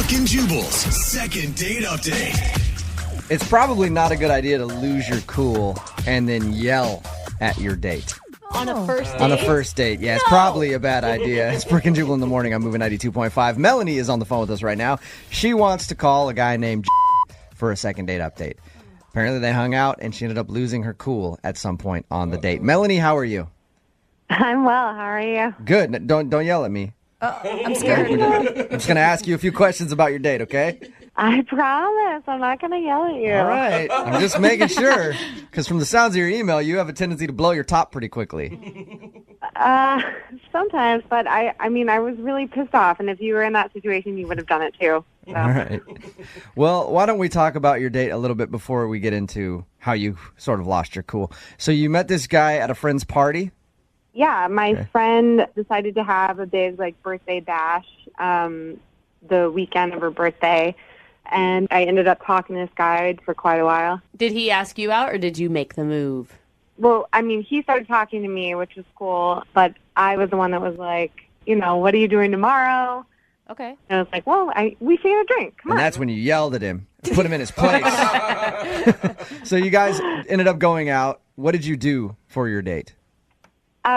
Brooke and Jubal's second date update. It's probably not a good idea to lose your cool and then yell at your date. On a first date? On a first date, yeah. It's probably a bad idea. It's Brooke and Jubal in the morning. I'm moving 92.5. Melanie is on the phone with us right now. She wants to call a guy named for a second date update. Apparently they hung out and she ended up losing her cool at some point on the date. Melanie, how are you? I'm well. How are you? Good. Don't yell at me. I'm scared. I'm just going to ask you a few questions about your date, okay? I promise. I'm not going to yell at you. All right. I'm just making sure. Because from the sounds of your email, you have a tendency to blow your top pretty quickly. Sometimes, but I was really pissed off. And if you were in that situation, you would have done it too. So. All right. Well, why don't we talk about your date a little bit before we get into how you sort of lost your cool. So you met this guy at a friend's party? Yeah, my friend decided to have a big birthday bash the weekend of her birthday. And I ended up talking to this guy for quite a while. Did he ask you out or did you make the move? Well, he started talking to me, which was cool. But I was the one that was like, what are you doing tomorrow? Okay. And I was like, well, we should get a drink. Come on. And that's when you yelled at him, put him in his place. So you guys ended up going out. What did you do for your date?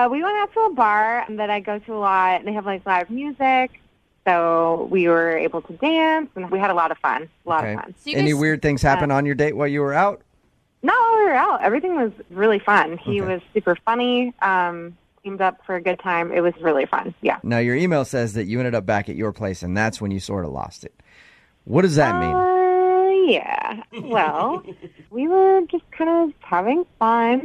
We went out to a bar that I go to a lot, and they have live music. So we were able to dance, and we had a lot of fun. So Any weird things happen on your date while you were out? No, we were out. Everything was really fun. He was super funny, teamed up for a good time. It was really fun, yeah. Now, your email says that you ended up back at your place, and that's when you sort of lost it. What does that mean? Yeah. Well, we were just kind of having fun,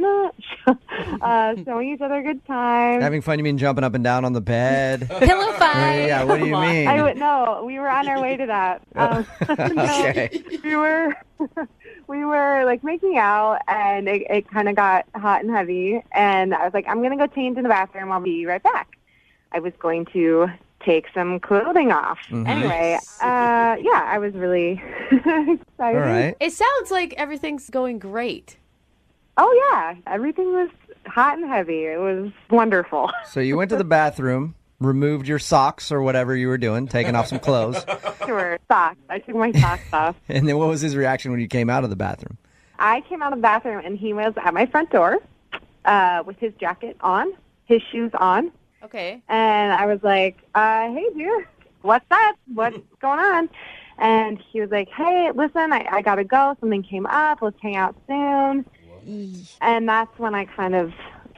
showing each other a good time. Having fun, you mean jumping up and down on the bed? Pillow fight. Yeah, what do you mean? No, we were on our way to that. Okay. We were making out, and it kind of got hot and heavy, and I was like, I'm going to go change in the bathroom. I'll be right back. I was going to take some clothing off. Mm-hmm. Anyway, I was really excited. All right. It sounds like everything's going great. Oh, yeah. Everything was hot and heavy. It was wonderful. So you went to the bathroom, removed your socks or whatever you were doing, taking off some clothes. Sure, socks. I took my socks off. And then what was his reaction when you came out of the bathroom? I came out of the bathroom, and he was at my front door with his jacket on, his shoes on. Okay. And I was like, hey, dude, what's up? What's going on? And he was like, hey, listen, I got to go. Something came up. Let's hang out soon. And that's when I kind of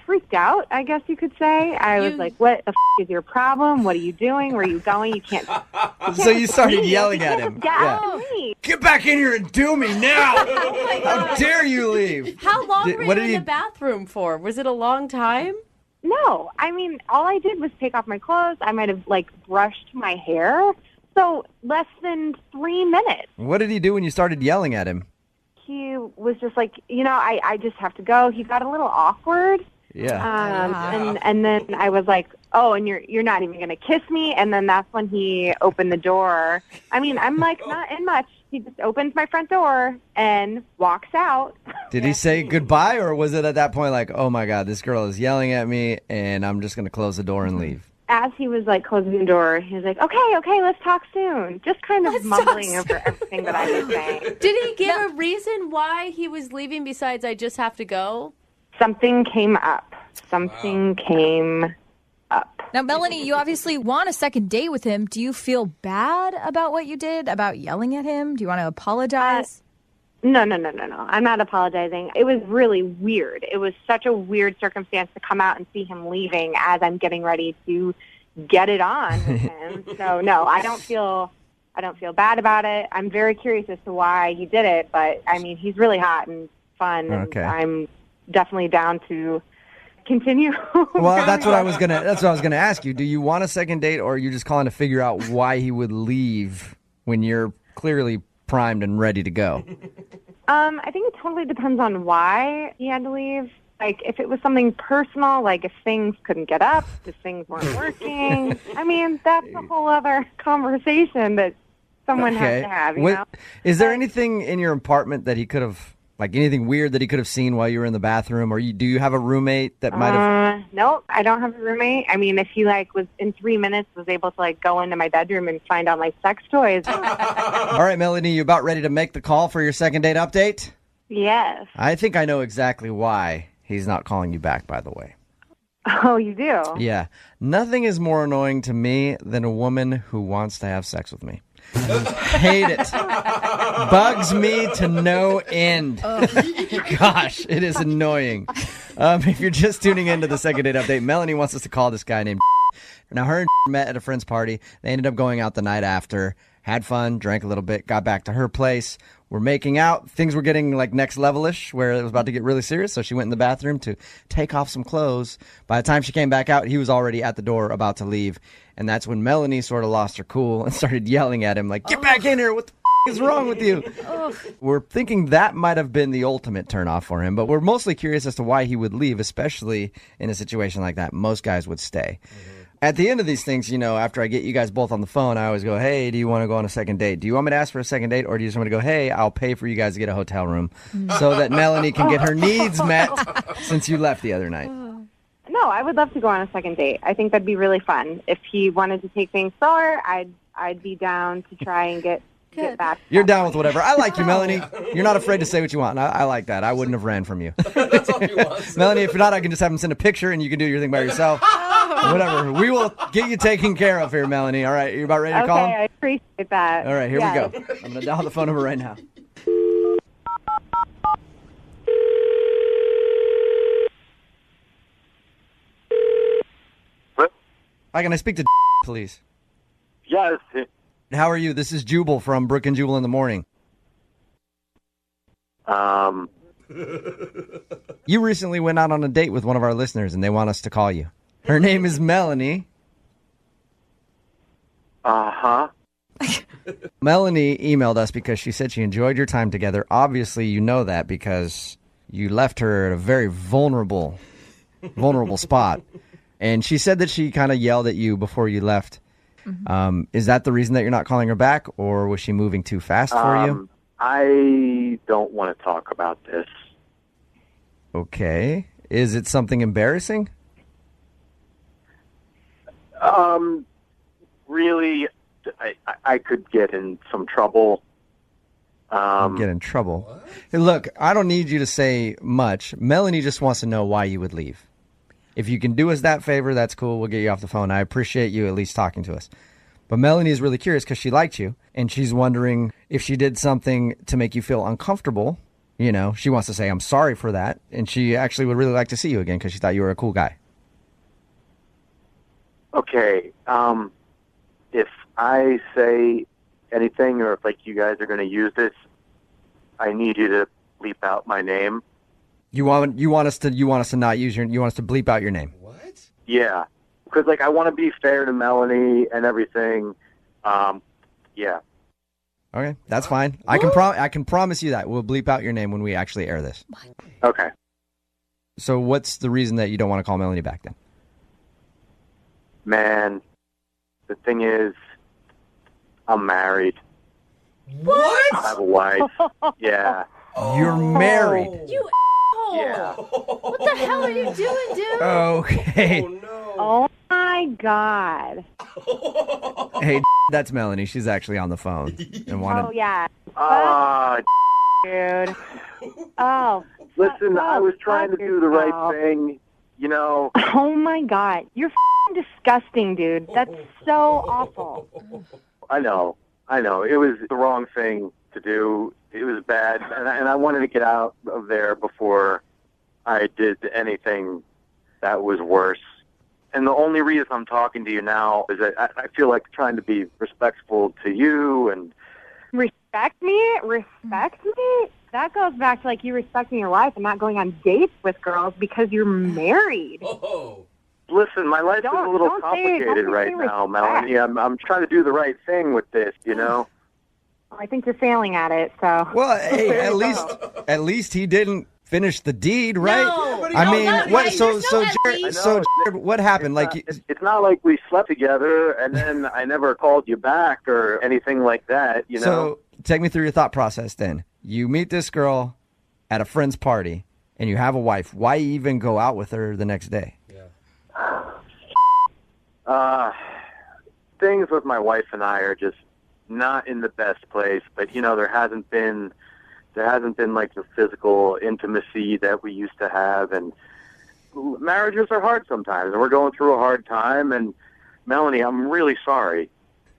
freaked out, I guess you could say. I was like, what the is your problem? What are you doing? Where are you going? You can't. So you started yelling at him. Get back in here and do me now. How dare you leave? How long were you in the bathroom for? Was it a long time? No. All I did was take off my clothes. I might have, brushed my hair. So less than 3 minutes. What did he do when you started yelling at him? He was just like, I just have to go. He got a little awkward. Yeah. And then I was like, oh, and you're not even going to kiss me? And then that's when he opened the door. I'm not in much. He just opens my front door and walks out. Did he say goodbye, or was it at that point like, oh, my God, this girl is yelling at me, and I'm just going to close the door and leave? As he was, closing the door, he was like, okay, let's talk soon. Just kind of mumbling over everything that I was saying. Did he give a reason why he was leaving besides I just have to go? Something came up. Came up. Now, Melanie, you obviously want a second date with him. Do you feel bad about what you did, about yelling at him? Do you want to apologize? No. I'm not apologizing. It was really weird. It was such a weird circumstance to come out and see him leaving as I'm getting ready to get it on with him. So, no, I don't feel bad about it. I'm very curious as to why he did it, but, he's really hot and fun, and I'm definitely down to continue. Well, that's what I was gonna ask you. Do you want a second date, or are you just calling to figure out why he would leave when you're clearly primed and ready to go? I think it totally depends on why he had to leave. If it was something personal, if things couldn't get up, if things weren't working, that's a whole other conversation that someone has to have. Is there anything in your apartment that he could have Like anything weird that he could have seen while you were in the bathroom? Or do you have a roommate that might have... Nope, I don't have a roommate. I mean, if he, was in 3 minutes was able to, go into my bedroom and find all my sex toys. All right, Melanie, you about ready to make the call for your second date update? Yes. I think I know exactly why he's not calling you back, by the way. Oh, you do? Yeah. Nothing is more annoying to me than a woman who wants to have sex with me. Hate it. Bugs me to no end. Gosh, it is annoying. If you're just tuning into the second date update, Melanie wants us to call this guy named Now, her and met at a friend's party. They ended up going out the night after, had fun, drank a little bit, got back to her place. We're making out. Things were getting next level-ish where it was about to get really serious. So she went in the bathroom to take off some clothes. By the time she came back out, he was already at the door about to leave. And that's when Melanie sort of lost her cool and started yelling at him get back in here. What the is wrong with you? We're thinking that might have been the ultimate turnoff for him. But we're mostly curious as to why he would leave, especially in a situation like that. Most guys would stay. At the end of these things, after I get you guys both on the phone, I always go, hey, do you want to go on a second date? Do you want me to ask for a second date, or do you just want me to go, hey, I'll pay for you guys to get a hotel room so that Melanie can get her needs met since you left the other night? No, I would love to go on a second date. I think that'd be really fun. If he wanted to take things slower, I'd be down to try and get back. You're down with whatever. I like you, Melanie. You're not afraid to say what you want. I like that. I wouldn't have ran from you. That's all he wants. Melanie, if you're not, I can just have him send a picture and you can do your thing by yourself. Whatever. We will get you taken care of here, Melanie. All right. You about ready to call him? Okay, I appreciate that. All right. Here we go. I'm going to dial the phone number right now. What? Hi, can I speak to please? Yes. How are you? This is Jubal from Brooke and Jubal in the Morning. You recently went out on a date with one of our listeners, and they want us to call you. Her name is Melanie. Uh-huh. Melanie emailed us because she said she enjoyed your time together. Obviously, you know that because you left her at a very vulnerable spot. And she said that she kind of yelled at you before you left. Mm-hmm. Is that the reason that you're not calling her back, or was she moving too fast for you? I don't want to talk about this. Okay. Is it something embarrassing? Really, I could get in some trouble. Get in trouble? What? Hey, look, I don't need you to say much. Melanie just wants to know why you would leave. If you can do us that favor, that's cool. We'll get you off the phone. I appreciate you at least talking to us. But Melanie is really curious because she liked you, and she's wondering if she did something to make you feel uncomfortable. She wants to say, I'm sorry for that, and she actually would really like to see you again because she thought you were a cool guy. Okay, if I say anything or if you guys are going to use this, I need you to bleep out my name. You want us to not use you want us to bleep out your name. What? Yeah. Because I want to be fair to Melanie and everything. Yeah. Okay, that's fine. I can promise you that we'll bleep out your name when we actually air this. Okay. So what's the reason that you don't want to call Melanie back then? Man, the thing is, I'm married. What? I have a wife. Yeah. You're married. You Yeah. What the hell are you doing, dude? Okay. Oh, no. Oh, my God. Hey, that's Melanie. She's actually on the phone. And Oh, yeah. Dude. Oh. Listen, I was trying to do the right thing, Oh, my God. You're disgusting, dude. That's so awful. I know. It was the wrong thing to do. It was bad, and I wanted to get out of there before I did anything that was worse. And the only reason I'm talking to you now is that I feel like trying to be respectful to you and... Respect me? Respect me? That goes back to you respecting your wife and not going on dates with girls because you're married. Oh. Listen, my life is a little don't complicated say right now, respect. Melanie. I'm trying to do the right thing with this, I think you're failing at it, so... Well, hey, at least he didn't finish the deed, right? No. I mean, not what? right. So, There's so, no at Jared, least. so, Jared, what happened? It's not like we slept together and then I never called you back or anything like that, So, take me through your thought process then. You meet this girl, at a friend's party and you have a wife, why even go out with her the next day? Things with my wife and I are just not in the best place, but there hasn't been like the physical intimacy that we used to have, and marriages are hard sometimes, and we're going through a hard time. And Melanie, I'm really sorry.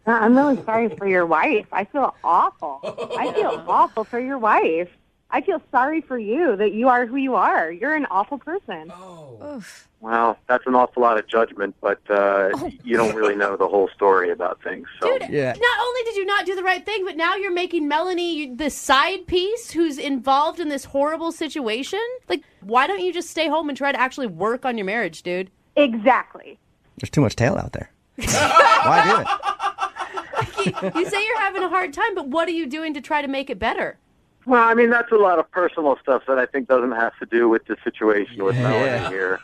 I'm really sorry for your wife. I feel awful. I feel awful for your wife. I feel sorry for you that you are who you are. You're an awful person. Oof. Well, that's an awful lot of judgment, but you don't really know the whole story about things. So. Dude, Yeah. not only did you not do the right thing, but now you're making Melanie the side piece who's involved in this horrible situation. Like, why don't you just stay home and try to actually work on your marriage, dude? Exactly. There's too much tail out there. Why do it? You say you're having a hard time, but what are you doing to try to make it better? Well, I mean, that's a lot of personal stuff that I think doesn't have to do with the situation with Melanie Yeah. here.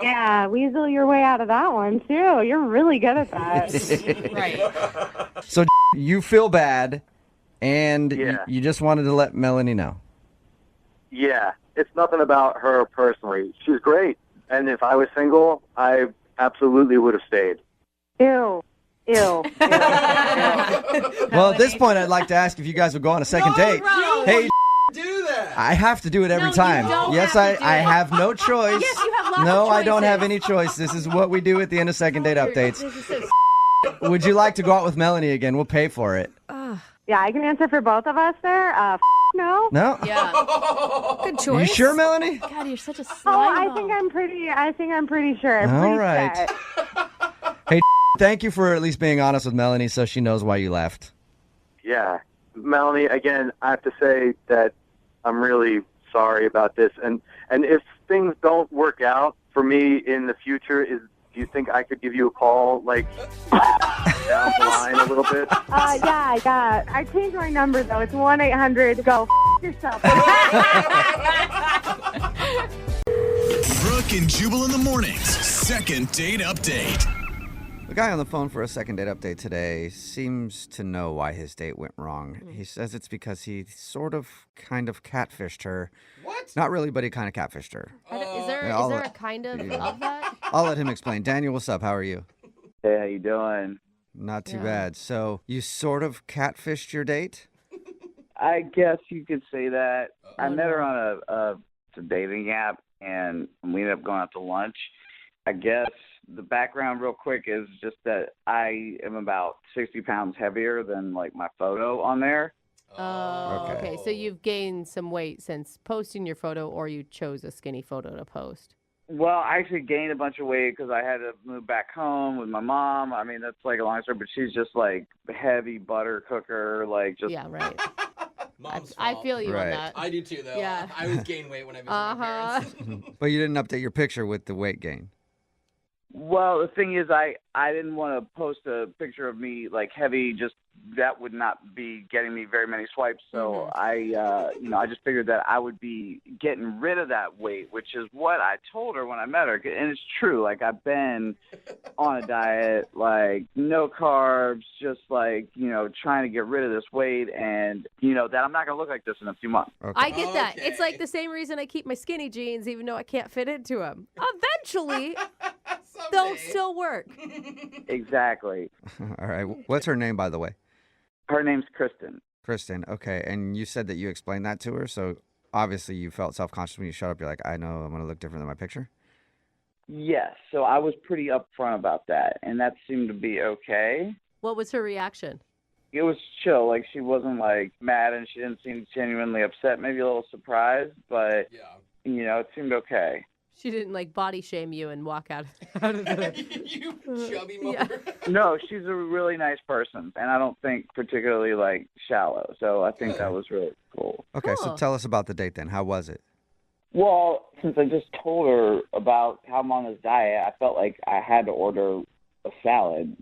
Yeah, weasel your way out of that one, too. You're really good at that. Right. So you feel bad, and Yeah. you just wanted to let Melanie know. Yeah, it's nothing about her personally. She's great, and if I was single, I absolutely would have stayed. Ew. Ew. Ew. Well, at this point, I'd like to ask if you guys would go on a second date. Ron. Hey, Do that. I have to do it every No, you time. don't Yes, have to do I it. have no choice. Yes, you have lots No, of I don't have choices. any choice. This is what we do at the end of second date updates. This is so Would you like to go out with Melanie again? We'll pay for it. Yeah, I can answer for both of us there. No. No? yeah. Good You choice. sure, Melanie? God, you're such a Oh, slime I ball. think I'm pretty sure. I'm All pretty right. set. Hey, thank you for at least being honest with Melanie so she knows why you left. Yeah, Melanie, again, I have to say that I'm really sorry about this, and if things don't work out for me in the future, do you think I could give you a call, like, down the line a little bit? Yeah. I changed my number, though. It's 1-800-GO yourself. Brooke and Jubal in the mornings. Second date update. The guy on the phone for a second date update today seems to know why his date went wrong. He says it's because he kind of catfished her. What? Not really, but he kind of catfished her. Is there Yeah, I'll- a kind of that? I'll let him explain. Daniel, what's up? How are you? Hey, how you doing? Not too Yeah. bad. So you sort of catfished your date? I guess you could say that. I Oh, met her no. on a dating app, and we ended up going out to lunch. I guess the background real quick is just that I am about 60 pounds heavier than, like, my photo on there. Oh, Okay. okay. So you've gained some weight since posting your photo, or you chose a skinny photo to post. Well, I actually gained a bunch of weight because I had to move back home with my mom. I mean, that's like a long story, but she's just like heavy butter cooker, like just Yeah, right. Mom's I fault. feel you Right. on that. I do too, though. Yeah. I always gain weight when I visit my Uh-huh. parents. But you didn't update your picture with the weight gain. Well, the thing is, I didn't want to post a picture of me like heavy. Just that would not be getting me very many swipes. So I just figured that I would be getting rid of that weight, which is what I told her when I met her. And it's true. Like, I've been on a diet, like no carbs, just like trying to get rid of this weight, and that I'm not gonna look like this in a few months. Okay. I get that. It's like Okay. the same reason I keep my skinny jeans, even though I can't fit into them. Eventually, they'll Someday. still work. Exactly. All right. What's her name, by the way? Her name's Kristen. Kristen. Okay. And you said that you explained that to her, so obviously you felt self-conscious when you showed up. You're like, I know I'm going to look different than my picture. Yes. So I was pretty upfront about that, and that seemed to be okay. What was her reaction? It was chill. Like, she wasn't like mad, and she didn't seem genuinely upset. Maybe a little surprised, but Yeah. it seemed okay. She didn't like body shame you and walk out of the. You chubby Yeah. mother. No, she's a really nice person, and I don't think particularly like shallow. So I think that was really cool. Okay. So Cool. tell us about the date then. How was it? Well, since I just told her about how I'm on this diet, I felt like I had to order a salad,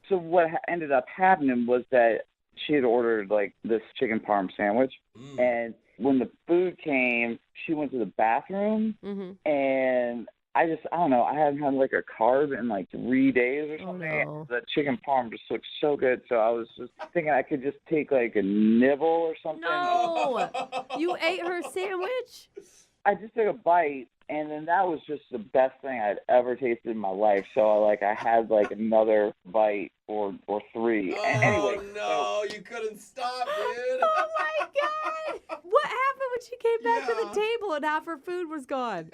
So what ended up happening was that she had ordered like this chicken parm sandwich, and when the food came, she went to the bathroom, Mm-hmm. and I don't know. I haven't had like a carb in like 3 days or something. no. The chicken parm just looks so good. So I was just thinking I could just take like a nibble or something. No. You ate her sandwich? I just took a bite, and then that was just the best thing I'd ever tasted in my life. So I had like another bite or three. Oh, Anyway, no, you couldn't stop, dude. Oh my God! What happened when she came back to the table and half her food was gone?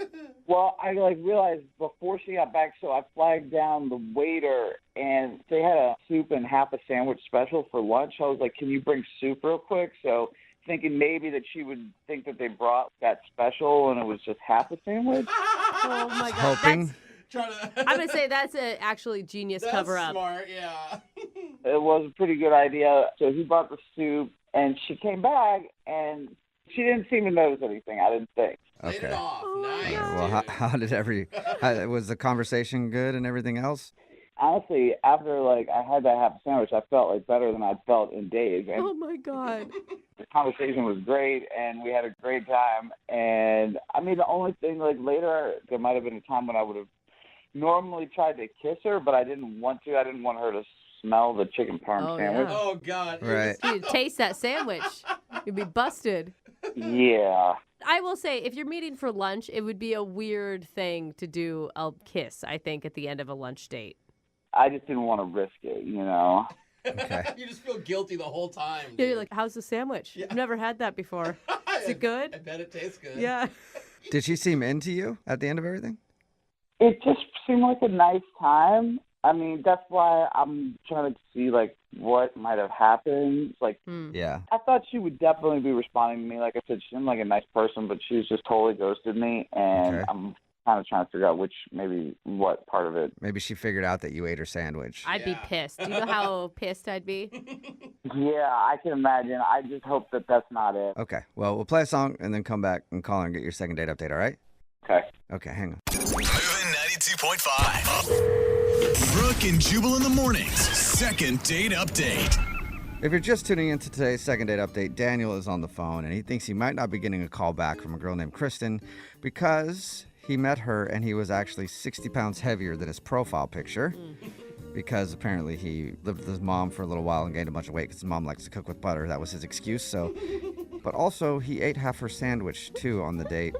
well, I realized before she got back, so I flagged down the waiter, and they had a soup and half a sandwich special for lunch. I was like, "Can you bring soup real quick?" So, thinking maybe that she would think that they brought that special and it was just half a sandwich. Oh my God! Hoping. I'm gonna say that's a actually genius That's cover up. smart, yeah. It was a pretty good idea. So he brought the soup, and she came back, and she didn't seem to notice anything. I didn't think. Laid it Okay. off. Oh, Nice, God. Well, dude. how did was the conversation good and everything else? Honestly, after I had that half sandwich, I felt like better than I'd felt in days. And Oh my God! the conversation was great, and we had a great time. And I mean, the only thing later, there might have been a time when I would have normally tried to kiss her, but I didn't want to. I didn't want her to smell the chicken parm Oh, sandwich. yeah. Oh, God. Right. You'd taste that sandwich, you'd be busted. Yeah. I will say, if you're meeting for lunch, it would be a weird thing to do a kiss, I think, at the end of a lunch date. I just didn't want to risk it, you know. Okay. You just feel guilty the whole time. Yeah, you're dude. like, how's the sandwich? Yeah. I've never had that before. Is it good? I bet it tastes good. Yeah. Did she seem into you at the end of everything? It just seemed like a nice time. I mean, that's why I'm trying to see what might have happened. Yeah. I thought she would definitely be responding to me. Like I said, she seemed like a nice person, but she's just totally ghosted me, and Okay. I'm kind of trying to figure out what part of it. Maybe she figured out that you ate her sandwich. I'd be Yeah. pissed. Do you know how pissed I'd be? Yeah, I can imagine. I just hope that that's not it. Okay. Well, we'll play a song and then come back and call her and get your second date update, all right? Okay. Okay, hang on. Moving 92.5. Brooke and Jubal in the mornings. Second date update. If you're just tuning into today's second date update, Daniel is on the phone and he thinks he might not be getting a call back from a girl named Kristen because he met her and he was actually 60 pounds heavier than his profile picture. Because apparently he lived with his mom for a little while and gained a bunch of weight because his mom likes to cook with butter. That was his excuse. So, but also he ate half her sandwich too on the date.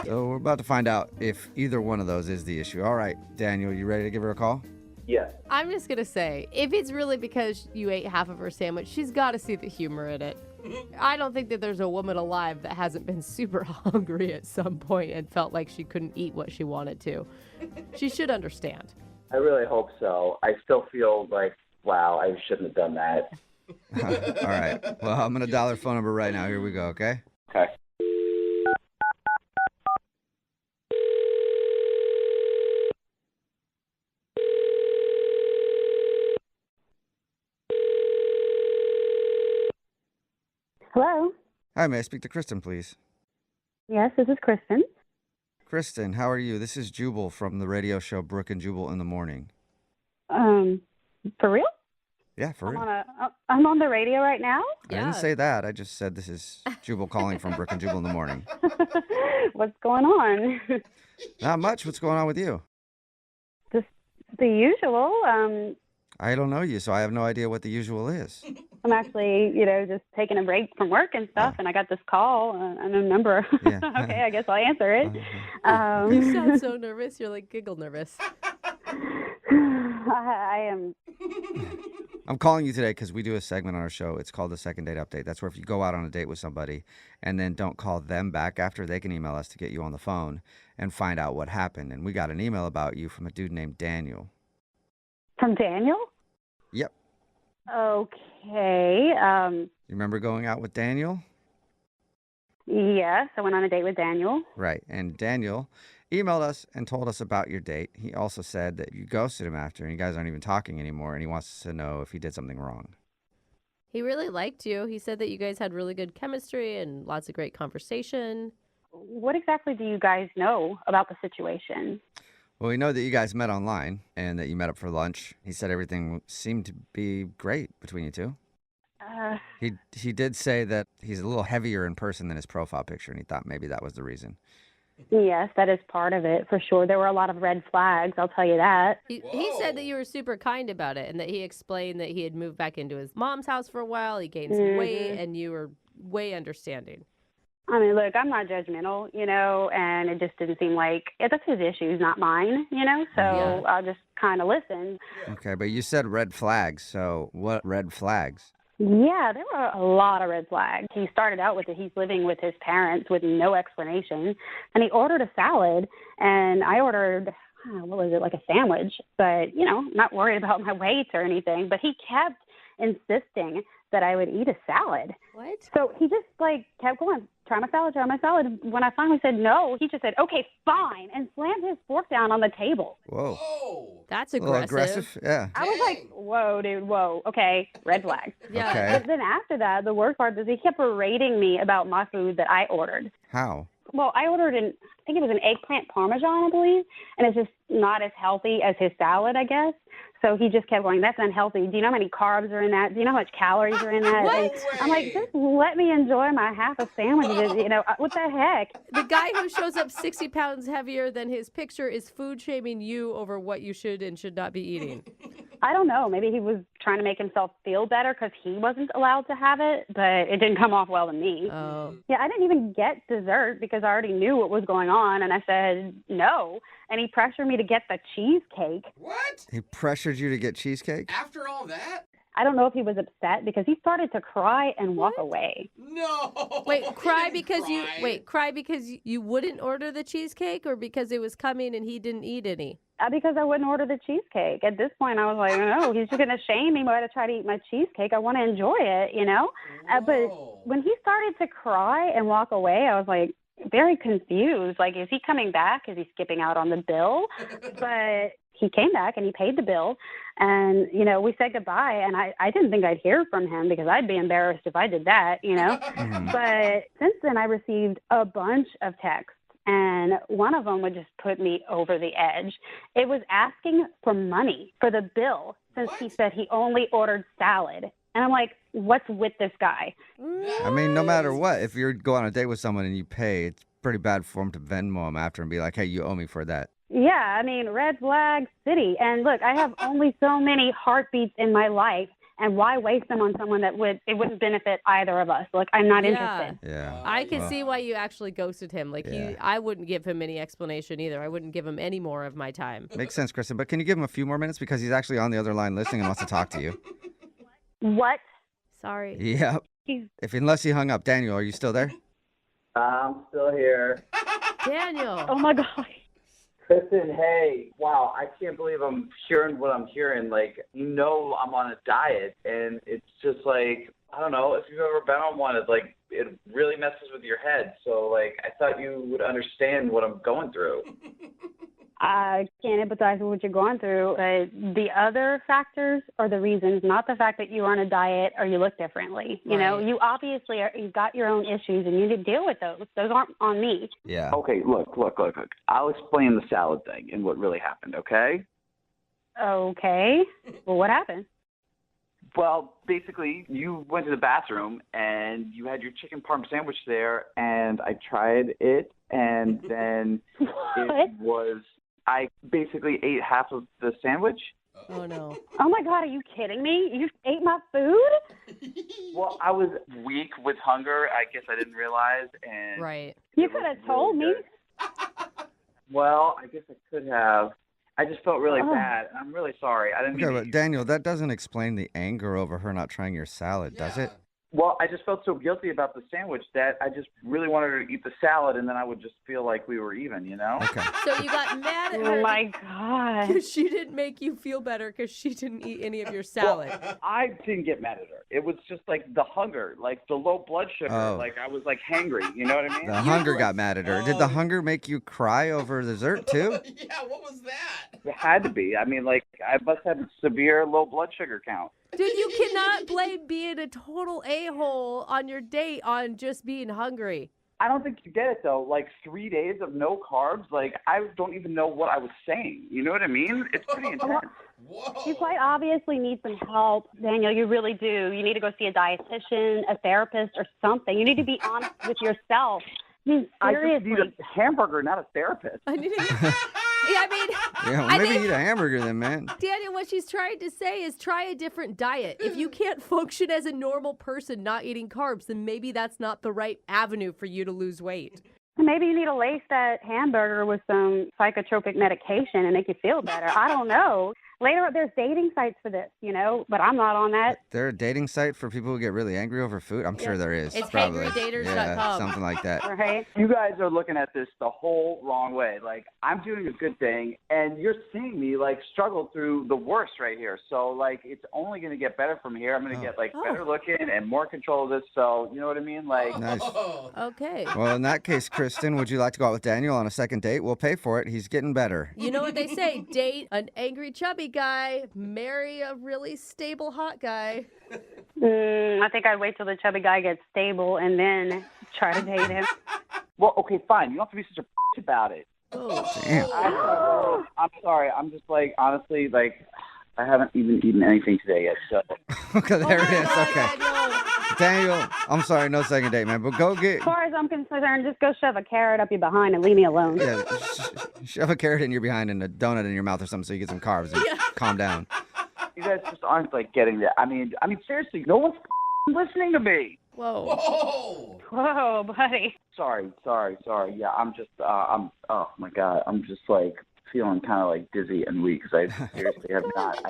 So we're about to find out if either one of those is the issue. All right, Daniel, you ready to give her a call? Yes. I'm just going to say, if it's really because you ate half of her sandwich, she's got to see the humor in it. I don't think that there's a woman alive that hasn't been super hungry at some point and felt like she couldn't eat what she wanted to. She should understand. I really hope so. I still feel like, wow, I shouldn't have done that. All right. Well, I'm going to dial her phone number right now. Here we go, okay? Okay. Hello. Hi, may I speak to Kristen, please? Yes, this is Kristen. Kristen, how are you? This is Jubal from the radio show Brooke and Jubal in the Morning. For real? Yeah, for real. I'm on the radio right now. I didn't say that. I just said this is Jubal calling from Brooke and Jubal in the Morning. What's going on? Not much. What's going on with you? Just the usual. I don't know you, so I have no idea what the usual is. I'm actually, just taking a break from work and stuff, and I got this call and a number. Yeah. Okay, I guess I'll answer it. You sound so nervous. You're like giggle nervous. I am. I'm calling you today because we do a segment on our show. It's called the Second Date Update. That's where if you go out on a date with somebody and then don't call them back after, they can email us to get you on the phone and find out what happened. And we got an email about you from a dude named Daniel. From Daniel? Yep. Okay. You remember going out with Daniel? Yes, I went on a date with Daniel. Right. And Daniel emailed us and told us about your date. He also said that you ghosted him after and you guys aren't even talking anymore, and he wants to know if he did something wrong. He really liked you. He said that you guys had really good chemistry and lots of great conversation. What exactly do you guys know about the situation? Well, we know that you guys met online and that you met up for lunch. He said everything seemed to be great between you two. He did say that he's a little heavier in person than his profile picture, and he thought maybe that was the reason. Yes, that is part of it for sure. There were a lot of red flags, I'll tell you that. He said that you were super kind about it and that he explained that he had moved back into his mom's house for a while. He gained some weight and you were way understanding. I mean, look, I'm not judgmental, and it just didn't seem like that's his issues, not mine, so I'll just kind of listen. Okay, but you said red flags. So what red flags? Yeah, there were a lot of red flags. He started out with it. He's living with his parents with no explanation, and he ordered a salad, and I ordered, what was it, like a sandwich, but, not worried about my weight or anything, but he kept insisting that I would eat a salad. What? So he just, kept going, try my salad, try my salad. When I finally said no, he just said, okay, fine, and slammed his fork down on the table. Whoa. Whoa. That's A little aggressive. aggressive? Yeah. I was like, whoa, dude, whoa, okay, red flag. Yeah. Okay. But then after that, the worst part is he kept berating me about my food that I ordered. How? Well, I ordered I think it was an eggplant parmesan, I believe, and it's just not as healthy as his salad, I guess. So he just kept going, that's unhealthy. Do you know how many carbs are in that? Do you know how much calories are in that? What? And I'm like, just let me enjoy my half a sandwich. What the heck? The guy who shows up 60 pounds heavier than his picture is food shaming you over what you should and should not be eating. I don't know. Maybe he was trying to make himself feel better because he wasn't allowed to have it, but it didn't come off well to me. Oh. Yeah, I didn't even get dessert because I already knew what was going on, and I said no. And he pressured me to get the cheesecake. What? He pressured you to get cheesecake? After all that? I don't know if he was upset because he started to cry and walk away. No. Wait, He cry didn't cry because you wouldn't order the cheesecake or because it was coming and he didn't eat any? Because I wouldn't order the cheesecake. At this point, I was like, no, he's just going to shame me while I try to eat my cheesecake. I want to enjoy it, But when he started to cry and walk away, I was like, very confused. Like, is he coming back? Is he skipping out on the bill? But he came back and he paid the bill. And, we said goodbye. And I didn't think I'd hear from him because I'd be embarrassed if I did that, But since then, I received a bunch of texts. And one of them would just put me over the edge. It was asking for money for the bill since he said he only ordered salad. And I'm like, what's with this guy? I mean, no matter what, if you go on a date with someone and you pay, it's pretty bad for him to Venmo him after and be like, hey, you owe me for that. Yeah, I mean, red flag city. And look, I have only so many heartbeats in my life. And why waste them on someone that wouldn't benefit either of us? Like, I'm not interested. Yeah. I can see why you actually ghosted him. Like, I wouldn't give him any explanation either. I wouldn't give him any more of my time. Makes sense, Kristen. But can you give him a few more minutes because he's actually on the other line listening and wants to talk to you? What? Sorry. Yep. Unless he hung up. Daniel, are you still there? I'm still here. Daniel. Oh, my God. Kristen, hey, wow, I can't believe I'm hearing what I'm hearing. Like, I'm on a diet, and it's just like, I don't know, if you've ever been on one, it's like, it really messes with your head. So, like, I thought you would understand what I'm going through. I can't empathize with what you're going through. The other factors are the reasons, not the fact that you are on a diet or you look differently. You obviously you've got your own issues and you need to deal with those. Those aren't on me. Yeah. Okay, look. I'll explain the salad thing and what really happened, okay? Okay. Well, what happened? Well, basically, you went to the bathroom and you had your chicken parm sandwich there, and I tried it, and then I basically ate half of the sandwich. Oh, no. Oh, my God, are you kidding me? You ate my food? Well, I was weak with hunger. I guess I didn't realize. And Right. You could have told me. Well, I guess I could have. I just felt really bad. I'm really sorry. I didn't mean Okay, to. but Daniel, that doesn't explain the anger over her not trying your salad, does it? Well, I just felt so guilty about the sandwich that I just really wanted her to eat the salad, and then I would just feel like we were even, Okay. So you got mad at her. Oh, my God. Because she didn't make you feel better because she didn't eat any of your salad. Well, I didn't get mad at her. It was just like the hunger, like the low blood sugar. Oh. Like I was like hangry. You know what I mean? The hunger got mad at her. Did the hunger make you cry over dessert, too? Yeah, what was that? It had to be. I mean, like I must have a severe low blood sugar count. Dude, you cannot blame being a total a-hole on your date on just being hungry. I don't think you get it, though. Like 3 days of no carbs, like I don't even know what I was saying. You know what I mean? It's pretty intense. Whoa. You quite obviously need some help, Daniel. You really do. You need to go see a dietitian, a therapist, or something. You need to be honest with yourself I just Seriously. need a hamburger, not a therapist. I need to- Yeah, I mean, Yeah, I maybe think- eat a hamburger then, man. Daniel, what she's trying to say is try a different diet. If you can't function as a normal person not eating carbs, then maybe that's not the right avenue for you to lose weight. Maybe you need to lace that hamburger with some psychotropic medication and make you feel better. I don't know. Later, there's dating sites for this, but I'm not on that. There a dating site for people who get really angry over food? I'm sure there is. It's probably. hangrydaters.com. Yeah, something like that. Right? You guys are looking at this the whole wrong way. Like, I'm doing a good thing, and you're seeing me, struggle through the worst right here. So, it's only going to get better from here. I'm going to get, better looking and more control of this. So, you know what I mean? Nice. Okay. Well, in that case, Kristen, would you like to go out with Daniel on a second date? We'll pay for it. He's getting better. You know what they say, date an angry, chubby guy, marry a really stable, hot guy. I think I'd wait till the chubby guy gets stable and then try to date him. Well, okay, fine. You don't have to be such a about it. Oh. Damn. I'm sorry. I'm just, honestly, I haven't even eaten anything today yet, so. Okay, there it is. God, Okay. Daniel, I'm sorry, no second date, man. But go get. As far as I'm concerned, just go shove a carrot up your behind and leave me alone. Yeah, shove a carrot in your behind and a donut in your mouth or something so you get some carbs and calm down. You guys just aren't, getting that. I mean, seriously, no one's listening to me. Whoa. Whoa. Whoa, buddy. Sorry. Yeah, I'm just, oh my God, I'm just feeling kind of dizzy and weak because I seriously have not,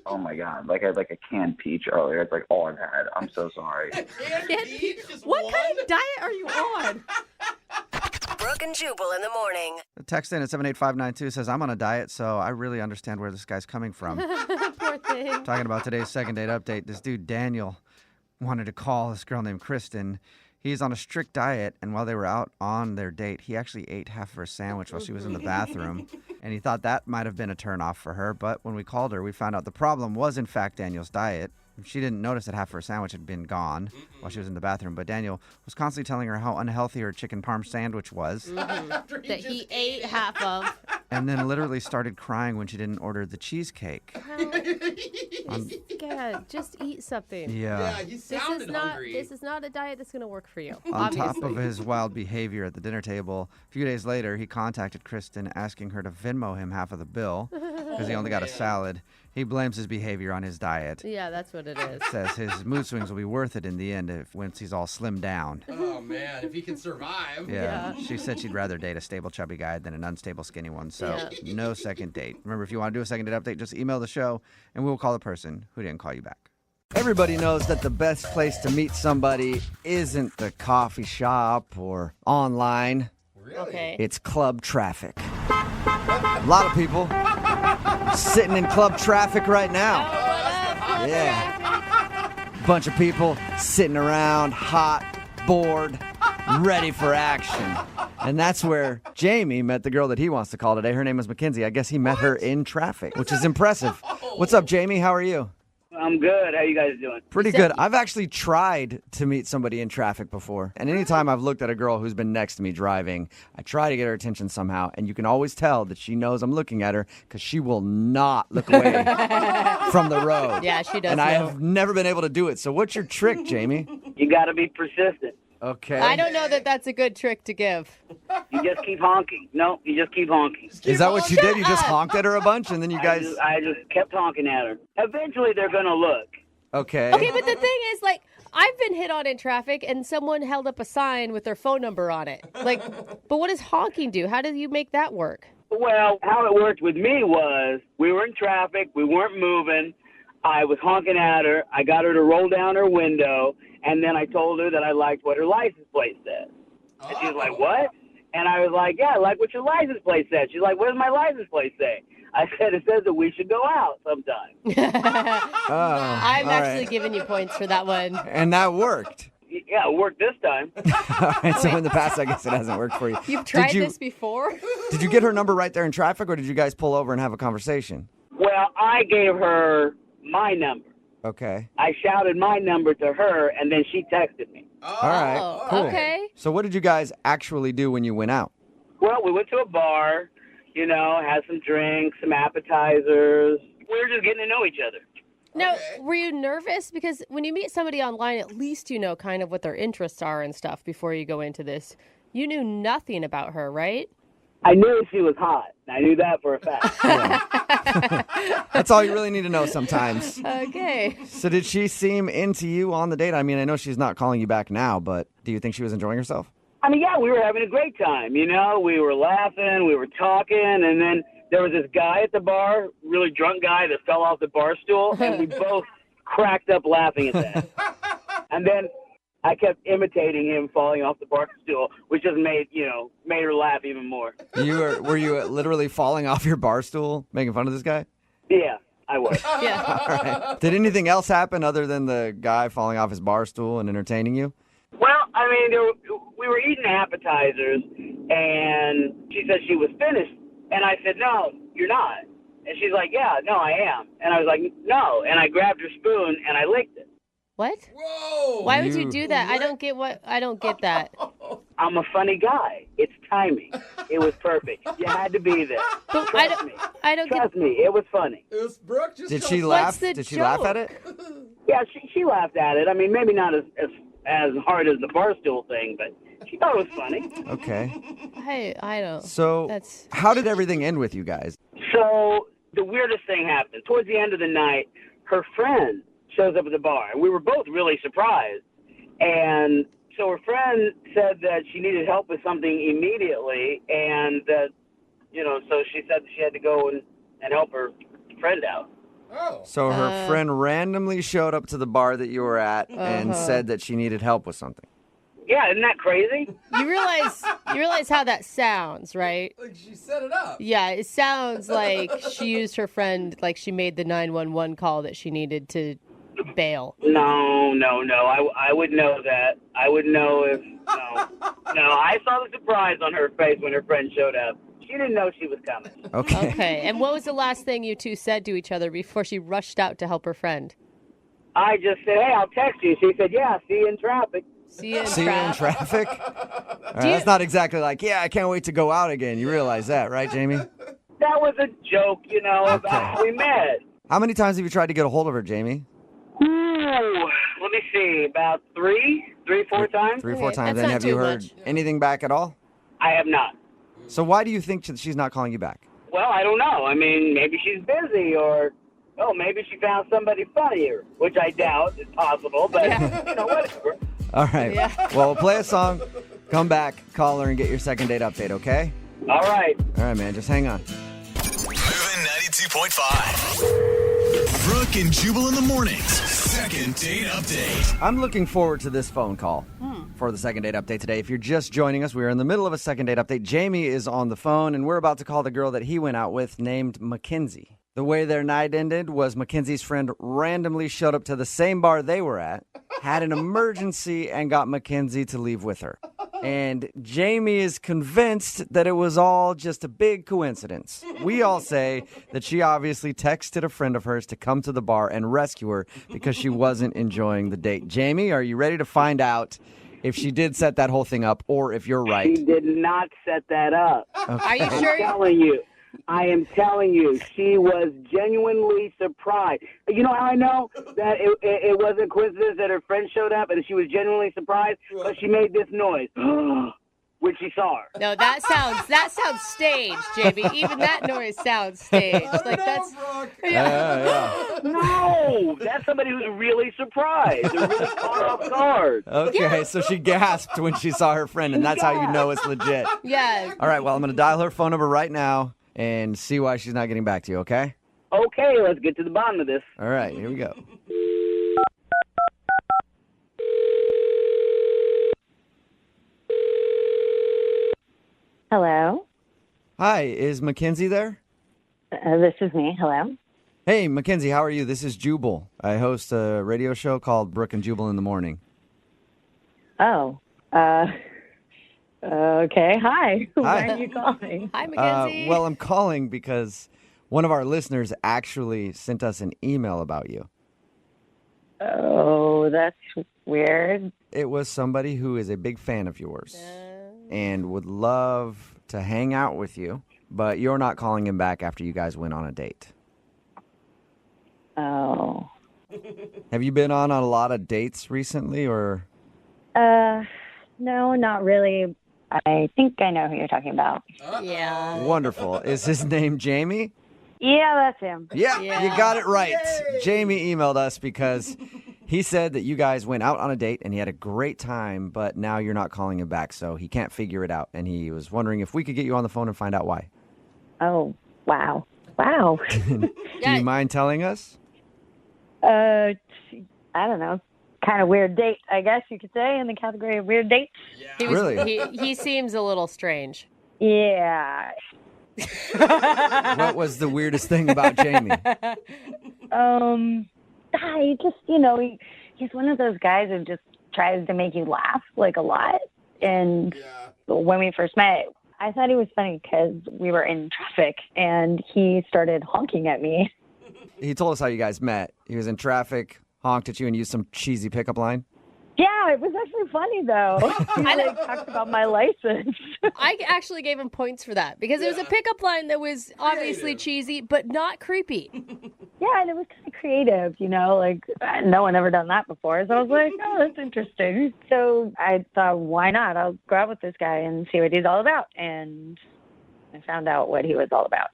oh my God, I had a canned peach earlier. It's all I've had. I'm so sorry. What kind of diet are you on? Brooke and Jubal in the morning. The text in at 78592 says, I'm on a diet, so I really understand where this guy's coming from. Poor thing. Talking about today's second date update, this dude, Daniel, wanted to call this girl named Kristen. He's on a strict diet, and while they were out on their date, he actually ate half of her sandwich while she was in the bathroom, and he thought that might have been a turnoff for her, but when we called her, we found out the problem was, in fact, Daniel's diet. She didn't notice that half of her sandwich had been gone while she was in the bathroom, but Daniel was constantly telling her how unhealthy her chicken parm sandwich was, That he ate half of. and then literally started crying when she didn't order the cheesecake. God, just eat something. Yeah. He sounded hungry. This is not a diet that's going to work for you. On top obviously. of his wild behavior at the dinner table, a few days later, he contacted Kristen asking her to Venmo him half of the bill because he only got a salad. He blames his behavior on his diet. Yeah, that's what it is. Says his mood swings will be worth it in the end once he's all slimmed down. Oh, man, if he can survive. Yeah. She said she'd rather date a stable chubby guy than an unstable skinny one. So no second date. Remember, if you want to do a second date update, just email the show and we'll call the person who didn't call you back. Everybody knows that the best place to meet somebody isn't the coffee shop or online. Really? Okay. It's club traffic. A lot of people sitting in club traffic right now. Yeah. Bunch of people sitting around, hot, bored, ready for action. And that's where Jamie met the girl that he wants to call today. Her name is Mackenzie. I guess he met her in traffic, which is impressive. What's up, Jamie? How are you? I'm good. How you guys doing? Pretty good. I've actually tried to meet somebody in traffic before. And anytime I've looked at a girl who's been next to me driving, I try to get her attention somehow. And you can always tell that she knows I'm looking at her because she will not look away from the road. Yeah, she does. And I have never been able to do it. So what's your trick, Jamie? You got to be persistent. Okay. I don't know that that's a good trick to give. You just keep honking. No, you just keep honking. Is that what you did? You just honked at her a bunch and then you guys... I just kept honking at her. Eventually, they're going to look. Okay. Okay, but the thing is, I've been hit on in traffic and someone held up a sign with their phone number on it. But what does honking do? How do you make that work? Well, how it worked with me was we were in traffic. We weren't moving. I was honking at her. I got her to roll down her window. And then I told her that I liked what her license plate said. And she was like, what? And I was like, yeah, I like what your license plate said. She's like, what does my license plate say? I said, it says that we should go out sometime. I'm actually giving you points for that one. And that worked. Yeah, it worked this time. All right, so in the past, I guess it hasn't worked for you. You've tried this before? Did you get her number right there in traffic, or did you guys pull over and have a conversation? Well, I gave her my number. Okay. I shouted my number to her, and then she texted me. All right, cool. Okay. So what did you guys actually do when you went out? Well, we went to a bar, had some drinks, some appetizers. We were just getting to know each other. Now, were you nervous? Because when you meet somebody online, at least you know kind of what their interests are and stuff before you go into this. You knew nothing about her, right? I knew she was hot. I knew that for a fact. That's all you really need to know sometimes. Okay. So did she seem into you on the date? I mean, I know she's not calling you back now, but do you think she was enjoying herself? I mean, yeah, we were having a great time. You know, we were laughing, we were talking, and then there was this guy at the bar, really drunk guy that fell off the bar stool, and we both cracked up laughing at that. And then I kept imitating him falling off the bar stool, which just made her laugh even more. Were you literally falling off your bar stool, making fun of this guy? Yeah, I was. Yeah. All right. Did anything else happen other than the guy falling off his bar stool and entertaining you? Well, I mean, we were eating appetizers, and she said she was finished. And I said, no, you're not. And she's like, yeah, no, I am. And I was like, no. And I grabbed her spoon, and I licked it. What? Whoa! Why would you do that? I don't get that. I'm a funny guy. It's timing. It was perfect. You had to be there. But Trust me. Trust me. It was funny. It was Brooke. Just Did told she us. laugh? What's the Did she laugh at joke? it? Yeah, she laughed at it. I mean, maybe not as hard as the barstool thing, but she thought it was funny. Okay. I don't. So how did everything end with you guys? So the weirdest thing happened. Towards the end of the night, her friend shows up at the bar, and we were both really surprised. And so her friend said that she needed help with something immediately, and that, so she said she had to go and help her friend out. Oh. So her friend randomly showed up to the bar that you were at and said that she needed help with something. Yeah, isn't that crazy? You realize how that sounds, right? Like she set it up. Yeah, it sounds like she used her friend, like she made the 911 call that she needed to bail. No. I would know that. I would know if, no. I saw the surprise on her face when her friend showed up. She didn't know she was coming. Okay, and what was the last thing you two said to each other before she rushed out to help her friend? I just said, hey, I'll text you. She said, yeah, see you in traffic. See you in traffic? All right, that's not exactly like, yeah, I can't wait to go out again. You realize that, right, Jamie? That was a joke, about how we met. How many times have you tried to get a hold of her, Jamie? Ooh, let me see, about 4 times. 3 or 4 times. that's And not have you too heard much. anything back at all? I have not. So why do you think she's not calling you back? Well, I don't know. I mean, maybe she's busy, or maybe she found somebody funnier, which I doubt is possible, but, whatever. All right. Yeah. Well, we'll play a song, come back, call her, and get your second date update, okay? All right. All right, man. Just hang on. Moving 92.5. Brooke and Jubal in the mornings. Second date update. I'm looking forward to this phone call for the second date update today. If you're just joining us, we're in the middle of a second date update. Jamie is on the phone, and we're about to call the girl that he went out with named Mackenzie. The way their night ended was Mackenzie's friend randomly showed up to the same bar they were at, had an emergency, and got Mackenzie to leave with her. And Jamie is convinced that it was all just a big coincidence. We all say that she obviously texted a friend of hers to come to the bar and rescue her because she wasn't enjoying the date. Jamie, are you ready to find out if she did set that whole thing up or if you're right? She did not set that up. Okay. Are you sure? I am telling you, she was genuinely surprised. You know how I know that it wasn't coincidence that her friend showed up and she was genuinely surprised? Because she made this noise when she saw her. No, that sounds staged, Jamie. Even that noise sounds staged. That's Yeah. No, that's somebody who's really surprised. They're really caught off guard. Okay, so she gasped when she saw her friend, and that's how you know it's legit. yeah. All right, well, I'm going to dial her phone number right now and see why she's not getting back to you, okay? Okay, let's get to the bottom of this. All right, here we go. Hello. Hi, is Mackenzie there? This is me. Hello. Hey, Mackenzie, how are you? This is Jubal. I host a radio show called Brooke and Jubal in the Morning. Oh. Okay. Hi. Why are you calling? Hi, Mackenzie. Well, I'm calling because one of our listeners actually sent us an email about you. Oh, that's weird. It was somebody who is a big fan of yours and would love to hang out with you, but you're not calling him back after you guys went on a date. Oh. Have you been on a lot of dates recently, or? No, not really. I think I know who you're talking about. Yeah. Wonderful. Is his name Jamie? Yeah, that's him. Yeah, Yeah. you got it right. Jamie emailed us because he said that you guys went out on a date and he had a great time, but now you're not calling him back, so he can't figure it out. And he was wondering if we could get you on the phone and find out why. Oh, wow. Wow. Do you mind telling us? I don't know. Kind of weird date, I guess you could say, in the category of weird dates. Really? He seems a little strange. Yeah. What was the weirdest thing about Jamie? He just, he's one of those guys who just tries to make you laugh, like, a lot. And when we first met, I thought he was funny because we were in traffic, and he started honking at me. He told us how you guys met. He was in traffic, honked at you, and used some cheesy pickup line. Yeah, it was actually funny, though. He, talked about my license. I actually gave him points for that because it was a pickup line that was obviously cheesy, but not creepy. Yeah, and it was kind of creative, no one ever done that before. So I was like, oh, that's interesting. So I thought, why not? I'll go out with this guy and see what he's all about. And I found out what he was all about.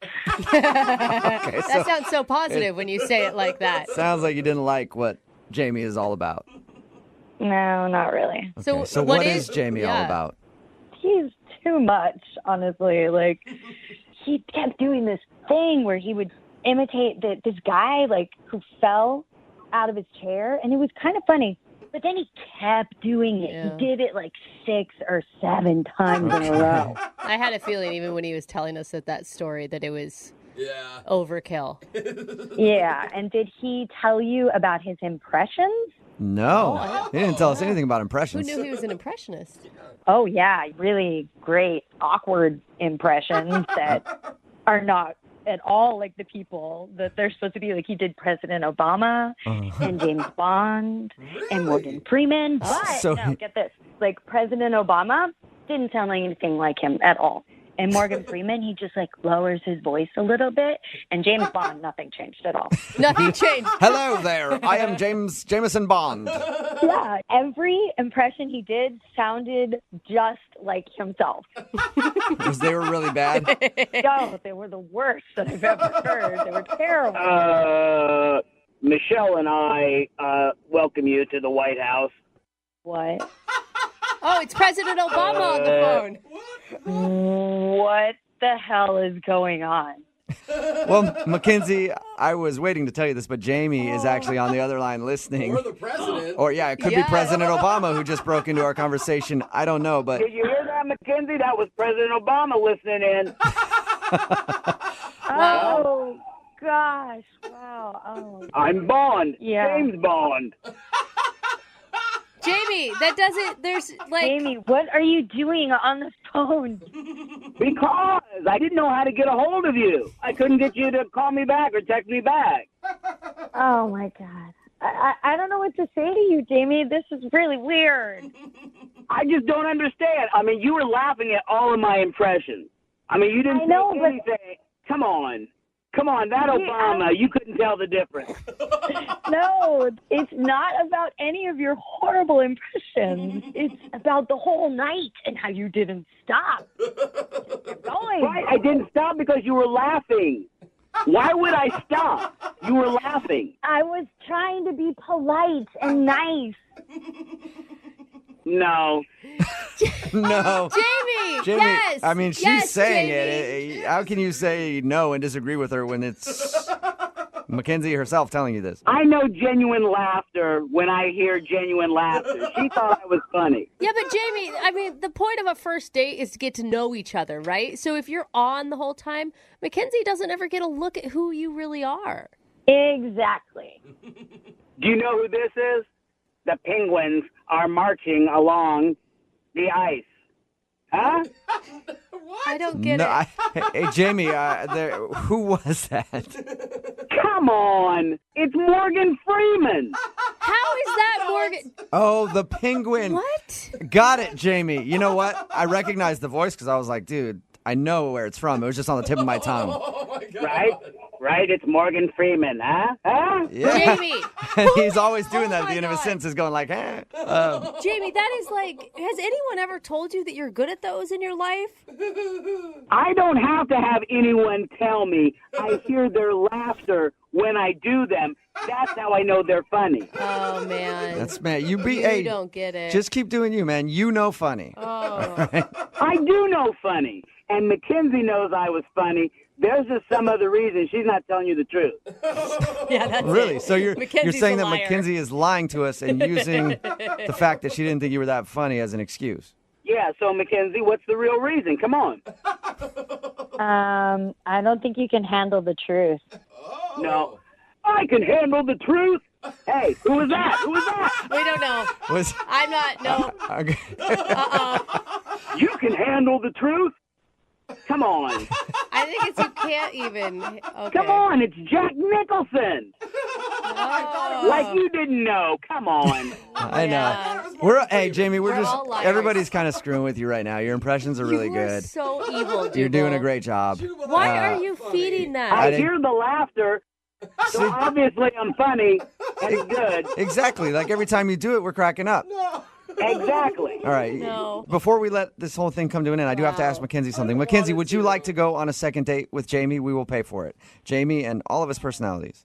That sounds so positive when you say it like that. Sounds like you didn't like what Jamie is all about. No, not really. Okay, so what is Jamie all about? He's too much, honestly. He kept doing this thing where he would imitate this guy, who fell out of his chair, and it was kind of funny. But then he kept doing it. Yeah. He did it 6 or 7 times in a row. I had a feeling even when he was telling us that story that it was overkill. Yeah, and did he tell you about his impressions? No, he didn't tell us anything about impressions. Who knew he was an impressionist? Oh, yeah, really great, awkward impressions that are not at all like the people that they're supposed to be. He did President Obama and James Bond and Morgan Freeman. But, get this, President Obama didn't sound like anything like him at all. And Morgan Freeman, he just lowers his voice a little bit. And James Bond, nothing changed at all. Nothing changed. Hello there. I am Jameson Bond. Yeah, every impression he did sounded just like himself. Because they were really bad? No, they were the worst that I've ever heard. They were terrible. Michelle and I welcome you to the White House. What? Oh, it's President Obama on the phone. What the hell is going on? Well, Mackenzie, I was waiting to tell you this, but Jamie is actually on the other line listening. Or the president. Or, it could be President Obama who just broke into our conversation. I don't know, but... Did you hear that, Mackenzie? That was President Obama listening in. Oh, gosh. Wow. Oh. I'm Bond. Yeah. James Bond. Jamie, that doesn't, there's Jamie, what are you doing on the phone? Because I didn't know how to get a hold of you. I couldn't get you to call me back or text me back. Oh, my God. I don't know what to say to you, Jamie. This is really weird. I just don't understand. You were laughing at all of my impressions. You didn't say anything. Come on. Come on, that Obama, you couldn't tell the difference. No, it's not about any of your horrible impressions. It's about the whole night and how you didn't stop. Kept going. Right, I didn't stop because you were laughing. Why would I stop? You were laughing. I was trying to be polite and nice. No. No. Jamie, yes. She's saying Jamie. it. How can you say no and disagree with her when it's Mackenzie herself telling you this? I know genuine laughter when I hear genuine laughter. She thought I was funny. Yeah, but Jamie, the point of a first date is to get to know each other, right? So if you're on the whole time, Mackenzie doesn't ever get a look at who you really are. Exactly. Do you know who this is? The penguins are marching along the ice. Huh? What? I don't get it. Hey, Jamie, who was that? Come on. It's Morgan Freeman. How is that Morgan? Oh, the penguin. What? Got it, Jamie. You know what? I recognized the voice because I was like, dude, I know where it's from. It was just on the tip of my tongue. Oh, my God. Right? right? It's Morgan Freeman, huh? Huh? Yeah. Jamie. And he's always doing that at my the end of his God. sentences, going like, eh. Jamie, that is like, has anyone ever told you that you're good at those in your life? I don't have to have anyone tell me. I hear their laughter when I do them. That's how I know they're funny. Oh, man. That's, man, you don't get it. Just keep doing you, man. You know funny. Oh. I do know funny. And Mackenzie knows I was funny. There's just some other reason she's not telling you the truth. Yeah, that's Really? it. So you're Mackenzie's saying a that liar. Mackenzie is lying to us and using the fact that she didn't think you were that funny as an excuse. Yeah, so Mackenzie, what's the real reason? Come on. I don't think you can handle the truth. No. I can handle the truth. Hey, who was that? Who was that? We don't know. I'm not, no. Okay. You can handle the truth? Come on. I think it's you can't even. Okay. Come on, it's Jack Nicholson. Oh. Like you didn't know. Come on. I Yeah. know. Hey, Jamie, we're just all liars. everybody's kind of screwing with you right now. Your impressions are really You good. are so evil, Jubal. You're doing a great job. Why are you feeding that? I didn't- hear the laughter. So obviously I'm funny and good. Exactly. Like every time you do it, we're cracking up. Exactly. All right. No. Before we let this whole thing come to an end, I do have to ask Mackenzie something. Mackenzie, would you like to go on a second date with Jamie? We will pay for it. Jamie and all of his personalities.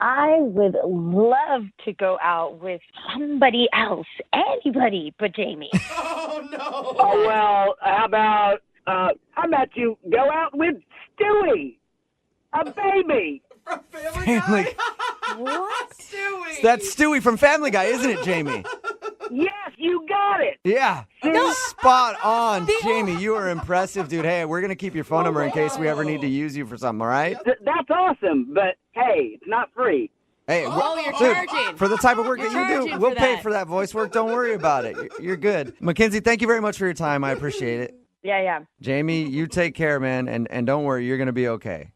I would love to go out with somebody else, anybody but Jamie. Oh well, how about you go out with Stewie, a baby? Family. What? That's Stewie from Family Guy, isn't it, Jamie? Yes, you got it. Yeah. Spot on, Jamie. You are impressive, dude. Hey, we're going to keep your phone number in case we ever need to use you for something, all right? That's awesome, but hey, it's not free. Hey, Oh, you're dude, charging. for the type of work You're that you do, charging we'll for pay that. for that voice work. Don't worry about it. You're good. Mackenzie, thank you very much for your time. I appreciate it. Yeah. Jamie, you take care, man, and don't worry. You're going to be okay.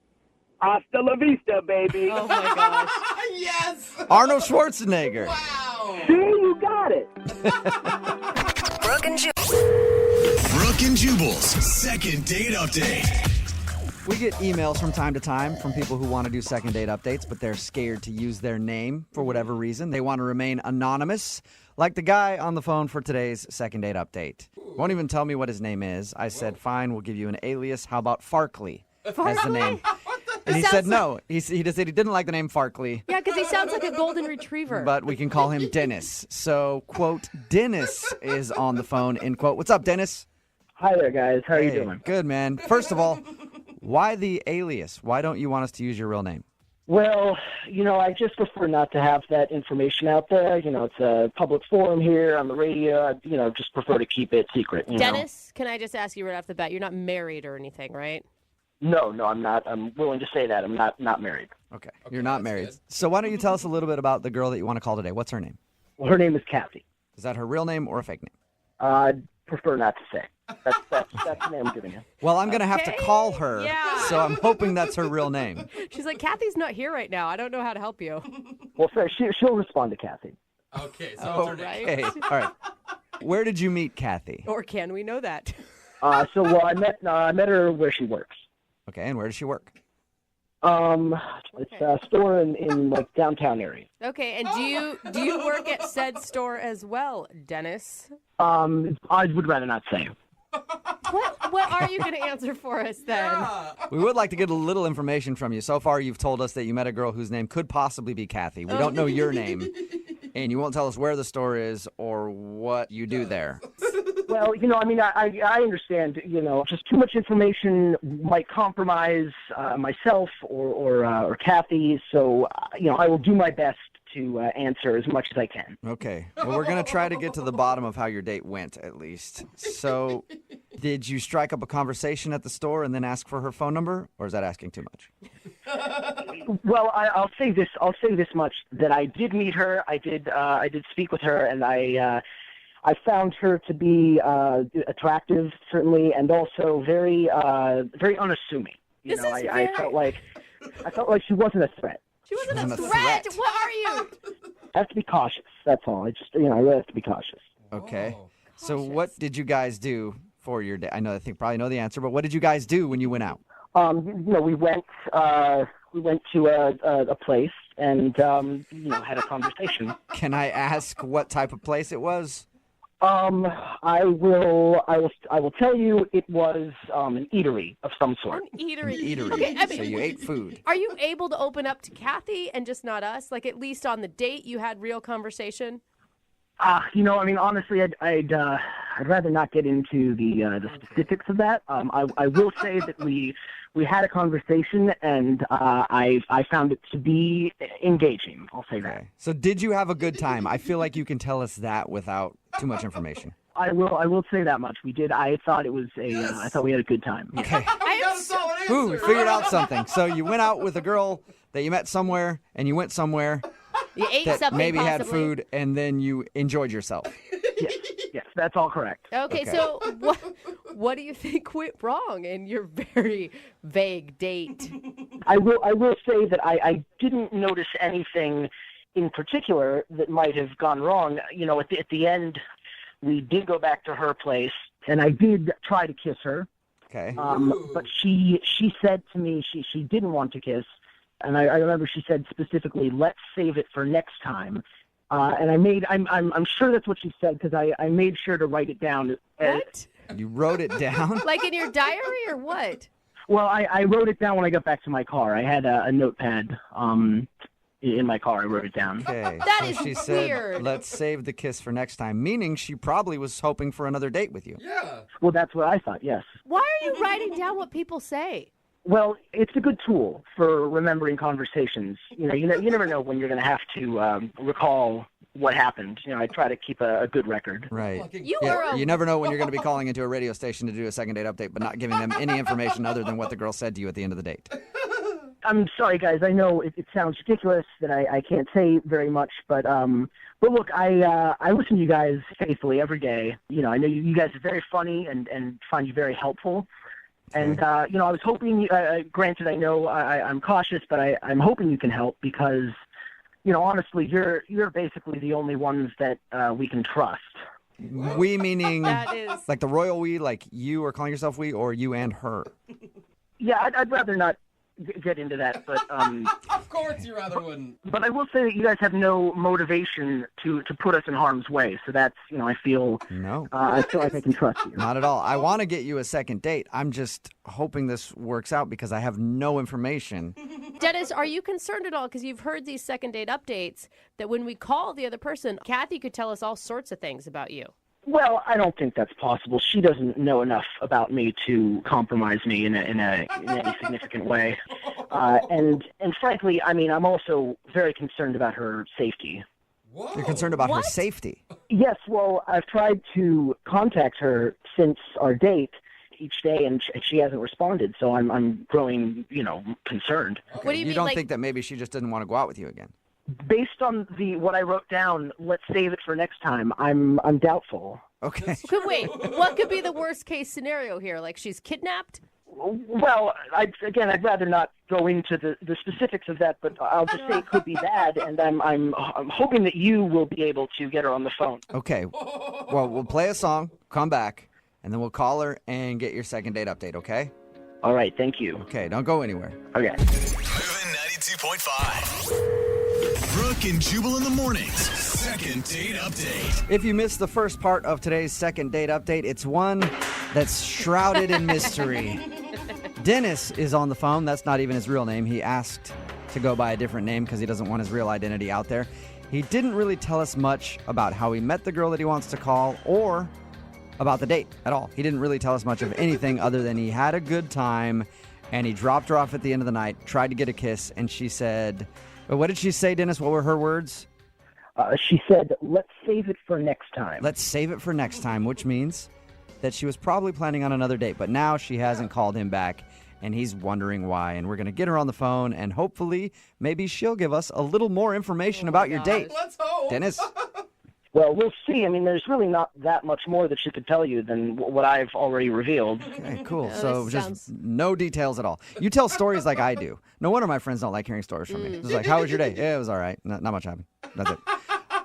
Hasta la vista, baby. Oh, my gosh. Yes. Arnold Schwarzenegger. Wow. See, you got it. Brooke and Jubal. Brooke and Jubal's second date update. We get emails from time to time from people who want to do second date updates, but they're scared to use their name for whatever reason. They want to remain anonymous, like the guy on the phone for today's second date update. Won't even tell me what his name is. I said, fine, we'll give you an alias. How about Farkley as the name? And he said no. He just said he didn't like the name Farkley, Yeah, because he sounds like a golden retriever. but we can call him Dennis. So, quote, Dennis is on the phone, end quote. What's up, Dennis? Hi there, guys. How are you Hey, doing? Good, man. First of all, why the alias? Why don't you want us to use your real name? Well, I just prefer not to have that information out there. It's a public forum here on the radio. I, just prefer to keep it secret. Dennis, can I just ask you right off the bat, you're not married or anything, right? No, I'm not. I'm willing to say that. I'm not married. Okay, you're not married. Good. So why don't you tell us a little bit about the girl that you want to call today? What's her name? Well, her name is Kathy. Is that her real name or a fake name? I'd prefer not to say. That's the name I'm giving you. Well, I'm going to have to call her, so I'm hoping that's her real name. She's like, Kathy's not here right now. I don't know how to help you. Well, fair. She'll respond to Kathy. Okay, so Oh, it's her name. right. Okay, all right. Where did you meet Kathy? Or can we know that? I met her where she works. Okay, and where does she work? It's a store in like downtown area. Okay, and do you work at said store as well, Dennis? I would rather not say. What are you going to answer for us then? We would like to get a little information from you. So far, you've told us that you met a girl whose name could possibly be Kathy. We don't know your name, and you won't tell us where the store is or what you do there. Well, I understand, just too much information might compromise myself or Kathy, so, I will do my best to answer as much as I can. Okay. Well, we're going to try to get to the bottom of how your date went, at least. So, did you strike up a conversation at the store and then ask for her phone number, or is that asking too much? Well, I'll say this much, that I did meet her, I did speak with her, and I found her to be attractive, certainly, and also very unassuming. I felt like she wasn't a threat. She wasn't a threat. What are you? I have to be cautious. That's all. I really have to be cautious. Okay. So what did you guys do for your day? I think probably know the answer, but what did you guys do when you went out? We went to a place and had a conversation. Can I ask what type of place it was? I will tell you it was an eatery of some sort. An eatery. Eatery. Okay, I mean, So you ate food. Are you able to open up to Kathy and just not us? Like, at least on the date, you had real conversation? Honestly, I'd rather not get into the specifics of that. I will say that we had a conversation, and I found it to be engaging. I'll say that. So did you have a good time? I feel like you can tell us that without too much information. I will say that much. We did. I thought it was I thought we had a good time. Okay. We got a solid answer. Ooh, we figured out something. So you went out with a girl that you met somewhere, and you went somewhere. You ate that something maybe possibly. had food, and then you enjoyed yourself. Yes, that's all correct. Okay, so what do you think went wrong in your very vague date? I will say that I didn't notice anything in particular that might have gone wrong. At the end, we did go back to her place, and I did try to kiss her. Okay. But she said to me she didn't want to kiss. And I remember she said specifically, "Let's save it for next time." And I'm sure that's what she said because I made sure to write it down. What? You wrote it down? Like in your diary or what? Well, I wrote it down when I got back to my car. I had a notepad in my car. I wrote it down. Okay. That so is she said, weird. "Let's save the kiss for next time," meaning she probably was hoping for another date with you. Yeah. Well, that's what I thought. Yes. Why are you writing down what people say? Well, it's a good tool for remembering conversations. You never know when you're going to have to recall what happened. I try to keep a good record. Right. You You never know when you're going to be calling into a radio station to do a second date update, but not giving them any information other than what the girl said to you at the end of the date. I'm sorry, guys. I know it sounds ridiculous that I can't say very much, but look, I listen to you guys faithfully every day. I know you guys are very funny and find you very helpful. And, I was hoping, granted, I know I'm cautious, but I'm hoping you can help because, honestly, you're basically the only ones that we can trust. We meaning That is- like the royal we, like you are calling yourself we, or you and her? Yeah, I'd rather not get into that, but Of course you rather wouldn't. but I will say that you guys have no motivation to put us in harm's way. So that's, I feel No. I feel like I can trust you. Not at all. I want to get you a second date. I'm just hoping this works out because I have no information. Dennis, are you concerned at all? Because you've heard these second date updates that when we call the other person, Kathy could tell us all sorts of things about you. Well, I don't think that's possible. She doesn't know enough about me to compromise me in any significant way. And frankly, I'm also very concerned about her safety. Whoa. You're concerned about her safety. Yes, well, I've tried to contact her since our date each day, and she hasn't responded. So I'm growing, concerned. What do you mean, don't like- think that maybe she just didn't want to go out with you again? Based on what I wrote down, let's save it for next time. I'm doubtful. Okay. Wait, what could be the worst case scenario here? Like she's kidnapped? Well, I'd rather not go into the specifics of that, but I'll just say it could be bad, and I'm hoping that you will be able to get her on the phone. Okay. Well, we'll play a song, come back, and then we'll call her and get your second date update, okay? All right, thank you. Okay, don't go anywhere. Okay. Moving 92.5. Brooke and Jubal in the mornings. Second date update. If you missed the first part of today's second date update, it's one that's shrouded in mystery. Dennis is on the phone. That's not even his real name. He asked to go by a different name because he doesn't want his real identity out there. He didn't really tell us much about how he met the girl that he wants to call or about the date at all. He didn't really tell us much of anything other than he had a good time and he dropped her off at the end of the night, tried to get a kiss, and she said, what did she say, Dennis? What were her words? She said, let's save it for next time. Let's save it for next time, which means that she was probably planning on another date, but now she hasn't called him back, and he's wondering why. And we're going to get her on the phone, and hopefully maybe she'll give us a little more information about your date. Let's hope. Dennis? Well, we'll see. There's really not that much more that she could tell you than what I've already revealed. Okay, cool. Yeah, So this just sounds- no details at all. You tell stories like I do. No wonder my friends don't like hearing stories from me. It's like, how was your day? Yeah, it was all right. Not much happened. That's it.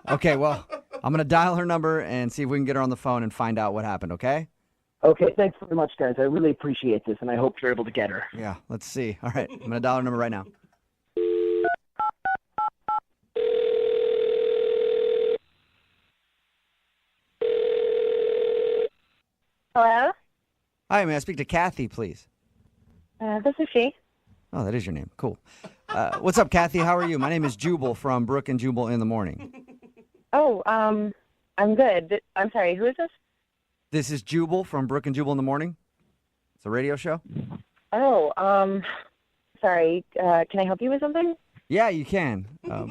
Okay, well, I'm going to dial her number and see if we can get her on the phone and find out what happened, okay? Okay, thanks very much, guys. I really appreciate this, and I hope you're able to get her. Yeah, let's see. All right, I'm going to dial her number right now. Hello? Hi, may I speak to Kathy, please? This is she. Oh, that is your name. Cool. What's up, Kathy? How are you? My name is Jubal from Brooke and Jubal in the Morning. Oh, I'm good. I'm sorry, who is this? This is Jubal from Brooke and Jubal in the Morning. It's a radio show. Oh, sorry. Can I help you with something? Yeah, you can.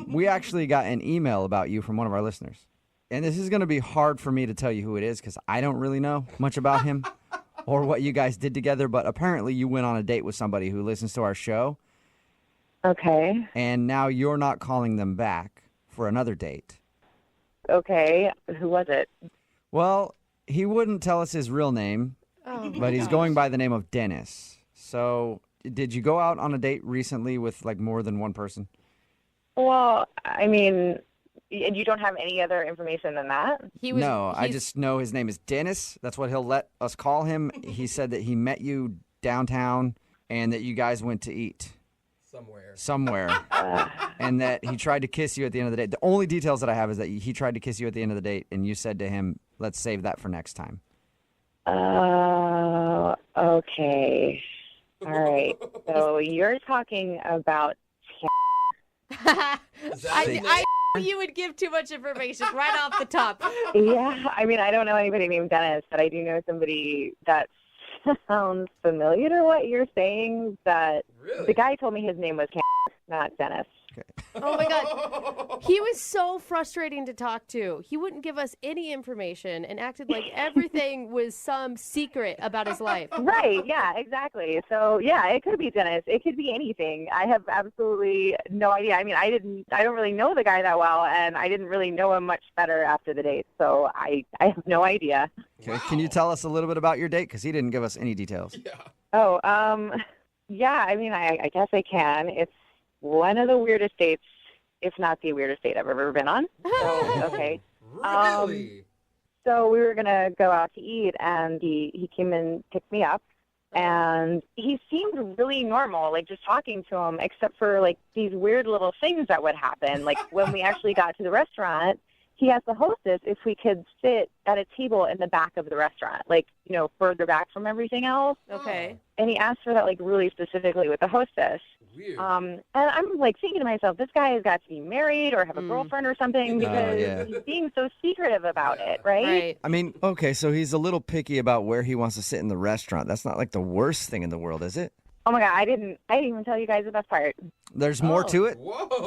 We actually got an email about you from one of our listeners. And this is going to be hard for me to tell you who it is because I don't really know much about him or what you guys did together. But apparently you went on a date with somebody who listens to our show. Okay. And now you're not calling them back for another date. Okay. Who was it? Well, he wouldn't tell us his real name, but he's going by the name of Dennis. So did you go out on a date recently with like more than one person? Well, I mean, you don't have any other information than that? I just know his name is Dennis. That's what he'll let us call him. He said that he met you downtown and that you guys went to eat. Somewhere. And that he tried to kiss you at the end of the date. The only details that I have is that he tried to kiss you at the end of the date, and you said to him, let's save that for next time. Okay. All right. So you're talking about... I knew you would give too much information right off the top. Yeah, I mean, I don't know anybody named Dennis, but I do know somebody that sounds familiar to what you're saying. That the guy told me his name was not Dennis. Oh my God. He was so frustrating to talk to. He wouldn't give us any information and acted like everything was some secret about his life. Right, yeah, exactly. So, yeah, it could be Dennis. It could be anything. I have absolutely no idea. I mean, I don't really know the guy that well, and I didn't really know him much better after the date. So I have no idea. Okay, Can you tell us a little bit about your date? Because he didn't give us any details. Yeah. Oh, yeah, I mean, I guess I can. It's one of the weirdest dates, if not the weirdest date I've ever been on. So, okay. Really? So we were going to go out to eat, and he came and picked me up, and he seemed really normal, like just talking to him, except for like these weird little things that would happen. Like when we actually got to the restaurant, he asked the hostess if we could sit at a table in the back of the restaurant, like, you know, further back from everything else. Okay. And he asked for that, like, really specifically with the hostess. Weird. And I'm, like, thinking to myself, this guy has got to be married or have a girlfriend or something because he's being so secretive about it, right? I mean, okay, so he's a little picky about where he wants to sit in the restaurant. That's not, like, the worst thing in the world, is it? Oh, my God, I didn't even tell you guys the best part. There's more to it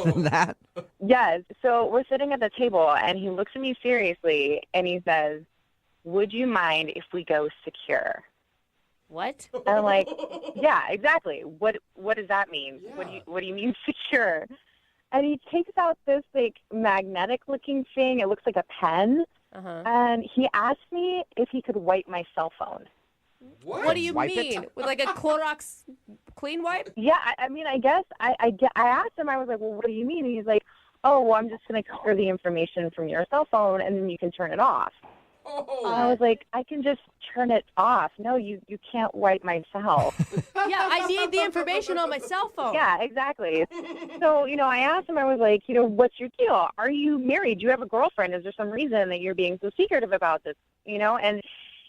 than that? Yes. So we're sitting at the table, and he looks at me seriously, and he says, would you mind if we go secure? What? And I'm like, yeah, exactly. What does that mean? Yeah. What do you mean secure? And he takes out this like magnetic looking thing. It looks like a pen. And he asked me if he could wipe my cell phone. What do you mean? With like a Clorox clean wipe? Yeah, I mean, I guess I asked him. I was like, well, what do you mean? And he's like, oh, well, I'm just going to clear the information from your cell phone, and then you can turn it off. I was like, I can just turn it off. No, you can't wipe my cell. Yeah, I need the information on my cell phone. Yeah, exactly. So, you know, I asked him, I was like, you know, what's your deal? Are you married? Do you have a girlfriend? Is there some reason that you're being so secretive about this? You know, and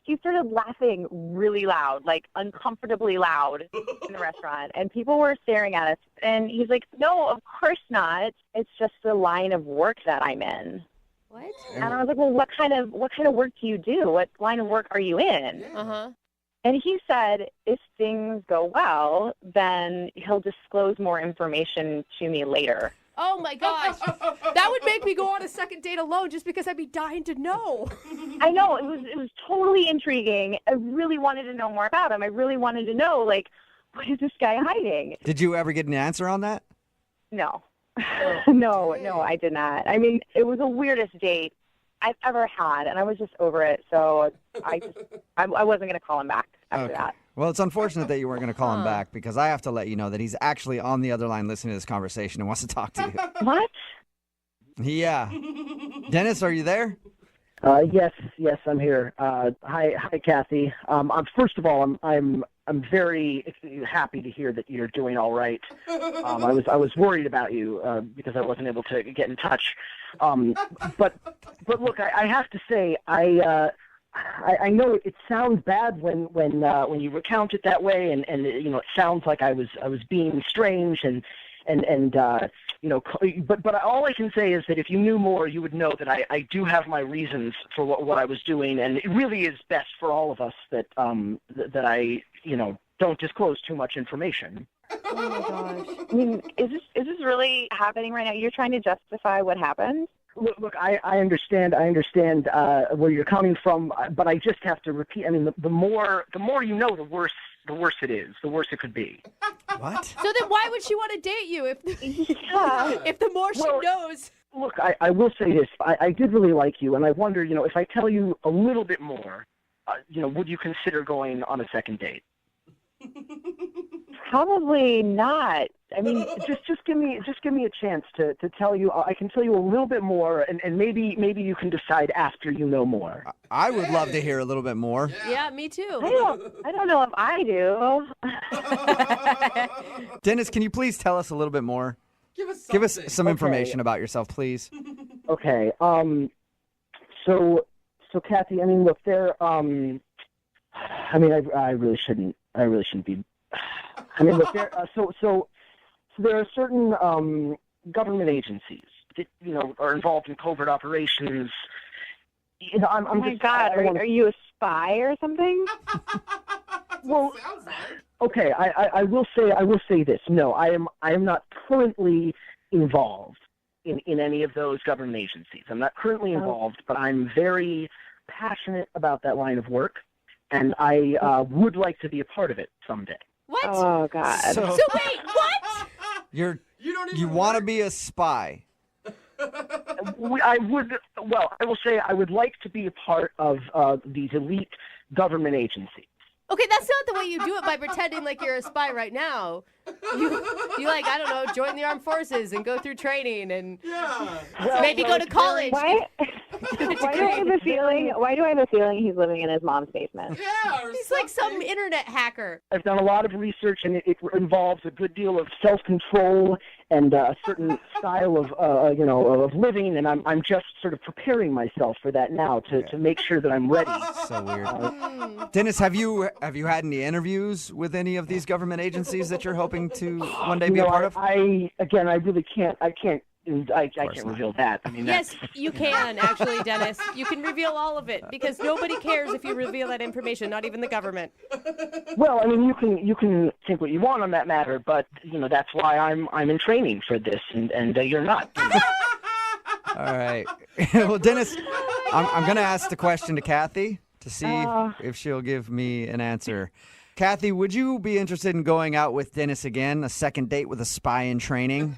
he started laughing really loud, like uncomfortably loud in the restaurant. And people were staring at us. And he's like, no, of course not. It's just the line of work that I'm in. What? And I was like, well, what kind of work do you do? What line of work are you in? And he said, if things go well, then he'll disclose more information to me later. Oh, my gosh. That would make me go on a second date alone just because I'd be dying to know. I know. It was totally intriguing. I really wanted to know more about him. I really wanted to know, like, what is this guy hiding? Did you ever get an answer on that? No. No, I did not. I mean, it was the weirdest date I've ever had, and I was just over it. So I wasn't going to call him back after that. Well, it's unfortunate that you weren't going to call him back because I have to let you know that he's actually on the other line listening to this conversation and wants to talk to you. What? Yeah. Dennis, are you there? Yes, I'm here. Hi, Kathy. First of all, I'm very happy to hear that you're doing all right. I was worried about you because I wasn't able to get in touch. But look, I have to say, I know it sounds bad when you recount it that way, and it sounds like I was being strange and but all I can say is that if you knew more, you would know that I do have my reasons for what I was doing, and it really is best for all of us that I don't disclose too much information. Oh my gosh! I mean, is this really happening right now? You're trying to justify what happened? Look, I understand where you're coming from, but I just have to repeat. I mean, the more you know, the worse it is. The worse it could be. What? So then why would she want to date you if the more she knows? Look, I will say this. I did really like you, and I wonder, if I tell you a little bit more, would you consider going on a second date? Probably not. I mean, just give me a chance to tell you. I can tell you a little bit more, and maybe you can decide after you know more. I would love to hear a little bit more. Yeah, me too. I don't know if I do. Dennis, can you please tell us a little bit more? Give us some information about yourself, please. Okay. So Kathy, I mean, look, I really shouldn't be. I mean, look, so there are certain government agencies that are involved in covert operations. Oh my God, are you a spy or something? Well, okay, I will say this. No, I am not currently involved in any of those government agencies. I'm not currently involved, but I'm very passionate about that line of work, and I would like to be a part of it someday. What? Oh God. So wait, what? You want to be a spy? I will say I would like to be a part of these elite government agencies. Okay, that's not the way you do it by pretending like you're a spy right now. You I don't know, join the armed forces and go through training and maybe go to college. Why do I have a feeling he's living in his mom's basement? Yeah, he's like some internet hacker. I've done a lot of research, and it involves a good deal of self-control and a certain style of living, and I'm just sort of preparing myself for that now to make sure that I'm ready. So weird. Dennis, have you had any interviews with any of these government agencies that you're hoping to one day be a part of? I really can't. I can't reveal that. I mean, yes, you can actually, Dennis. You can reveal all of it because nobody cares if you reveal that information, not even the government. Well, I mean, you can think what you want on that matter, but that's why I'm in training for this, and you're not. All right. Well, Dennis, I'm going to ask the question to Kathy to see if she'll give me an answer. Kathy, would you be interested in going out with Dennis again, a second date with a spy in training?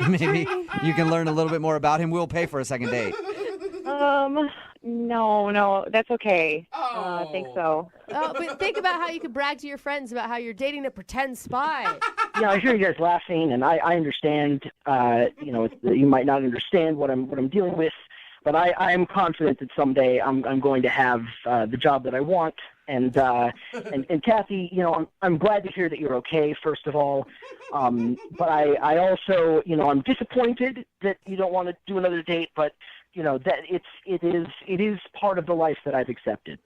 Maybe you can learn a little bit more about him. We'll pay for a second date. No, that's okay. I think so. But think about how you could brag to your friends about how you're dating a pretend spy. Yeah, I hear you guys laughing, and I understand. You might not understand what I'm dealing with, but I am confident that someday I'm going to have the job that I want. And Kathy, I'm glad to hear that you're okay, first of all. But I also, I'm disappointed that you don't want to do another date, but that it is part of the life that I've accepted.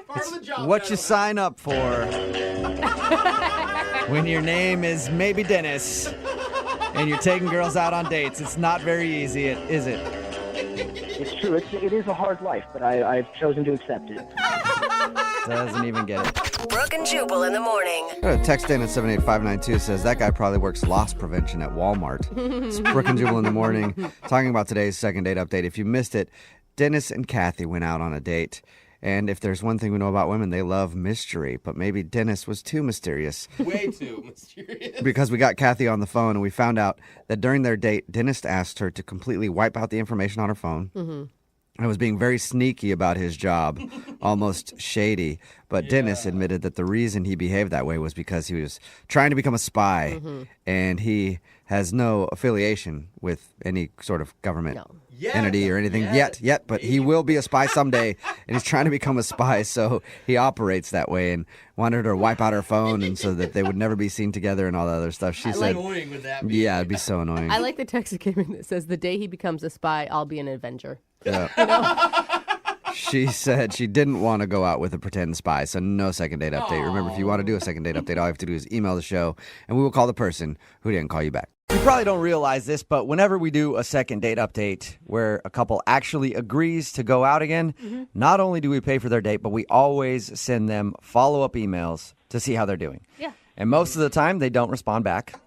Part of the job. What you sign up for when your name is maybe Dennis and you're taking girls out on dates. It's not very easy, is it? It's true. It is a hard life, but I've chosen to accept it. Doesn't even get it. Brooke and Jubal in the morning. Text in at 78592 says that guy probably works loss prevention at Walmart. It's Brooke and Jubal in the morning, talking about today's second date update. If you missed it, Dennis and Kathy went out on a date. And if there's one thing we know about women, they love mystery. But maybe Dennis was too mysterious. Way too mysterious. Because we got Kathy on the phone and we found out that during their date, Dennis asked her to completely wipe out the information on her phone. Mm-hmm. And was being very sneaky about his job, almost shady. But Dennis admitted that the reason he behaved that way was because he was trying to become a spy. Mm-hmm. And he has no affiliation with any sort of government entity or anything yet, but he will be a spy someday, and he's trying to become a spy, so he operates that way and wanted her to wipe out her phone and so that they would never be seen together and all that other stuff. She said, annoying would that be? Yeah, it'd be so annoying. I like the text that came in that says, the day he becomes a spy, I'll be an Avenger. Yeah. She said she didn't want to go out with a pretend spy, so no second date update. Remember, if you want to do a second date update, all you have to do is email the show, and we will call the person who didn't call you back. You probably don't realize this, but whenever we do a second date update where a couple actually agrees to go out again, not only do we pay for their date, but we always send them follow-up emails to see how they're doing. Yeah. And most of the time, they don't respond back.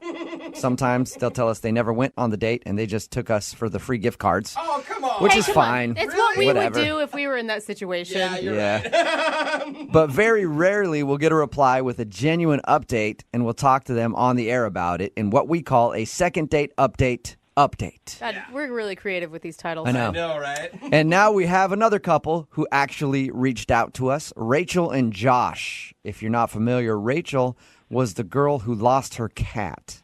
Sometimes they'll tell us they never went on the date and they just took us for the free gift cards. Oh, come on. Which is fine. It's what we Whatever. would do if we were in that situation. Yeah, you're right. But very rarely we'll get a reply with a genuine update, and we'll talk to them on the air about it in what we call a second date update. God, we're really creative with these titles. I know. I know, right? And now we have another couple who actually reached out to us, Rachel and Josh. If you're not familiar, Rachel was the girl who lost her cat.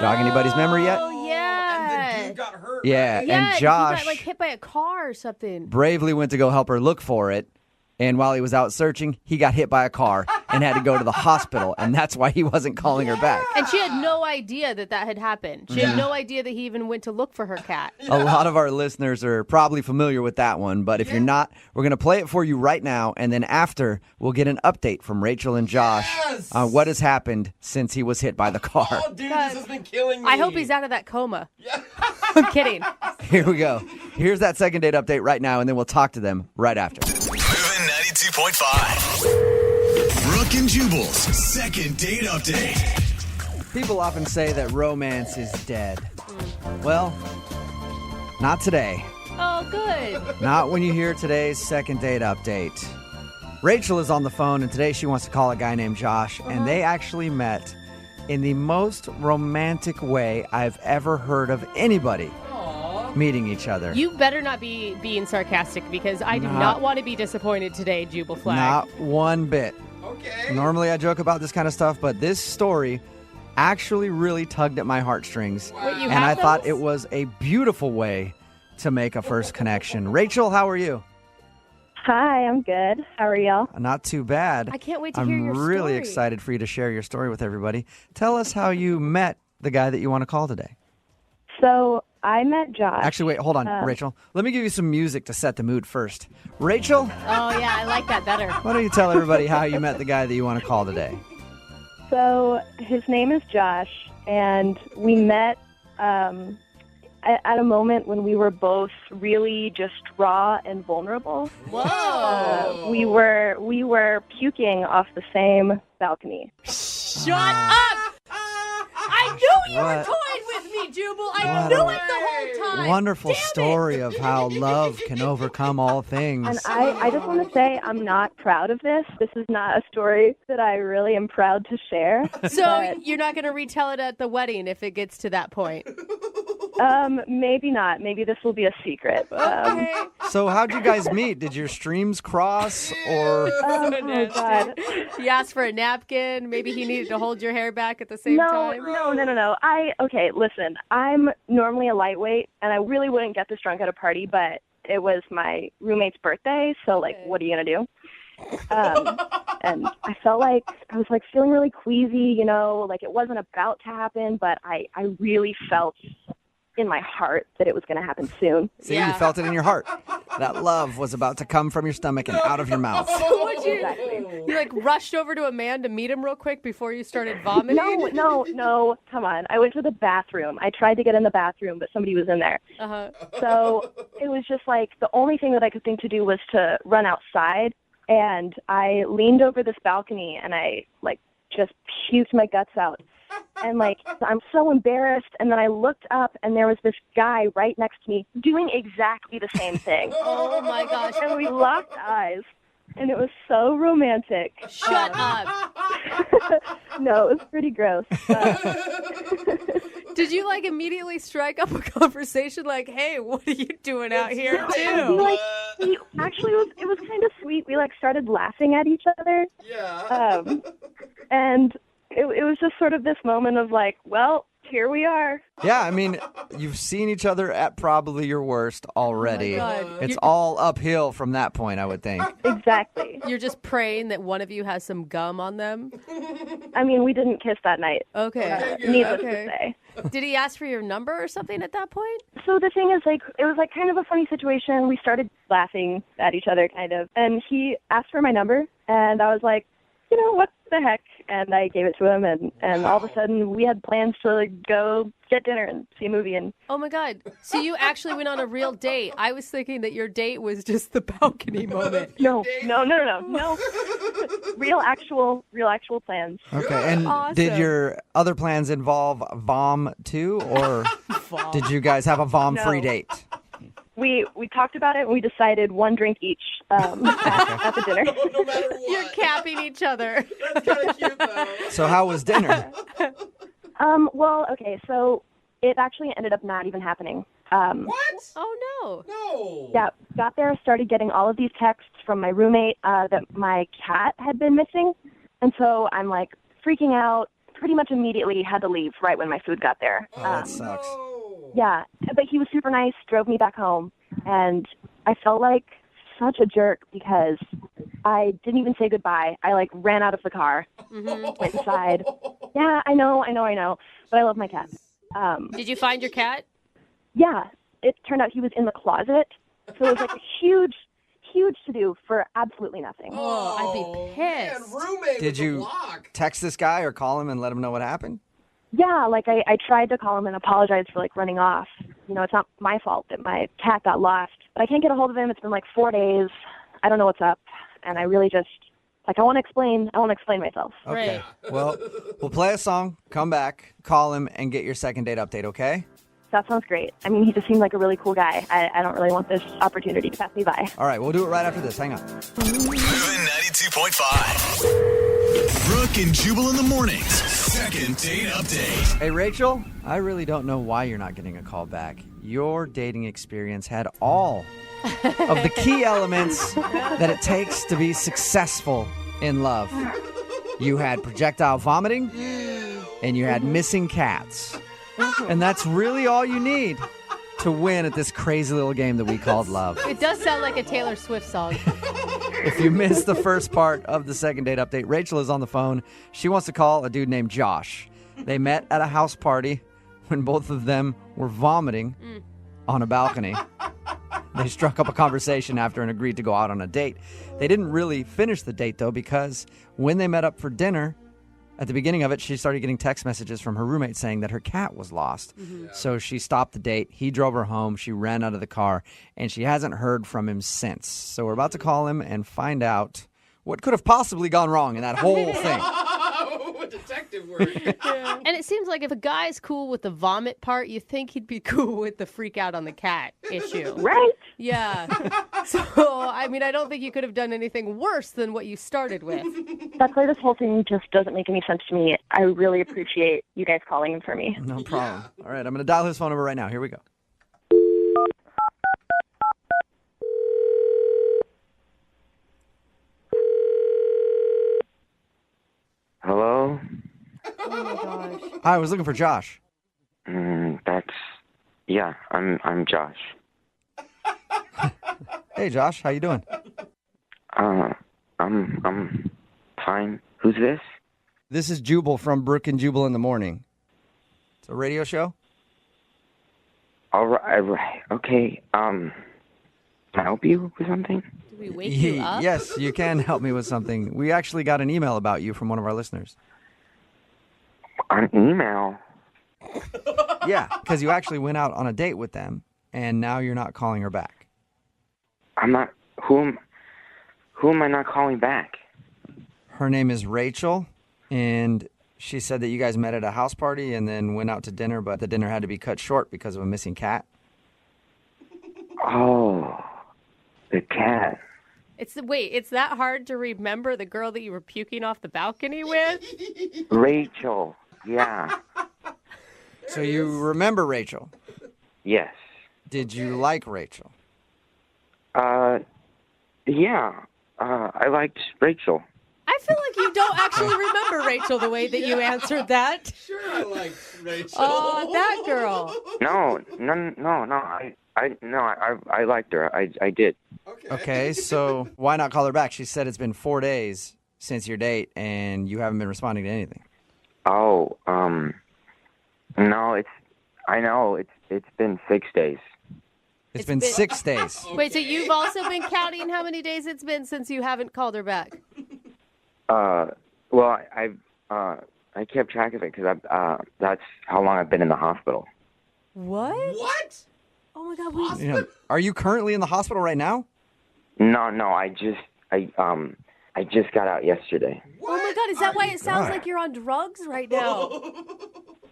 Jog anybody's memory yet? Oh, yeah. And the dude got hurt. Yeah, Yeah, and Josh he got, hit by a car or something. bravely went to go help her look for it. And while he was out searching, he got hit by a car and had to go to the hospital. And that's why he wasn't calling her back. And she had no idea that had happened. She had no idea that he even went to look for her cat. A lot of our listeners are probably familiar with that one. But if you're not, we're going to play it for you right now. And then after, we'll get an update from Rachel and Josh on what has happened since he was hit by the car. Oh, dude, this has been killing me. I hope he's out of that coma. I'm kidding. Here we go. Here's that second date update right now. And then we'll talk to them right after. 92.5. Brooke and Jubal's second date update. People often say that romance is dead. Well, not today. Oh, good. Not when you hear today's second date update. Rachel is on the phone, and today she wants to call a guy named Josh, and they actually met in the most romantic way I've ever heard of anybody meeting each other. You better not be being sarcastic because I do not want to be disappointed today, Jubal Flag. Not one bit. Okay. Normally I joke about this kind of stuff, but this story actually really tugged at my heartstrings. Wait, you and have I thought those? it was a beautiful way to make a first connection. Rachel, how are you? Hi, I'm good. How are y'all? Not too bad. I can't wait to I'm hear your really story. excited for you to share your story with everybody. Tell us how you met the guy that you want to call today. So I met Josh. Actually, wait, hold on, Rachel. Let me give you some music to set the mood first. Rachel, Oh, yeah, I like that better. why don't you tell everybody how you met the guy that you want to call today? So his name is Josh, and we met at a moment when we were both really just raw and vulnerable. Whoa. We were puking off the same balcony. Shut up! I knew you were What? toying with me, Jubal. I What knew a it the whole time. Wonderful Damn it. story of how love can overcome all things. And I just want to say I'm not proud of this. This is not a story that I really am proud to share. So but, you're not going to retell it at the wedding if it gets to that point. maybe not. Maybe this will be a secret. Okay. So how'd you guys meet? Did your streams cross or... Oh, God. He asked for a napkin. Maybe he needed to hold your hair back at the same time. No. Okay, listen. I'm normally a lightweight, and I really wouldn't get this drunk at a party, but it was my roommate's birthday, so, what are you going to do? And I felt like I was, feeling really queasy, it wasn't about to happen, but I really felt in my heart that it was going to happen soon. See, you felt it in your heart. That love was about to come from your stomach and out of your mouth. Would you rushed over to a man to meet him real quick before you started vomiting? No, come on. I went to the bathroom. I tried to get in the bathroom, but somebody was in there. Uh-huh. So it was just the only thing that I could think to do was to run outside, and I leaned over this balcony, and I, just puked my guts out. And, I'm so embarrassed. And then I looked up, and there was this guy right next to me doing exactly the same thing. Oh, my gosh. And we locked eyes, and it was so romantic. Shut up. No, it was pretty gross. Did you, immediately strike up a conversation hey, what are you doing out here, too? It was kind of sweet. We, started laughing at each other. Yeah. And... It was just sort of this moment of well, here we are. Yeah, I mean, you've seen each other at probably your worst already. God. It's all uphill from that point, I would think. Exactly. You're just praying that one of you has some gum on them? I mean, we didn't kiss that night. Okay. Needless to say. Did he ask for your number or something at that point? So the thing is, like, it was like kind of a funny situation. We started laughing at each other, kind of, and he asked for my number, and I was like, you know, what the heck? And I gave it to him, and all of a sudden we had plans to like, go get dinner and see a movie. And oh my God! So you actually went on a real date? I was thinking that your date was just the balcony moment. No. Real actual plans. Okay, and Awesome. did your other plans involve vom too, or did you guys have a vom-free No. date? We talked about it, and we decided one drink each at the dinner. No matter what. You're capping each other. That's kind of cute, though. So how was dinner? Well, okay, so it actually ended up not even happening. What? Oh no! No. Yeah, got there, started getting all of these texts from my roommate that my cat had been missing, and so I'm like freaking out. Pretty much immediately had to leave right when my food got there. Oh, that sucks. Yeah, but he was super nice, drove me back home, and I felt like such a jerk because I didn't even say goodbye. I like ran out of the car, went inside. Yeah, I know, but I love my cat. Did you find your cat? Yeah, it turned out he was in the closet, so it was like a huge to-do for absolutely nothing. Oh, I'd be pissed. Man, roommate Did with a you block. text this guy or call him and let him know what happened? Yeah, like I tried to call him and apologize for like running off. You know, it's not my fault that my cat got lost, but I can't get a hold of him. It's been like 4 days. I don't know what's up, and I really just like I want to explain myself. Okay. Well, we'll play a song, come back, call him, and get your second date update, okay? That sounds great. I mean, he just seemed like a really cool guy. I don't really want this opportunity to pass me by. All right, we'll do it right after this. Hang on. Moving 92.5. Brooke and Jubal in the mornings. Second date update. Hey, Rachel, I really don't know why you're not getting a call back. Your dating experience had all of the key elements that it takes to be successful in love. You had projectile vomiting, and you had missing cats. And that's really all you need to win at this crazy little game that we called love. It does sound like a Taylor Swift song. If you missed the first part of the second date update, Rachel is on the phone. She wants to call a dude named Josh. They met at a house party when both of them were vomiting on a balcony. They struck up a conversation after and agreed to go out on a date. They didn't really finish the date, though, because when they met up for dinner, at the beginning of it, she started getting text messages from her roommate saying that her cat was lost. So she stopped the date. He drove her home. She ran out of the car, and she hasn't heard from him since. So we're about to call him and find out what could have possibly gone wrong in that whole thing. Detective work. And it seems like if a guy's cool with the vomit part, you think he'd be cool with the freak out on the cat issue. Right? Yeah. So, I mean, I don't think you could have done anything worse than what you started with. That's why this whole thing just doesn't make any sense to me. I really appreciate you guys calling him for me. No problem. All right, I'm going to dial his phone number right now. Here we go. Hello? Oh my gosh. Hi, I was looking for Josh. I'm Josh. Hey, Josh, how you doing? I'm fine. Who's this? This is Jubal from Brooke and Jubal in the Morning. It's a radio show. All right. Okay. Can I help you with something? Did we wake you up? Yes, you can help me with something. We actually got an email about you from one of our listeners. An email? Yeah, because you actually went out on a date with them, and now you're not calling her back. I'm not. Who am I not calling back? Her name is Rachel, and she said that you guys met at a house party and then went out to dinner, but the dinner had to be cut short because of a missing cat. Oh, the cat. It's that hard to remember the girl that you were puking off the balcony with? Rachel. Yeah. So you remember Rachel? Yes. Did you like Rachel? Yeah. I liked Rachel. I I feel like you don't actually remember, Rachel, the way that you answered that. Sure, I liked Rachel. Oh, that girl. No. I liked her. I did. Okay, so why not call her back? She said it's been 4 days since your date, and you haven't been responding to anything. Oh, no, it's been 6 days. It's been 6 days. Wait, so you've also been counting how many days it's been since you haven't called her back? Well, I kept track of it because that's how long I've been in the hospital. What? What? Oh my God, Are you currently in the hospital right now? No, I just got out yesterday. Oh my God, is that why it sounds like you're on drugs right now?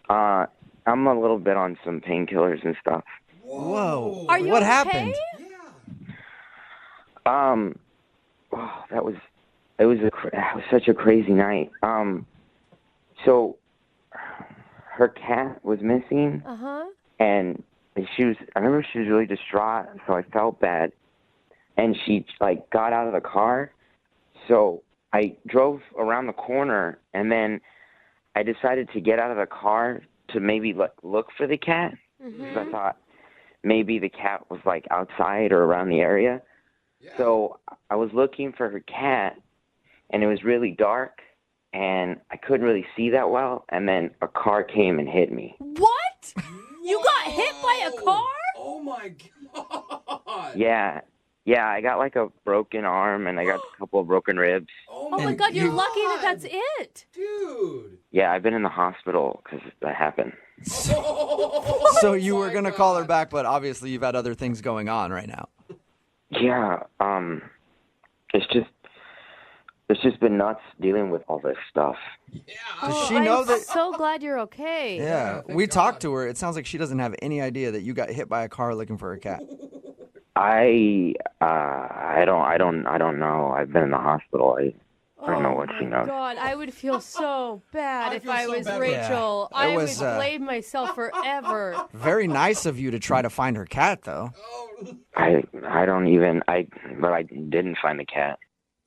I'm a little bit on some painkillers and stuff. Whoa. Are you what okay? happened? It was such a crazy night. So her cat was missing. Uh-huh. And I remember she was really distraught, so I felt bad. And she got out of the car. So I drove around the corner, and then I decided to get out of the car to maybe look for the cat. Because I thought maybe the cat was outside or around the area. Yeah. So I was looking for her cat, and it was really dark, and I couldn't really see that well. And then a car came and hit me. What? You got hit by a car? Oh my God. Yeah, I got a broken arm, and I got a couple of broken ribs. Oh my God, you're lucky that's it. Dude. Yeah, I've been in the hospital because that happened. So you were going to call her back, but obviously you've had other things going on right now. Yeah, it's just been nuts dealing with all this stuff. Does she know that? I'm so glad you're okay. Yeah, we talked to her. It sounds like she doesn't have any idea that you got hit by a car looking for her cat. I don't know. I've been in the hospital. I don't know what she knows. God, I would feel so bad if I was bad. Rachel. Yeah. I would blame myself forever. Very nice of you to try to find her cat, though. I didn't find the cat.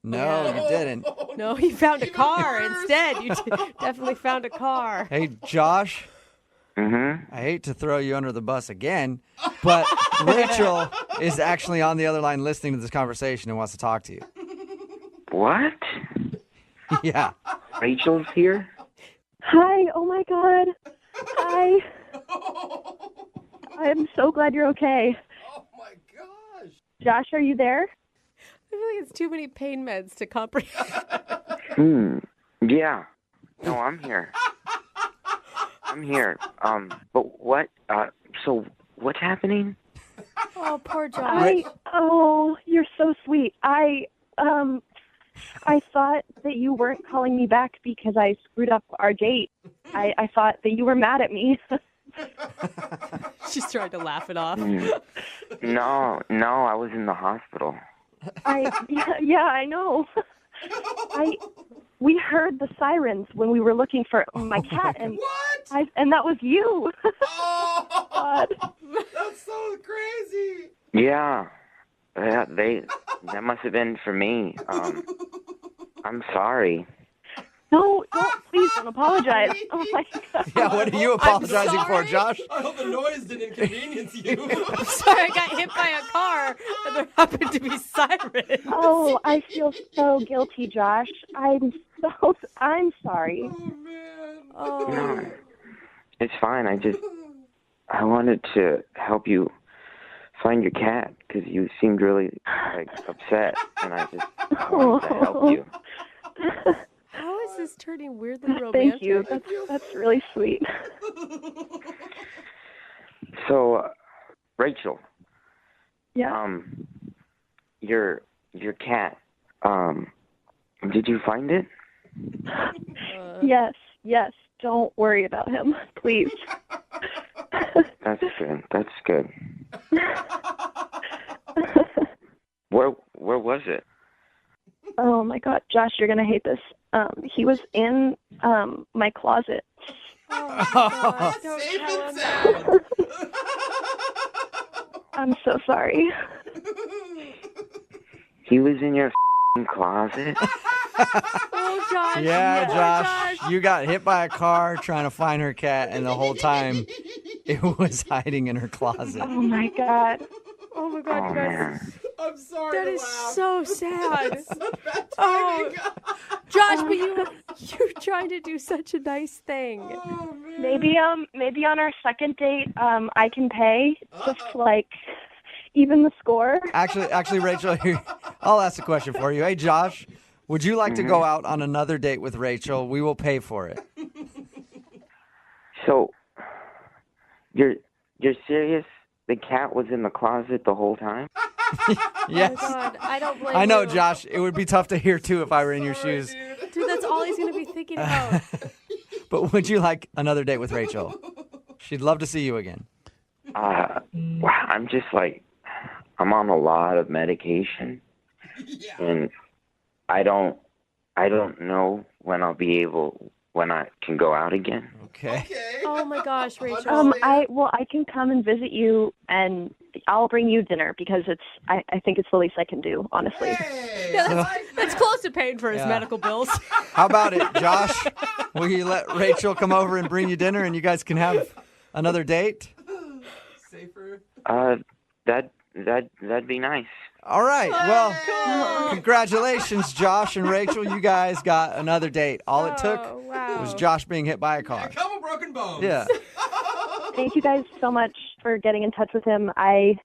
No, you didn't. No, he found a car instead. You definitely found a car. Hey, Josh. Mm-hmm. I hate to throw you under the bus again, but Rachel is actually on the other line listening to this conversation and wants to talk to you. What? Yeah. Rachel's here? Hi. Oh my God. Hi. I'm so glad you're okay. Oh my gosh. Josh, are you there? I feel like it's too many pain meds to comprehend. Yeah. No, I'm here. I'm here. But what? So what's happening? Oh, poor Josh. Oh, you're so sweet. I thought that you weren't calling me back because I screwed up our date. I thought that you were mad at me. She's trying to laugh it off. No, I was in the hospital. Yeah, I know. We heard the sirens when we were looking for my cat, and and that was you. Oh, God. That's so crazy. Yeah, that must have been for me. I'm sorry. No, please don't apologize. Oh my God. Yeah, what are you apologizing for, Josh? I hope the noise didn't inconvenience you. I'm sorry, I got hit by a car, and there happened to be sirens. Oh, I feel so guilty, Josh. I'm sorry. Oh man. Oh. No, it's fine. I wanted to help you find your cat because you seemed really upset, and I just wanted to help you. How is this turning weirdly romantic? Thank you. That's really sweet. So, Rachel. Yeah. Your cat. Did you find it? Yes. Don't worry about him, please. That's good. Where was it? Oh my God, Josh, you're gonna hate this. He was in my closet. Oh my God, Safe and sound. I'm so sorry. He was in your closet? Oh Josh. Yeah, Poor Josh, you got hit by a car trying to find her cat, and the whole time it was hiding in her closet. Oh my god. Oh my God, you guys. I'm sorry. That to is laugh. so sad. That's such bad Oh, timing. Josh, but you're trying to do such a nice thing. Oh, man. Maybe on our second date, I can pay just like even the score. Actually, Rachel, here, I'll ask a question for you. Hey, Josh, would you like to go out on another date with Rachel? We will pay for it. So, you're serious? The cat was in the closet the whole time? Yes. Oh my God, I don't blame I know, you. Josh. It would be tough to hear, too, if I were in your shoes. Dude, that's all he's going to be thinking about. But would you like another date with Rachel? She'd love to see you again. Wow, I'm just like, I'm on a lot of medication, and I don't know when I can go out again. Okay. Oh my gosh, Rachel. I can come and visit you, and I'll bring you dinner because I think it's the least I can do, honestly. Yeah, that's close to paying for his Yeah. medical bills. How about it, Josh? Will you let Rachel come over and bring you dinner, and you guys can have another date? Safer. That'd be nice. All right. Well, congratulations, Josh and Rachel. You guys got another date. All it took was Josh being hit by a car. Couple broken bones. Yeah. Thank you guys so much for getting in touch with him. I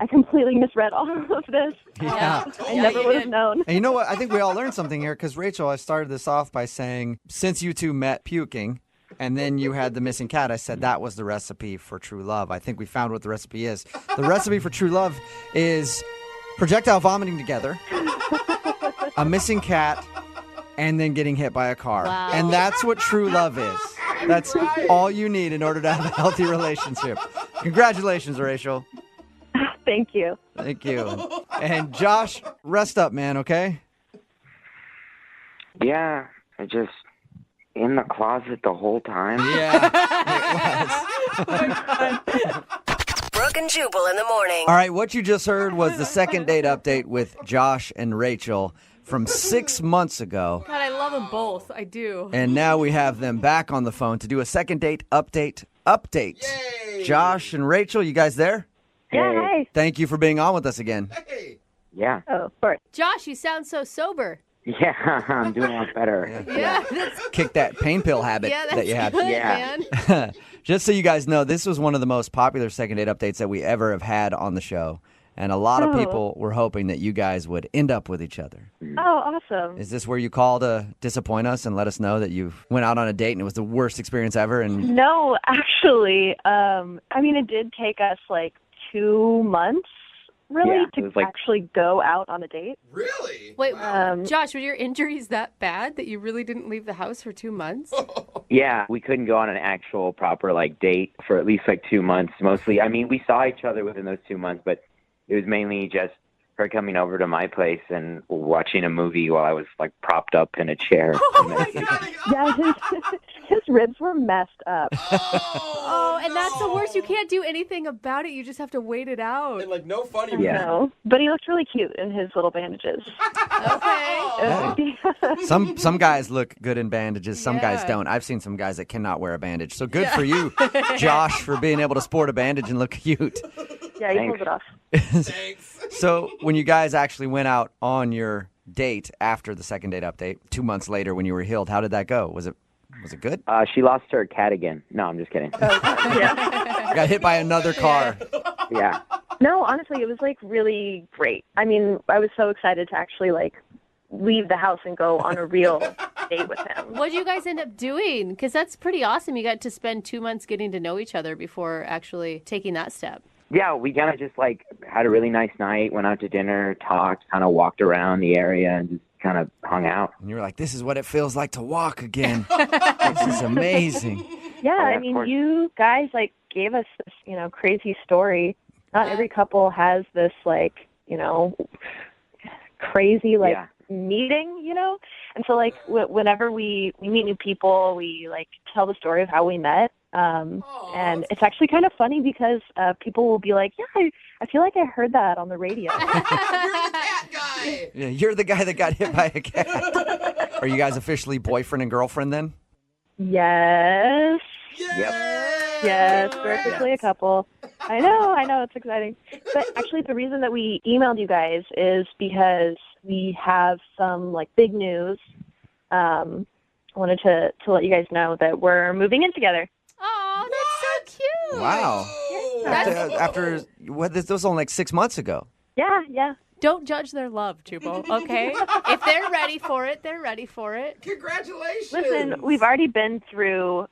completely misread all of this. Yeah. I never would have known. And you know what? I think we all learned something here because, Rachel, I started this off by saying, since you two met puking, and then you had the missing cat, I said that was the recipe for true love. I think we found what the recipe is. The recipe for true love is projectile vomiting together, a missing cat, and then getting hit by a car. Wow. And that's what true love is. That's all you need in order to have a healthy relationship. Congratulations, Rachel. Thank you. Thank you. And Josh, rest up, man, okay? Yeah, I just in the closet the whole time. Yeah, Brooke and Jubal in the morning. All right, what you just heard was the second date update with Josh and Rachel from 6 months ago. God, I love them both. I do. And now we have them back on the phone to do a second date update. Yay. Josh and Rachel, you guys there? Yeah, hey. Thank you for being on with us again. Hey. Yeah. Oh, of course. Josh, you sound so sober. Yeah, I'm doing a lot better. Yeah, that's, Kick that pain pill habit yeah, that's that you had. good, Yeah. man. Just so you guys know, this was one of the most popular second date updates that we ever have had on the show. And a lot of people were hoping that you guys would end up with each other. Oh, awesome. Is this where you call to disappoint us and let us know that you went out on a date and it was the worst experience ever? And No, actually, it did take us like 2 months, really, Yeah, it to was like- actually go out on a date. Really? Wait, Um, Josh, were your injuries that bad that you really didn't leave the house for 2 months? Yeah, we couldn't go on an actual proper date for at least 2 months. Mostly, we saw each other within those 2 months, but it was mainly just her coming over to my place and watching a movie while I was propped up in a chair. Yeah, his ribs were messed up. Oh, and that's the worst. You can't do anything about it. You just have to wait it out. And no funny. Yeah. No, but he looked really cute in his little bandages. Okay. some guys look good in bandages. Some guys Yeah. don't. I've seen some guys that cannot wear a bandage. So good for you, Josh, for being able to sport a bandage and look cute. Yeah, he Thanks. pulled it off. Thanks. So when you guys actually went out on your date after the second date update, 2 months later when you were healed, how did that go? Was it good? She lost her cat again. No, I'm just kidding. Yeah. Got hit by another car. Yeah. No, honestly, it was really great. I was so excited to actually leave the house and go on a real date with him. What did you guys end up doing? Because that's pretty awesome. You got to spend 2 months getting to know each other before actually taking that step. Yeah, we kind of just had a really nice night, went out to dinner, talked, kind of walked around the area and just kind of hung out. And you were like, this is what it feels like to walk again. This is amazing. Yeah, of course. you guys gave us this, crazy story. Not every couple has this crazy Yeah. meeting, And so whenever we meet new people, we tell the story of how we met. And it's actually kind of funny because people will be like, yeah, I feel like I heard that on the radio. You're the cat guy. Yeah, you're the guy that got hit by a cat. Are you guys officially boyfriend and girlfriend then? Yes. Yep. Yes, we're officially a couple. I know, it's exciting. But actually, the reason that we emailed you guys is because we have some big news. I wanted to let you guys know that we're moving in together. Oh, that's so cute. Wow. After what? This was only 6 months ago. Yeah. Don't judge their love, Jubal, okay? If they're ready for it, they're ready for it. Congratulations. Listen, we've already been through,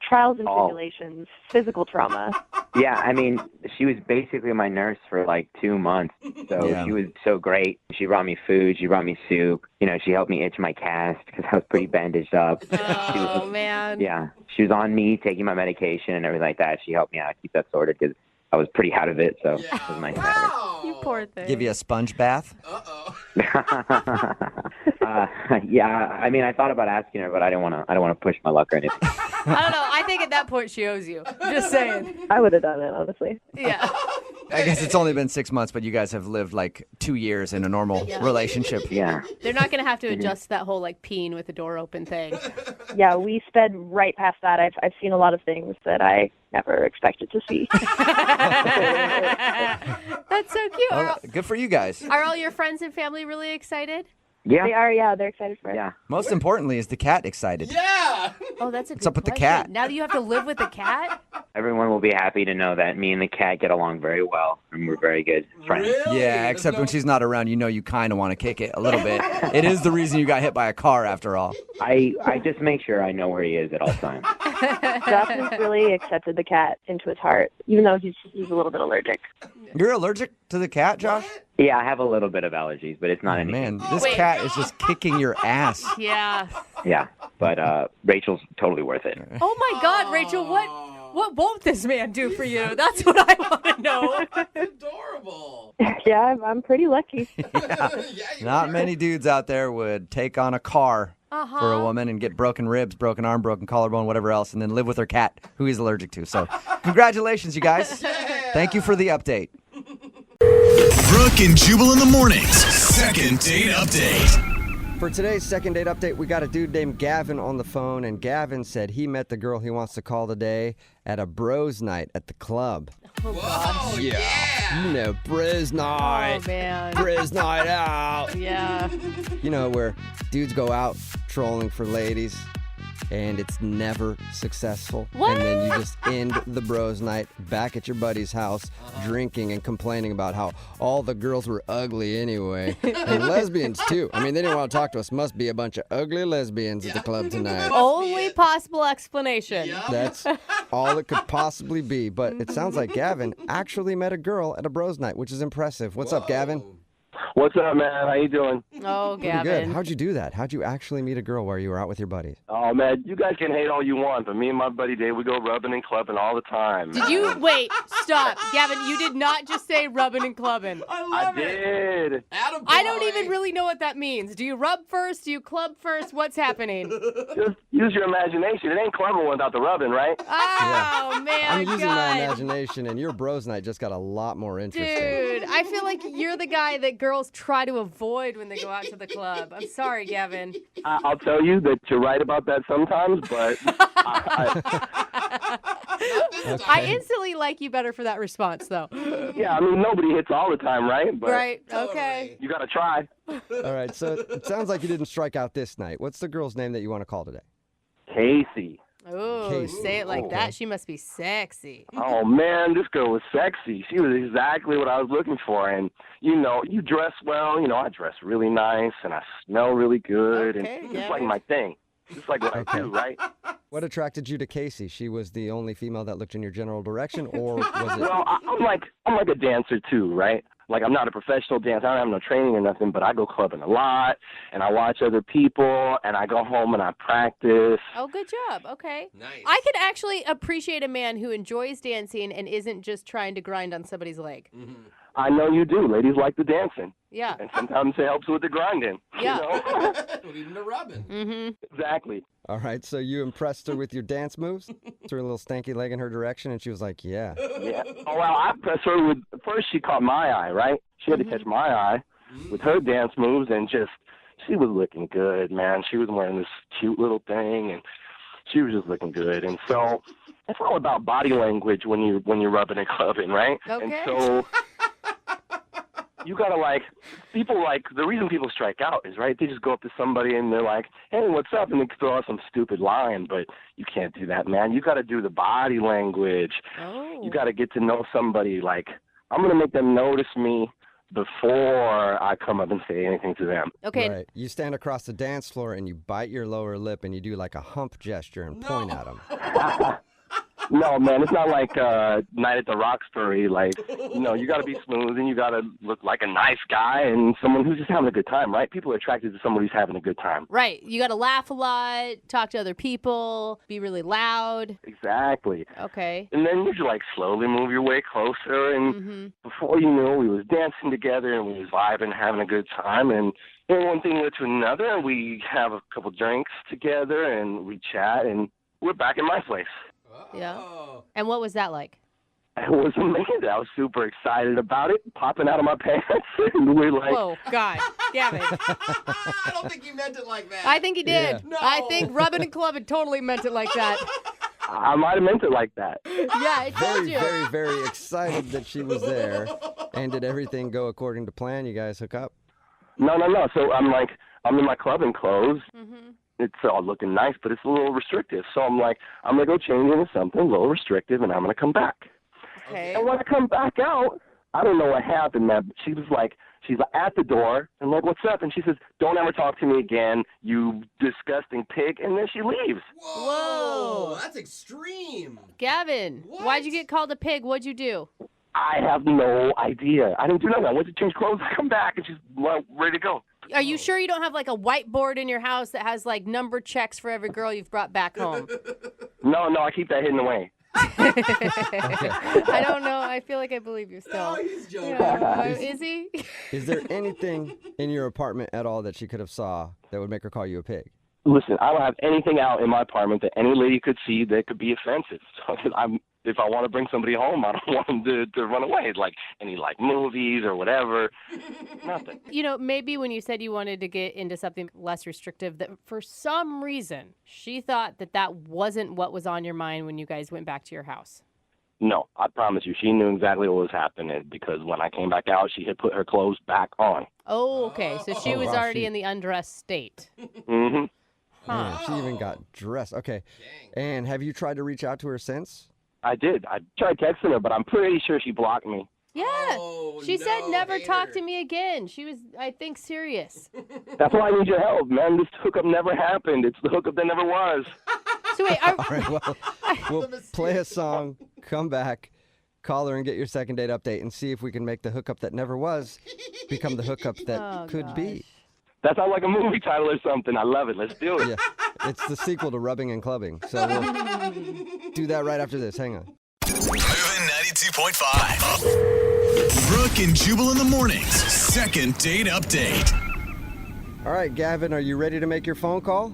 trials and tribulations, physical trauma. Yeah, I mean, she was basically my nurse for 2 months. So she was so great. She brought me food. She brought me soup. She helped me itch my cast because I was pretty bandaged up. Oh, man. Yeah. She was on me taking my medication and everything like that. She helped me out keep that sorted because I was pretty out of it. So it was nice to have her. You poor thing. Give you a sponge bath? Yeah, I mean, I thought about asking her, but I don't want to push my luck or anything. I don't know. I think at that point she owes you. Just saying. I would have done it, honestly. Yeah. I guess it's only been 6 months, but you guys have lived 2 years in a normal relationship. Yeah. They're not going to have to adjust that whole peeing with the door open thing. Yeah, we sped right past that. I've seen a lot of things that I never expected to see. That's so cute. Well, good for you guys. Are all your friends and family really excited? Yeah. They are, yeah. They're excited for it. Yeah. Most importantly, is the cat excited? Yeah. Oh, that's a What's good up with the question. cat? Now do you have to live with the cat? Everyone will be happy to know that me and the cat get along very well, and we're very good friends. Really? Yeah, except when she's not around, you kind of want to kick it a little bit. It is the reason you got hit by a car, after all. I just make sure I know where he is at all times. Justin's really accepted the cat into his heart, even though he's a little bit allergic. You're allergic to the cat, Josh? Yeah, I have a little bit of allergies, but it's not anything. Man, this cat is just kicking your ass. Yeah. Yeah, but Rachel's totally worth it. Oh my God, Rachel, what won't this man do for you? That's what I want to know. Adorable. Yeah, I'm pretty lucky. Not many dudes out there would take on a car for a woman and get broken ribs, broken arm, broken collarbone, whatever else, and then live with her cat, who he's allergic to. So congratulations, you guys. Thank you for the update. Brooke and Jubal in the mornings. Second date update. For today's second date update, we got a dude named Gavin on the phone, and Gavin said he met the girl he wants to call today at a bros night at the club. Oh, gosh. Yeah. Bros night. Oh, man. Bros night out. Yeah. Where dudes go out trolling for ladies, and it's never successful. What? And then you just end the bros night back at your buddy's house, drinking and complaining about how all the girls were ugly anyway. And lesbians, too. I mean, they didn't want to talk to us. Must be a bunch of ugly lesbians at the club tonight. Only possible explanation. That's all it could possibly be. But it sounds like Gavin actually met a girl at a bros night, which is impressive. What's up, Gavin? What's up, man? How you doing? Oh, Pretty Gavin. good. How'd you do that? How'd you actually meet a girl while you were out with your buddies? Oh, man, you guys can hate all you want, but me and my buddy Dave, we go rubbing and clubbing all the time. Did you wait? Stop, Gavin. You did not just say rubbing and clubbing. I did. I don't even really know what that means. Do you rub first? Do you club first? What's happening? Just use your imagination. It ain't clubbing without the rubbing, right? Oh man, I'm using my God. imagination, and your bros night just got a lot more interesting. Dude, I feel like you're the guy that girls try to avoid when they go out to the club. I'm sorry, Gavin. I'll tell you that you're right about that sometimes, but I instantly like you better for that response, though. yeah, I mean, nobody hits all the time, right? But Right, okay. you got to try. All right, so it sounds like you didn't strike out this night. What's the girl's name that you want to call today? Casey. Ooh, Casey. say it like that. She must be sexy. Oh, man, this girl was sexy. She was exactly what I was looking for. And, you dress well. I dress really nice, and I smell really good. Okay, and it's yeah. like my thing. It's like what I do, right? What attracted you to Casey? She was the only female that looked in your general direction, or was it? Well, I'm like a dancer, too, right? Like, I'm not a professional dancer. I don't have no training or nothing, but I go clubbing a lot, and I watch other people, and I go home and I practice. Oh, good job. Okay. Nice. I could actually appreciate a man who enjoys dancing and isn't just trying to grind on somebody's leg. Mm-hmm. I know you do. Ladies like the dancing. Yeah. And sometimes it helps with the grinding. Yeah. Well, even the rubbing. Mm-hmm. Exactly. All right, so you impressed her with your dance moves? Threw a little stanky leg in her direction, and she was like, yeah. Yeah. Oh, well, I pressed her with, first she caught my eye, right? She had to catch my eye with her dance moves and just she was looking good, man. She was wearing this cute little thing, and she was just looking good. And so it's all about body language when you're rubbing and clubbing, right? Okay. And so you gotta the reason people strike out is, right, they just go up to somebody and they're like, hey, what's up? And they throw out some stupid line, but you can't do that, man. You gotta do the body language. Oh. You gotta get to know somebody. Like, I'm gonna make them notice me before I come up and say anything to them. Okay. Right. You stand across the dance floor and you bite your lower lip and you do like a hump gesture and point at them. No, man, it's not like Night at the Roxbury. Like, you got to be smooth and you got to look like a nice guy and someone who's just having a good time, right? People are attracted to somebody who's having a good time. Right. You got to laugh a lot, talk to other people, be really loud. Exactly. Okay. And then you like slowly move your way closer, and before you know, we was dancing together and we was vibing, having a good time, and then one thing led to another, and we have a couple drinks together and we chat, and we're back in my place. Yeah. And what was that like? It was amazing. I was super excited about it, popping out of my pants, and we're like... Whoa, God, damn it. I don't think he meant it like that. I think he did. Yeah. No. I think rubbing and clubbing totally meant it like that. I might have meant it like that. Yeah, I told Very, you. very, very excited that she was there. And did everything go according to plan? You guys hook up? No. So I'm in my clubbing clothes. It's all looking nice, but it's a little restrictive. So I'm like, I'm going to go change into something a little restrictive, and I'm going to come back. Okay. And when I come back out, I don't know what happened, man. But she's at the door, and like, what's up? And she says, don't ever talk to me again, you disgusting pig. And then she leaves. Whoa. That's extreme. Gavin, why'd you get called a pig? What'd you do? I have no idea. I didn't do nothing. I went to change clothes. I come back, and she's ready to go. Are you sure you don't have like a whiteboard in your house that has like number checks for every girl you've brought back home? No, I keep that hidden away. I don't know. I feel like I believe you still. No, he's joking. Is he? Is there anything in your apartment at all that she could have saw that would make her call you a pig? Listen, I don't have anything out in my apartment that any lady could see that could be offensive. So if I want to bring somebody home, I don't want them to run away. Like any movies or whatever. Nothing. Maybe when you said you wanted to get into something less restrictive, that for some reason she thought that wasn't what was on your mind when you guys went back to your house. No, I promise you, she knew exactly what was happening because when I came back out, she had put her clothes back on. Oh, okay. So she was already in the undressed state. Mm-hmm. Man, she even got dressed. Okay. And have you tried to reach out to her since? I did. I tried texting her, but I'm pretty sure she blocked me. Yeah. She said never talk to me again. She was, I think, serious. That's why I need your help, man. This hookup never happened. It's the hookup that never was. So wait, All right, well, we'll play a song, come back, call her and get your second date update and see if we can make the hookup that never was become the hookup that could be. That sounds like a movie title or something. I love it. Let's do it. Yeah, it's the sequel to Rubbing and Clubbing. So we'll do that right after this. Hang on. Moving 92.5. Brooke and Jubal in the mornings. Second date update. All right, Gavin, are you ready to make your phone call?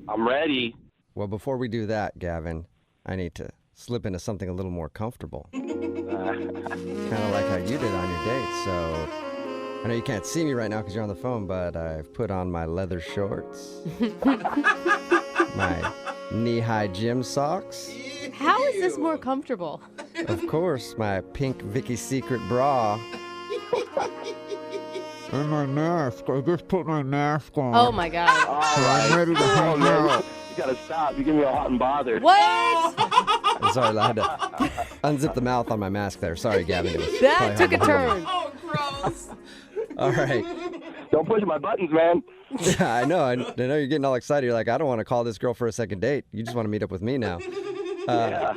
I'm ready. Well, before we do that, Gavin, I need to slip into something a little more comfortable. Kind of like how you did on your date. So I know you can't see me right now because you're on the phone, but I've put on my leather shorts, my knee-high gym socks. How is this more comfortable? Of course, my pink Vicky's Secret bra. And my mask. I just put my mask on. Oh, my God. All right. I'm ready to hang out. You gotta stop. You give me a hot and bothered. What? I'm sorry, I had to unzip the mouth on my mask there. Sorry, Gavin. It was That probably took a hard to hear me. turn. Oh, gross. All right. Don't push my buttons, man. Yeah, I know. I know you're getting all excited. You're like, I don't want to call this girl for a second date. You just want to meet up with me now. Yeah.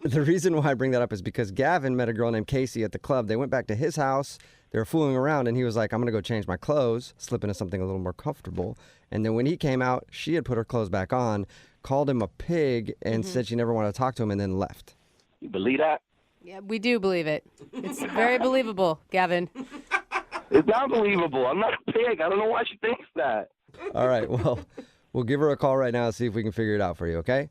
The reason why I bring that up is because Gavin met a girl named Casey at the club. They went back to his house. They were fooling around, and he was like, I'm going to go change my clothes, slip into something a little more comfortable. And then when he came out, she had put her clothes back on, called him a pig, and said she never wanted to talk to him, and then left. You believe that? Yeah, we do believe it. It's very believable, Gavin. It's not believable. I'm not a pig. I don't know why she thinks that. All right, well, we'll give her a call right now and see if we can figure it out for you, okay?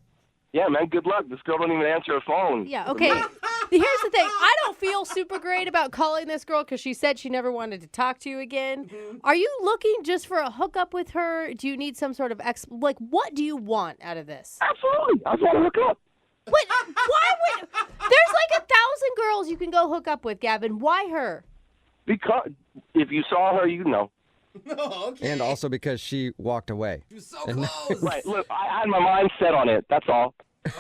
Yeah, man, good luck. This girl don't even answer her phone. Yeah, okay. Here's the thing. I don't feel super great about calling this girl because she said she never wanted to talk to you again. Mm-hmm. Are you looking just for a hookup with her? Do you need some sort of what do you want out of this? Absolutely. I just want to hook up. What? Why would? There's like 1,000 girls you can go hook up with, Gavin. Why her? Because if you saw her, you know. Okay. And also because she walked away. You're so close. Right. Look, I had my mind set on it. That's all.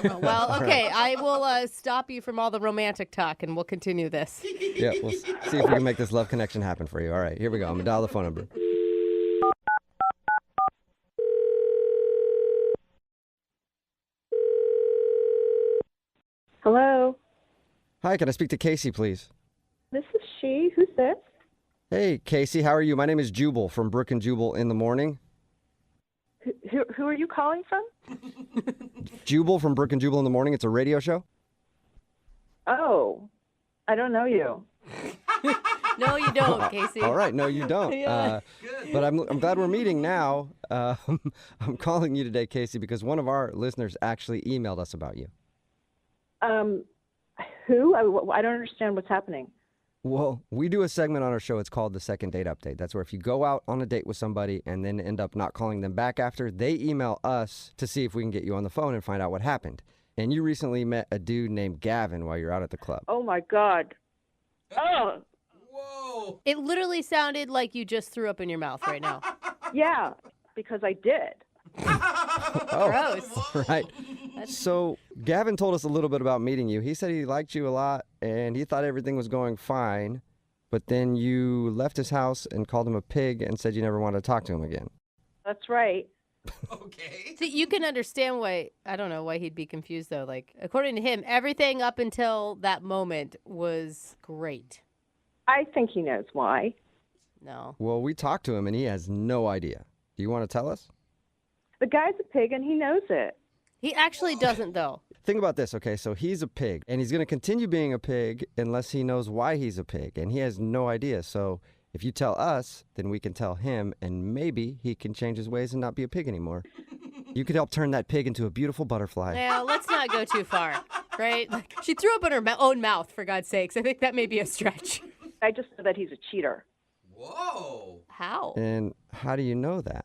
Well, okay. I will stop you from all the romantic talk, and we'll continue this. Yeah, we'll see if we can make this love connection happen for you. All right, here we go. I'm going to dial the phone number. Hello, Hi, can I speak to Casey, please? this is she. Who's this? Hey, Casey, how are you? My name is Jubal from Brooke and Jubal in the Morning. Who are you calling from? Jubal from Brooke and Jubal in the Morning. It's a radio show. Oh, I don't know you. No, you don't, Casey. All right, no, you don't. Yeah. But I'm glad we're meeting now. I'm calling you today, Casey, because one of our listeners actually emailed us about you. Who? I don't understand what's happening. Well, we do a segment on our show. It's called the Second Date Update. That's where if you go out on a date with somebody and then end up not calling them back after, they email us to see if we can get you on the phone and find out what happened. And you recently met a dude named Gavin while you're out at the club. Oh my God. Oh. Whoa. It literally sounded like you just threw up in your mouth right now. Yeah, because I did. Gross. Right. So Gavin told us a little bit about meeting you. He said he liked you a lot and he thought everything was going fine. But then you left his house and called him a pig and said you never wanted to talk to him again. That's right. Okay. So you can understand why, I don't know why he'd be confused though. Like, according to him, everything up until that moment was great. I think he knows why. No. Well, we talked to him and he has no idea. Do you want to tell us? The guy's a pig and he knows it. He actually doesn't though. Think about this, okay? So he's a pig and he's going to continue being a pig unless he knows why he's a pig. And he has no idea. So if you tell us, then we can tell him and maybe he can change his ways and not be a pig anymore. You could help turn that pig into a beautiful butterfly. Now, let's not go too far, right? Like, she threw up in her own mouth, for God's sakes. I think that may be a stretch. I just know that he's a cheater. Whoa. How? And how do you know that?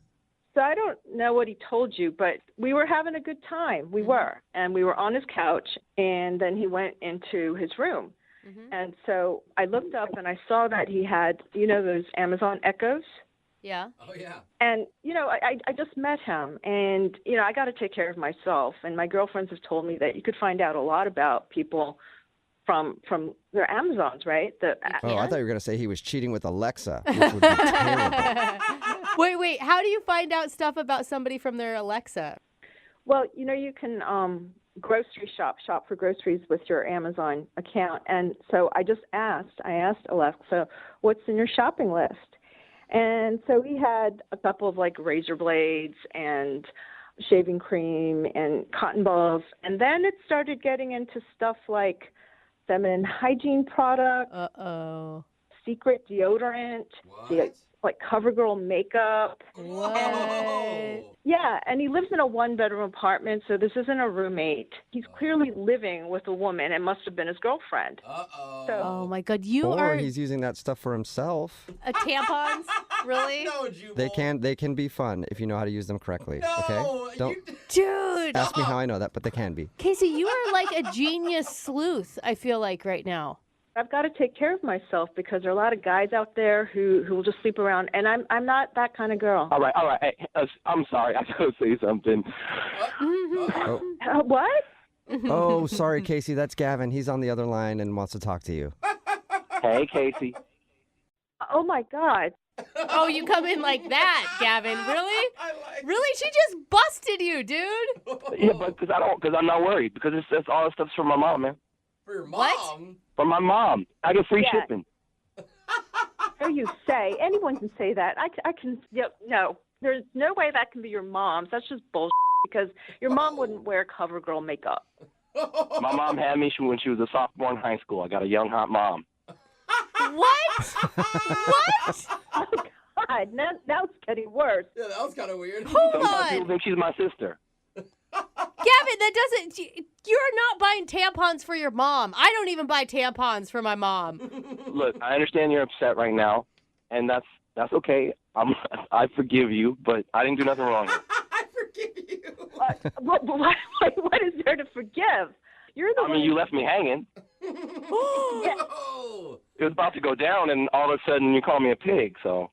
So I don't know what he told you, but we were having a good time. We were. And we were on his couch, and then he went into his room. And so I looked up, and I saw that he had, you know, those Amazon Echoes. Yeah. Oh, yeah. And, you know, I just met him, and, you know, I got to take care of myself. And my girlfriends have told me that you could find out a lot about people from their Amazons, right? Oh, I thought you were going to say he was cheating with Alexa, which would be terrible. Wait. How do you find out stuff about somebody from their Alexa? Well, you know, you can grocery shop for groceries with your Amazon account. And so I asked Alexa, what's in your shopping list? And so he had a couple of like razor blades and shaving cream and cotton balls. And then it started getting into stuff like feminine hygiene products, secret deodorant, like CoverGirl makeup. What? Yeah, and he lives in a one-bedroom apartment, so this isn't a roommate. He's clearly living with a woman. It must have been his girlfriend. So, Oh my God, you Or are he's using that stuff for himself. tampons? Really? No, Jubal. They can be fun if you know how to use them correctly. No, okay? Don't Dude. ask me how I know that, but they can be. Casey, you are like a genius sleuth, I feel like, right now. I've got to take care of myself because there are a lot of guys out there who will just sleep around, and I'm not that kind of girl. All right. Hey, I'm sorry. I gotta say something. What? Oh, sorry, Casey. That's Gavin. He's on the other line and wants to talk to you. Hey, Casey. Oh, my God. Oh, you come in like that, Gavin. Really? Really? She just busted you, dude. Yeah, but because I'm not worried because it's all that stuff's from my mom, man. For your mom? What? From my mom. I get free Yeah. shipping. So you say. Anyone can say that. I can. No. There's no way that can be your mom's. That's just bullshit because your mom wouldn't wear CoverGirl makeup. My mom had me when she was a sophomore in high school. I got a young, hot mom. What? What? Oh, God. Now it's getting worse. Yeah, that was kind of weird. Hold Sometimes on. people think she's my sister. Gavin, That doesn't. You're not buying tampons for your mom. I don't even buy tampons for my mom. Look, I understand you're upset right now, and that's okay. I forgive you, but I didn't do nothing wrong. What is there to forgive? You're the one. You left me hanging. Yeah. It was about to go down, and all of a sudden you call me a pig. So.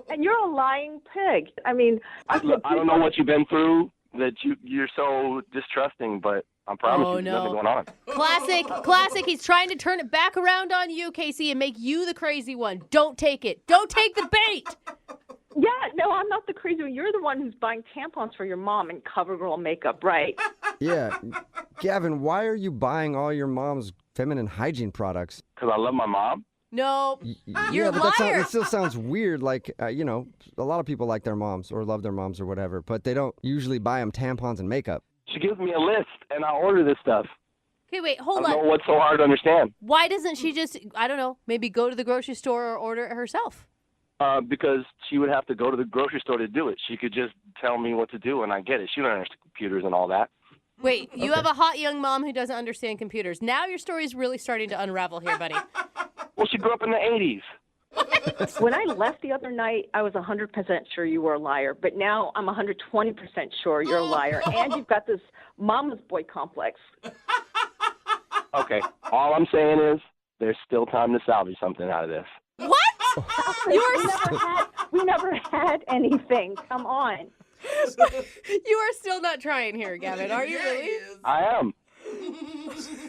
And you're a lying pig. I mean, Look, I don't know what you've been through that you're so distrusting, but I promise you, there's nothing going on. Classic. He's trying to turn it back around on you, Casey, and make you the crazy one. Don't take it. Don't take the bait. Yeah, no, I'm not the crazy one. You're the one who's buying tampons for your mom and CoverGirl makeup, right? Yeah. Gavin, why are you buying all your mom's feminine hygiene products? Because I love my mom. No, you're a but liar. that still sounds weird. Like, a lot of people like their moms or love their moms or whatever, but they don't usually buy them tampons and makeup. She gives me a list, and I order this stuff. Okay, wait, hold I don't on. know what's so hard to understand. Why doesn't she just, I don't know, maybe go to the grocery store or order it herself? Because she would have to go to the grocery store to do it. She could just tell me what to do, and I get it. She don't understand computers and all that. Wait, you have a hot young mom who doesn't understand computers. Now your story is really starting to unravel here, buddy. Well, she grew up in the 80s. When I left the other night, I was 100% sure you were a liar, but now I'm 120% sure you're a liar, and you've got this mama's boy complex. Okay, all I'm saying is there's still time to salvage something out of this. What? We never had anything. Come on. You are still not trying here, Gavin, are you really? I am.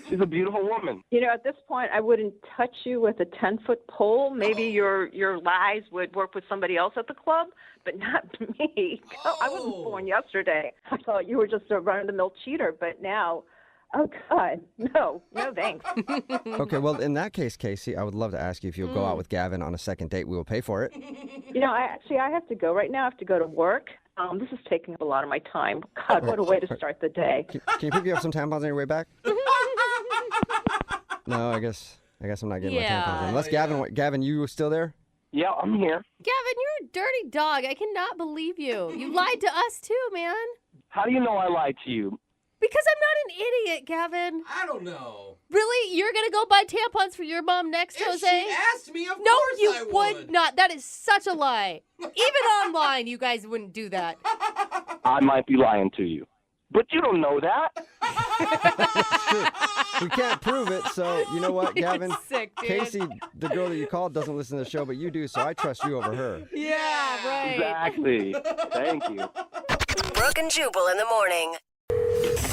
She's a beautiful woman. You know, at this point, I wouldn't touch you with a 10-foot pole. Maybe your lies would work with somebody else at the club, but not me. I wasn't born yesterday. I thought you were just a run-of-the-mill cheater, but now, oh, God, no thanks. Okay, well, in that case, Casey, I would love to ask you if you'll go out with Gavin on a second date. We will pay for it. You know, I have to go right now. I have to go to work. This is taking up a lot of my time. God, what a way to start the day. Can you pick me up some tampons on your way back? No, I guess I'm not getting my tampons in. Unless Gavin, you still there? Yeah, I'm here. Gavin, you're a dirty dog. I cannot believe you. You lied to us too, man. How do you know I lied to you? Because I'm not an idiot, Gavin. I don't know. Really? You're going to go buy tampons for your mom next, If Jose? she asked me, of no, course you I would not. That is such a lie. Even online, you guys wouldn't do that. I might be lying to you. But you don't know that. It's true. We can't prove it, so you know what, Gavin? You're sick, dude. Casey, the girl that you called, doesn't listen to the show, but you do, so I trust you over her. Yeah, right. Exactly. Thank you. Brooke and Jubal in the morning.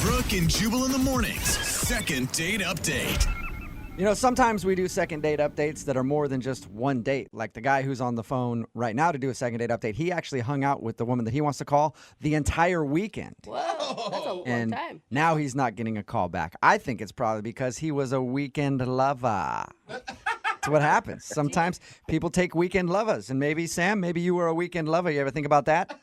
Brooke and Jubal in the mornings. Second date update. You know, sometimes we do second date updates that are more than just one date. Like the guy who's on the phone right now to do a second date update, he actually hung out with the woman that he wants to call the entire weekend. Whoa, that's a long And time. now he's not getting a call back. I think it's probably because he was a weekend lover. That's what happens. Sometimes people take weekend lovers. And maybe, Sam, maybe you were a weekend lover. You ever think about that?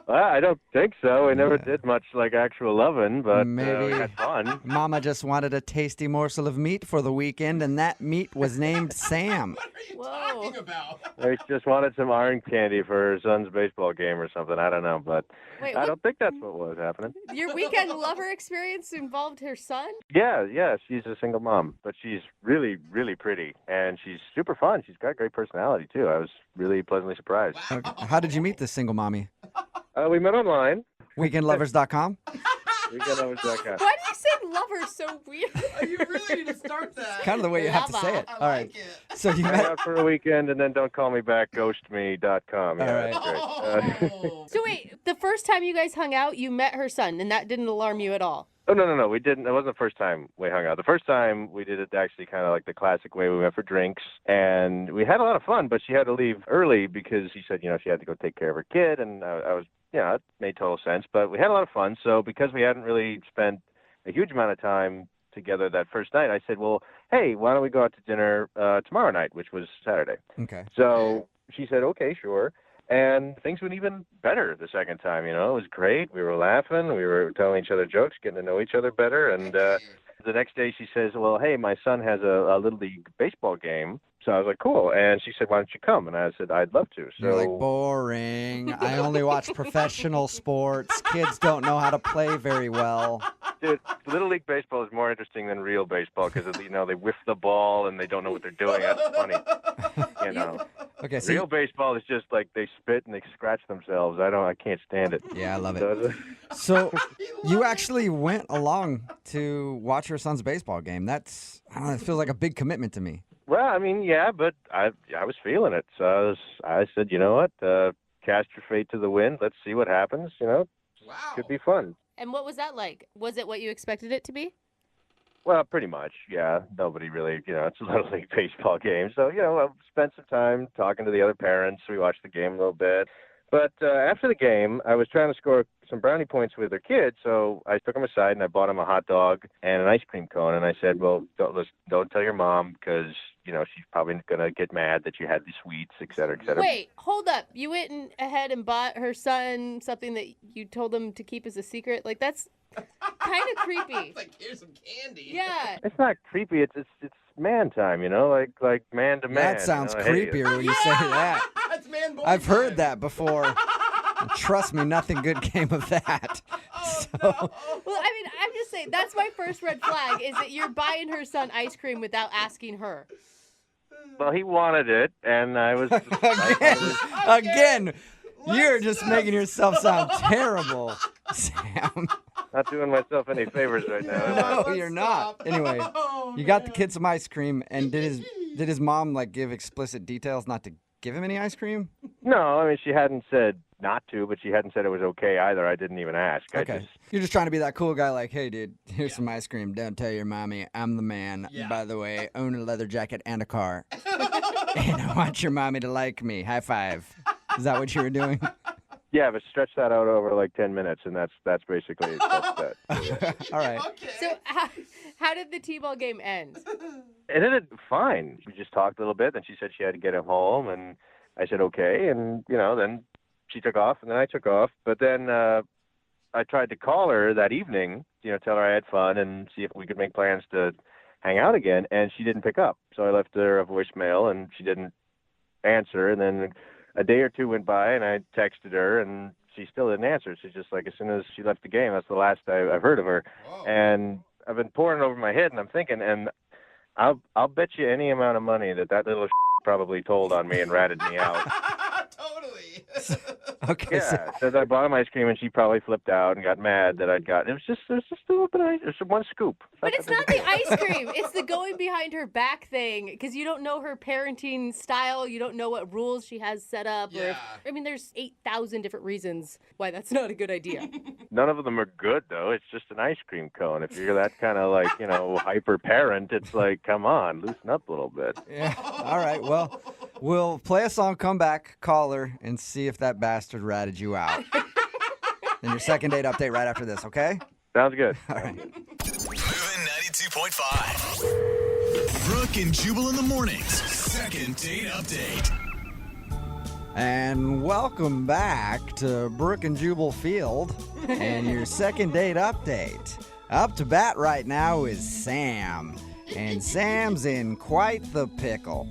I don't think so. We never did much like actual loving, but Maybe we had fun. Mama just wanted a tasty morsel of meat for the weekend, and that meat was named Sam. Whoa. We just wanted some orange candy for her son's baseball game or something. I don't know, but Wait, I what? don't think that's what was happening. Your weekend lover experience involved her son? Yeah, she's a single mom, but she's really, really pretty, and she's super fun. She's got great personality, too. I was really pleasantly surprised. How did you meet this single mommy? We met online. Weekendlovers.com? Weekendlovers.com. Why do you say lover so weird? You really need to start that. Kind of the way you have to say it. All right. So you Hang met. out for a weekend and then don't call me back, ghostme.com. Yeah, that's great. So wait, the first time you guys hung out, you met her son, and that didn't alarm you at all? Oh, no. We didn't. It wasn't the first time we hung out. The first time we did it actually kind of like the classic way. We went for drinks, and we had a lot of fun, but she had to leave early because she said, she had to go take care of her kid, and I was, it made total sense. But we had a lot of fun, so because we hadn't really spent a huge amount of time together that first night, I said, well, hey, why don't we go out to dinner tomorrow night, which was Saturday. Okay. So she said, okay, sure. And things went even better the second time, It was great. We were laughing. We were telling each other jokes, getting to know each other better. And the next day she says, well, hey, my son has a Little League baseball game. So I was like, cool. And she said, why don't you come? And I said, I'd love to. So You're like, boring. I only watch professional sports. Kids don't know how to play very well. Dude, Little League Baseball is more interesting than real baseball because, they whiff the ball and they don't know what they're doing. That's funny. Okay, so real baseball is just like they spit and they scratch themselves. I can't stand it. Yeah, I love it. So you actually went along to watch your son's baseball game. I don't know, it feels like a big commitment to me. Well, I mean, yeah, but I was feeling it. So I said, you know what? Cast your fate to the wind. Let's see what happens. Could be fun. And what was that like? Was it what you expected it to be? Well, pretty much, yeah. Nobody really, it's a Little League baseball game. So, I spent some time talking to the other parents. We watched the game a little bit. But after the game, I was trying to score some brownie points with their kids, so I took them aside and I bought them a hot dog and an ice cream cone. And I said, well, don't tell your mom because, she's probably going to get mad that you had the sweets, et cetera, et cetera. Wait, hold up. You went ahead and bought her son something that you told him to keep as a secret? Like, that's kind of creepy. Like, here's some candy. Yeah. It's not creepy. It's man time, like man to man. That sounds creepier when you say that. It's man boy I've time. heard that before. And trust me, nothing good came of that. Well, I mean, I'm just saying, that's my first red flag, is that you're buying her son ice cream without asking her. Well, he wanted it, and I was... Again, you're just making yourself sound terrible, Sam. Not doing myself any favors right now, am I? No, you're not. Anyway, you got the kid some ice cream, and did his mom give explicit details not to give him any ice cream? No, I mean, she hadn't said not to, but she hadn't said it was okay either. I didn't even ask. Okay. You're just trying to be that cool guy like, hey, dude, here's some ice cream. Don't tell your mommy. I'm the man. Yeah. By the way, own a leather jacket and a car. And I want your mommy to like me. High five. Is that what you were doing? Yeah, but stretch that out over like 10 minutes, and that's basically that. All right. Okay. So how did the T-ball game end? It ended fine. We just talked a little bit, and she said she had to get him home, and I said okay, and then she took off, and then I took off. But then I tried to call her that evening, tell her I had fun and see if we could make plans to hang out again, and she didn't pick up. So I left her a voicemail, and she didn't answer, and then a day or two went by, and I texted her, and she still didn't answer. She's just like, as soon as she left the game, that's the last I've heard of her. Whoa. And I've been pouring it over my head, and I'm thinking, and I'll bet you any amount of money that little probably told on me and ratted me out. Totally. Okay. Yeah, said I bought him ice cream, and she probably flipped out and got mad that I'd got. It was just a little bit of ice. It was one scoop. But it's not the ice cream. It's the going behind her back thing, because you don't know her parenting style. You don't know what rules she has set up. Yeah. There's 8,000 different reasons why that's not a good idea. None of them are good, though. It's just an ice cream cone. If you're that kind of hyper parent, it's like, come on, loosen up a little bit. Yeah. All right. Well, we'll play a song, come back, call her, and see if that bastard ratted you out. And your second date update right after this, okay? Sounds good. All right. Moving 92.5. Brooke and Jubal in the mornings. Second date update. And welcome back to Brooke and Jubal Field and your second date update. Up to bat right now is Sam. And Sam's in quite the pickle.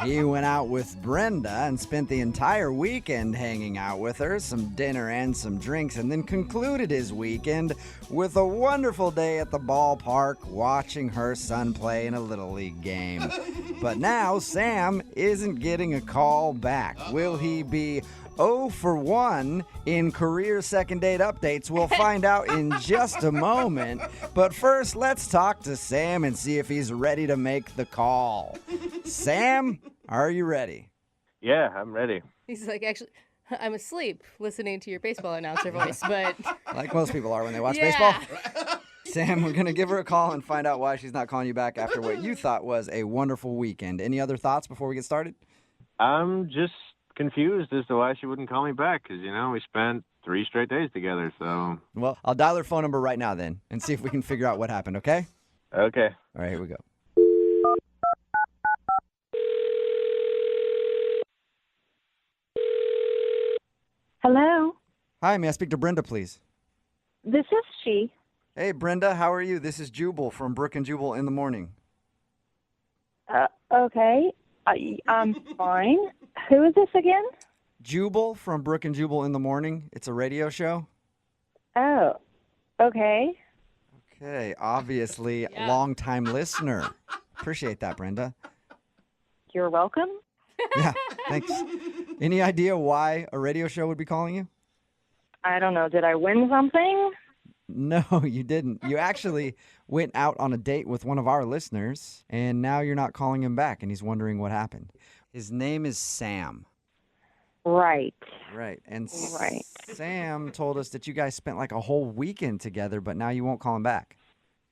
He went out with Brenda and spent the entire weekend hanging out with her, some dinner and some drinks, and then concluded his weekend with a wonderful day at the ballpark watching her son play in a Little League game. But now Sam isn't getting a call back. Will he be 0 for 1 in career second date updates? We'll find out in just a moment. But first, let's talk to Sam and see if he's ready to make the call. Sam, are you ready? Yeah, I'm ready. He's like, actually, I'm asleep listening to your baseball announcer voice, but... Like most people are when they watch Yeah. baseball. Sam, we're going to give her a call and find out why she's not calling you back after what you thought was a wonderful weekend. Any other thoughts before we get started? I'm just confused as to why she wouldn't call me back because, we spent 3 straight days together, so... Well, I'll dial her phone number right now then and see if we can figure out what happened, okay? Okay. All right, here we go. Hello, Hi, may I speak to Brenda, please? this is she. Hey, Brenda, how are you? This is Jubal from Brooke and Jubal in the morning. Okay. I'm fine. Who is this again? Jubal from Brooke and Jubal in the Morning. It's a radio show. Oh, okay. Okay, obviously, long-time listener. Appreciate that, Brenda. You're welcome. Yeah, thanks. Any idea why a radio show would be calling you? I don't know. Did I win something? No, you didn't. You actually went out on a date with one of our listeners, and now you're not calling him back, and he's wondering what happened. His name is Sam. Right. Right. And Right. Sam told us that you guys spent like a whole weekend together, but now you won't call him back.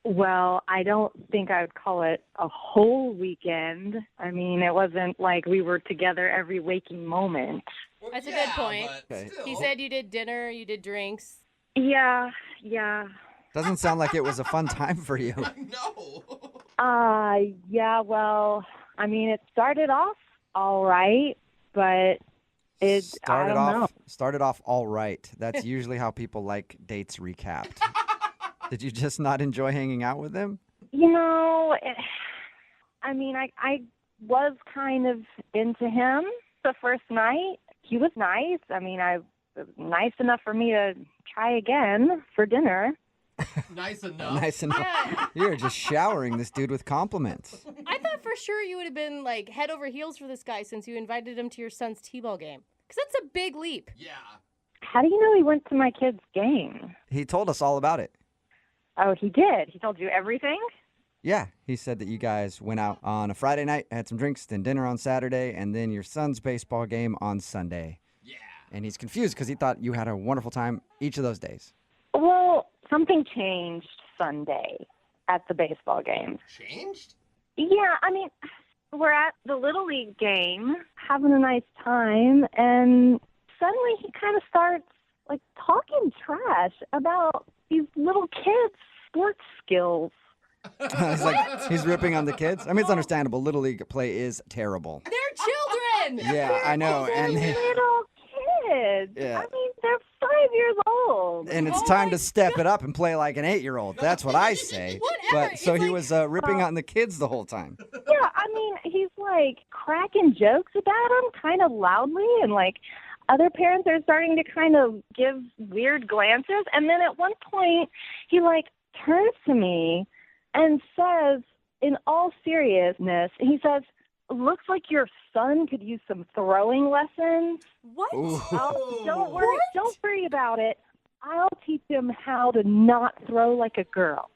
Well, I don't think I would call it a whole weekend. I mean, it wasn't like we were together every waking moment. That's a good point. Okay. He said you did dinner, you did drinks. Yeah. Doesn't sound like it was a fun time for you. Yeah, well, I mean, it started off all right, but I don't know. Started off all right. That's usually how people like dates recapped. Did you just not enjoy hanging out with him? You know, I mean, I was kind of into him the first night. He was nice. I mean, nice enough for me to try again for dinner. Nice enough. Nice enough. Yeah. You're just showering this dude with compliments. I thought for sure you would have been like head over heels for this guy since you invited him to your son's t-ball game. Because that's a big leap. Yeah. How do you know he went to my kid's game? He told us all about it. Oh, he did? He told you everything? Yeah, he said that you guys went out on a Friday night, had some drinks, then dinner on Saturday, and then your son's baseball game on Sunday. Yeah. And he's confused because he thought you had a wonderful time each of those days. Well, something changed Sunday at the baseball game. Changed? Yeah, I mean, we're at the Little League game, having a nice time, and suddenly he kind of starts, like, talking trash about these little kids' sports skills. He's ripping on the kids. I mean, it's understandable. Little League play is terrible. They're children! Yeah, I know. And Little kids. Yeah. I mean, they're 5 years old. And it's time to step it up and play like an 8-year-old. That's what I say. Whatever. But so he was ripping on the kids the whole time. Yeah, I mean, he's like cracking jokes about them kind of loudly, and like other parents are starting to kind of give weird glances. And then at one point, he like turns to me and says, in all seriousness, he says, "Looks like your son could use some throwing lessons." What? Don't worry about it. I'll teach him how to not throw like a girl.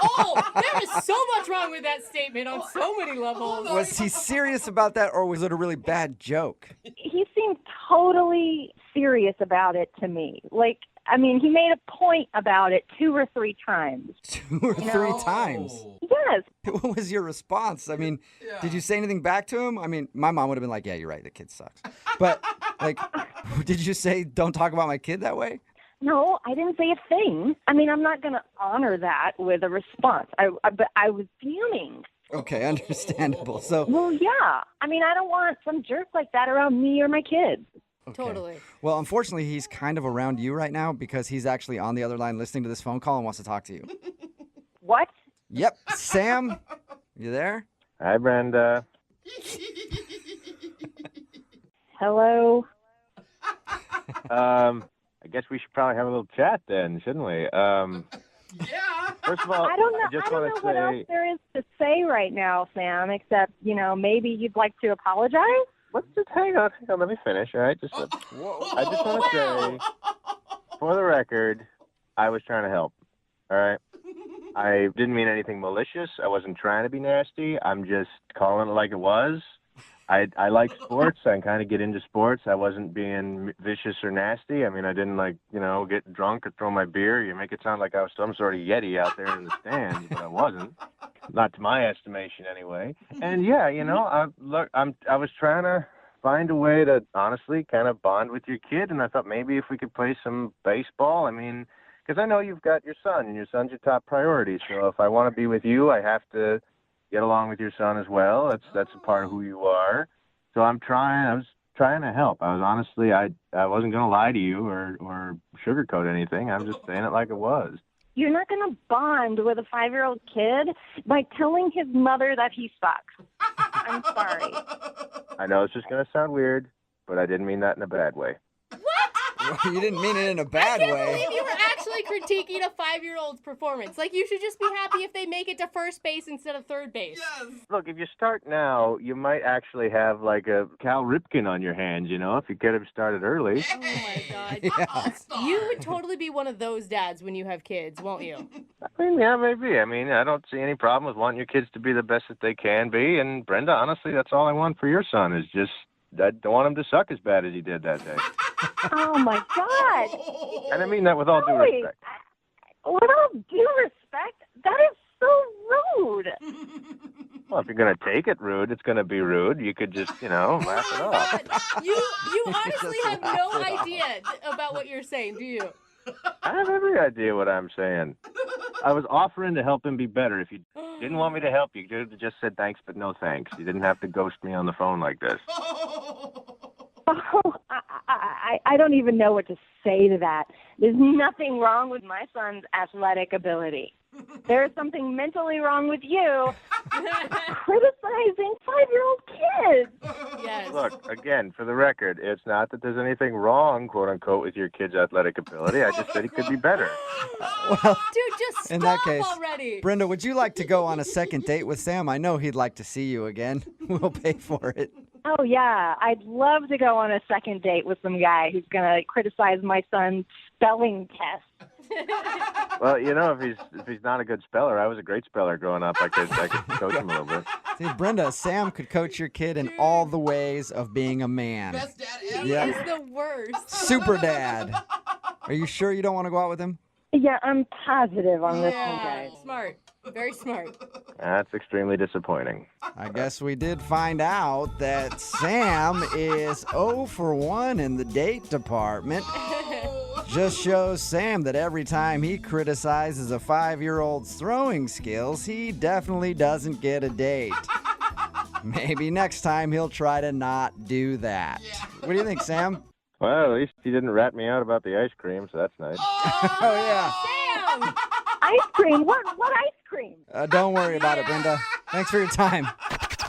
Oh, there is so much wrong with that statement on so many levels. Was he serious about that, or was it a really bad joke? He seemed totally serious about it to me. Like, I mean, he made a point about it 2 or 3 times. 2 or 3 times? Yes. What was your response? I mean, did you say anything back to him? I mean, my mom would have been like, yeah, you're right, the kid sucks. But, like, did you say, don't talk about my kid that way? No, I didn't say a thing. I mean, I'm not going to honor that with a response. But I was fuming. Okay, understandable. So, well, yeah. I mean, I don't want some jerk like that around me or my kids. okay. Totally. Well, unfortunately, he's kind of around you right now because he's actually on the other line listening to this phone call and wants to talk to you. What? Yep. Sam, you there? Hi, Brenda. Hello. I guess we should probably have a little chat then, shouldn't we? Yeah. First of all, I don't know. just I don't want know to what else there is to say right now, Sam. Except, maybe you'd like to apologize. Let's just hang on. Let me finish. All right. I just want to say, for the record, I was trying to help. All right. I didn't mean anything malicious. I wasn't trying to be nasty. I'm just calling it like it was. I like sports. I can kind of get into sports. I wasn't being vicious or nasty. I mean, I didn't get drunk or throw my beer. You make it sound like I was some sort of Yeti out there in the stands, but I wasn't. Not to my estimation, anyway. And yeah, I was trying to find a way to honestly kind of bond with your kid, and I thought maybe if we could play some baseball. I mean, because I know you've got your son, and your son's your top priority. So if I want to be with you, I have to get along with your son as well. That's a part of who you are. So I was trying to help. I was honestly, I wasn't going to lie to you or sugarcoat anything. I'm just saying it like it was. You're not going to bond with a 5-year-old kid by telling his mother that he sucks. I I'm sorry. I know it's just going to sound weird, but I didn't mean that in a bad way. You didn't mean it in a bad I can't way. believe you were actually critiquing a 5-year-old's performance. Like, you should just be happy if they make it to first base instead of third base. Look, if you start now, you might actually have like a Cal Ripken on your hands, if you get him started early. Oh, my God. You would totally be one of those dads when you have kids, won't you? I mean, yeah, maybe. I mean, I don't see any problem with wanting your kids to be the best that they can be. And Brenda, honestly, that's all I want for your son is just, I don't want him to suck as bad as he did that day. Oh, my God. And I mean that with all due respect. With all due respect, that is so rude. Well, if you're going to take it rude, it's going to be rude. You could just, laugh it off. You honestly have no idea about what you're saying, do you? I have every idea what I'm saying. I was offering to help him be better. If you didn't want me to help you, you could have just said thanks, but no thanks. You didn't have to ghost me on the phone like this. Oh, I don't even know what to say to that. There's nothing wrong with my son's athletic ability. There's something mentally wrong with you criticizing 5-year-old kids. Yes. Look, again, for the record, it's not that there's anything wrong, quote unquote, with your kid's athletic ability. I just said he could be better. Well, dude, just stop in that case, already. Brenda, would you like to go on a second date with Sam? I know he'd like to see you again. We'll pay for it. Oh, yeah. I'd love to go on a second date with some guy who's going to criticize my son's spelling test. Well, if he's not a good speller, I was a great speller growing up. I could coach him a little bit. See, Brenda, Sam could coach your kid in all the ways of being a man. Best dad ever. He is the worst. Super dad. Are you sure you don't want to go out with him? Yeah, I'm positive on this one, guys. Smart. Very smart. That's extremely disappointing. I guess we did find out that Sam is 0 for 1 in the date department. Just shows Sam that every time he criticizes a 5-year-old's throwing skills, he definitely doesn't get a date. Maybe next time he'll try to not do that. What do you think, Sam? Well, at least he didn't rat me out about the ice cream, so that's nice. Oh, yeah. Sam! Ice cream? What ice cream? Don't worry about it, Brenda. Thanks for your time.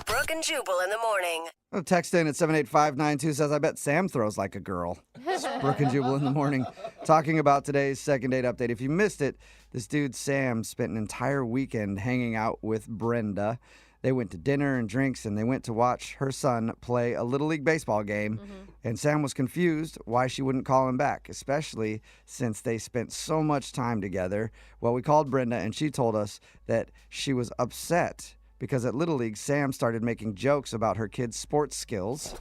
Brooke and Jubal in the morning. A text in at 78592 says, I bet Sam throws like a girl. It's Brooke and Jubal in the morning. Talking about today's second date update. If you missed it, this dude Sam spent an entire weekend hanging out with Brenda. They went to dinner and drinks, and they went to watch her son play a Little League baseball game. And Sam was confused why she wouldn't call him back, especially since they spent so much time together. Well, we called Brenda, and she told us that she was upset because at Little League, Sam started making jokes about her kid's sports skills.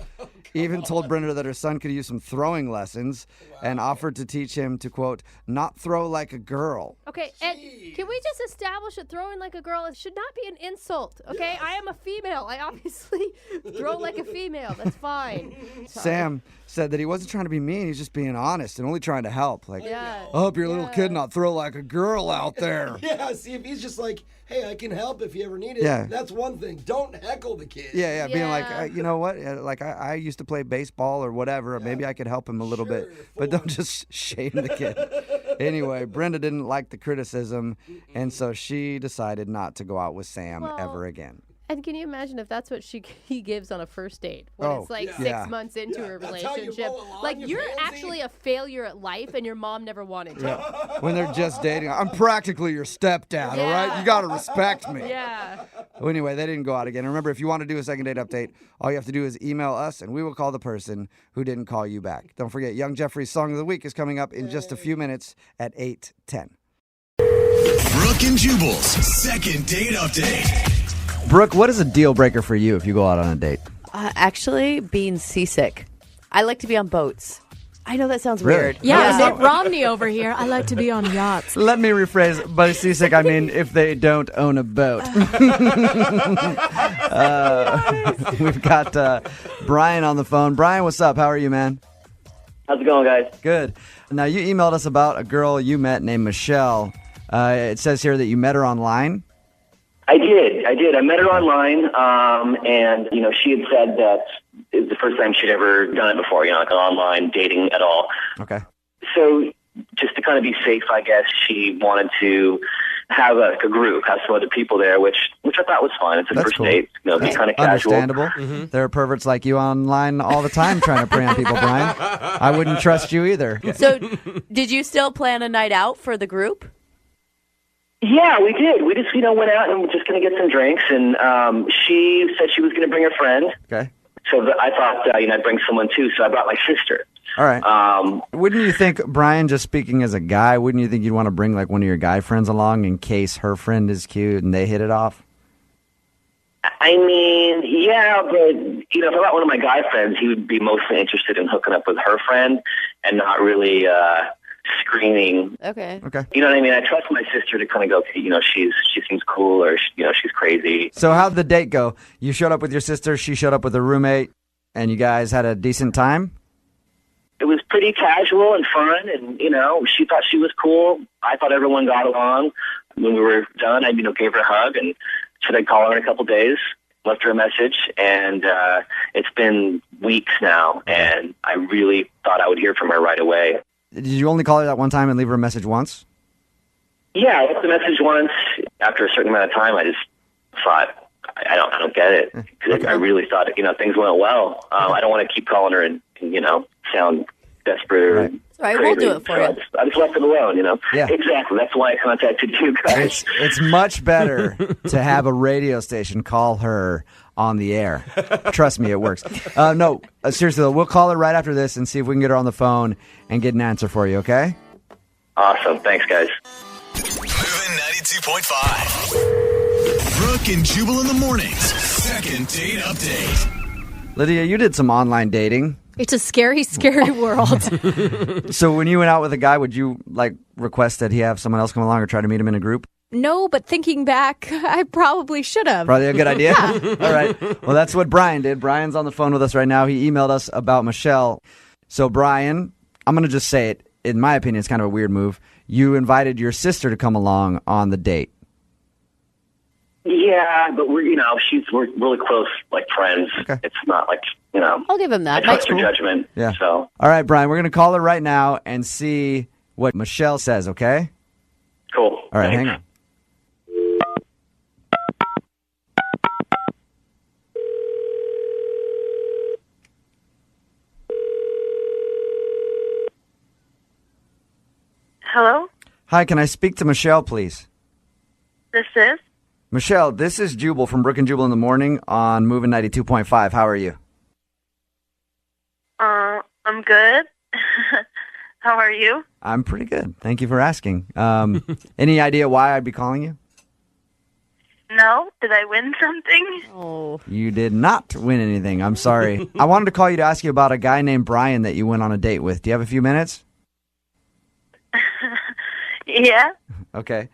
Even told Brenda that her son could use some throwing lessons and offered to teach him to, quote, not throw like a girl. Okay, and can we just establish that throwing like a girl should not be an insult, okay? I am a female. I obviously throw like a female. That's fine. Sam said that he wasn't trying to be mean. He's just being honest and only trying to help. Like, Yeah. I hope your little kid not throw like a girl out there. Yeah, see, if he's just like, hey, I can help if you ever need it, Yeah. that's one thing. Don't heckle the kid. Yeah, being like, you know what? Like, I used to play baseball or whatever. Maybe I could help him a little bit. But don't just shame the kid. Anyway, Brenda didn't like the criticism, and so she decided not to go out with Sam ever again. And can you imagine if that's what he gives on a first date when it's like 6 months into a relationship? Like, you're actually a failure at life, and your mom never wanted you. Yeah. When they're just dating, I'm practically your stepdad, all right? You got to respect me. Yeah. Well, anyway, they didn't go out again. Remember, if you want to do a second date update, all you have to do is email us, and we will call the person who didn't call you back. Don't forget, Young Jeffrey's Song of the Week is coming up in just a few minutes at 8:10. Brooke and Jubal's second date update. Brooke, what is a deal breaker for you if you go out on a date? Actually, being seasick. I like to be on boats. I know that sounds Really? weird. Yeah, Mitt Romney over here. I like to be on yachts. Let me rephrase. By seasick, I mean if they don't own a boat. We've got Brian on the phone. Brian, what's up? How are you, man? How's it going, guys? Good. Now, you emailed us about a girl you met named Michelle. It says here that you met her online. I did. I met her online, and, she had said that it was the first time she'd ever done it before, like online dating at all. Okay. So just to kind of be safe, I guess, she wanted to have a group, have some other people there, which I thought was fun. It's a That's first cool. date, be kind of casual. Understandable. There are perverts like you online all the time trying to prey on people, Brian. I wouldn't trust you either. So, did you still plan a night out for the group? Yeah, we did. We just, went out and we're just going to get some drinks. And she said she was going to bring a friend. Okay. So I thought, I'd bring someone too. So I brought my sister. All right. Wouldn't you think, Brian, just speaking as a guy, wouldn't you think you'd want to bring like one of your guy friends along in case her friend is cute and they hit it off? I mean, yeah, but, if I got one of my guy friends, he would be mostly interested in hooking up with her friend and not really screening. Okay. You know what I mean? I trust my sister to kind of go, okay, she seems cool or, she's crazy. So how'd the date go? You showed up with your sister, she showed up with her roommate, and you guys had a decent time? It was pretty casual and fun, and, she thought she was cool. I thought everyone got along. When we were done, I, gave her a hug and said I'd call her in a couple days, left her a message, and it's been weeks now, and I really thought I would hear from her right away. Did you only call her that one time and leave her a message once? Yeah, I left the message once. After a certain amount of time, I just thought, I don't get it. 'Cause I really thought, things went well. I don't want to keep calling her and sound desperate or All right, we'll do it for you. I just left it alone, Yeah. Exactly. That's why I contacted you guys. It's much better to have a radio station call her on the air. Trust me, it works. No, seriously, though, we'll call her right after this and see if we can get her on the phone and get an answer for you, okay? Awesome. Thanks, guys. Moving 92.5. Brooke and Jubal in the mornings. Second date update. Lydia, you did some online dating. It's a scary, scary world. So when you went out with a guy, would you request that he have someone else come along or try to meet him in a group? No, but thinking back, I probably should have. Probably a good idea. Yeah. All right. Well, that's what Brian did. Brian's on the phone with us right now. He emailed us about Michelle. So, Brian, I'm going to just say it. In my opinion, it's kind of a weird move. You invited your sister to come along on the date. Yeah, but we're really close, like friends. Okay. It's not like, I'll give him that. I trust her judgment. Yeah. So. All right, Brian, we're going to call her right now and see what Michelle says, okay? Cool. All right, Thanks. hang on. Hello, Hi, can I speak to Michelle, please? this is. Michelle, this is Jubal from Brooke and Jubal in the morning on Moving 92.5. How are you? I'm good. How are you? I'm pretty good. Thank you for asking. Any idea why I'd be calling you? No, did I win something? Oh, You did not win anything. I'm sorry. I wanted to call you to ask you about a guy named Brian that you went on a date with. Do you have a few minutes? Yeah. Okay.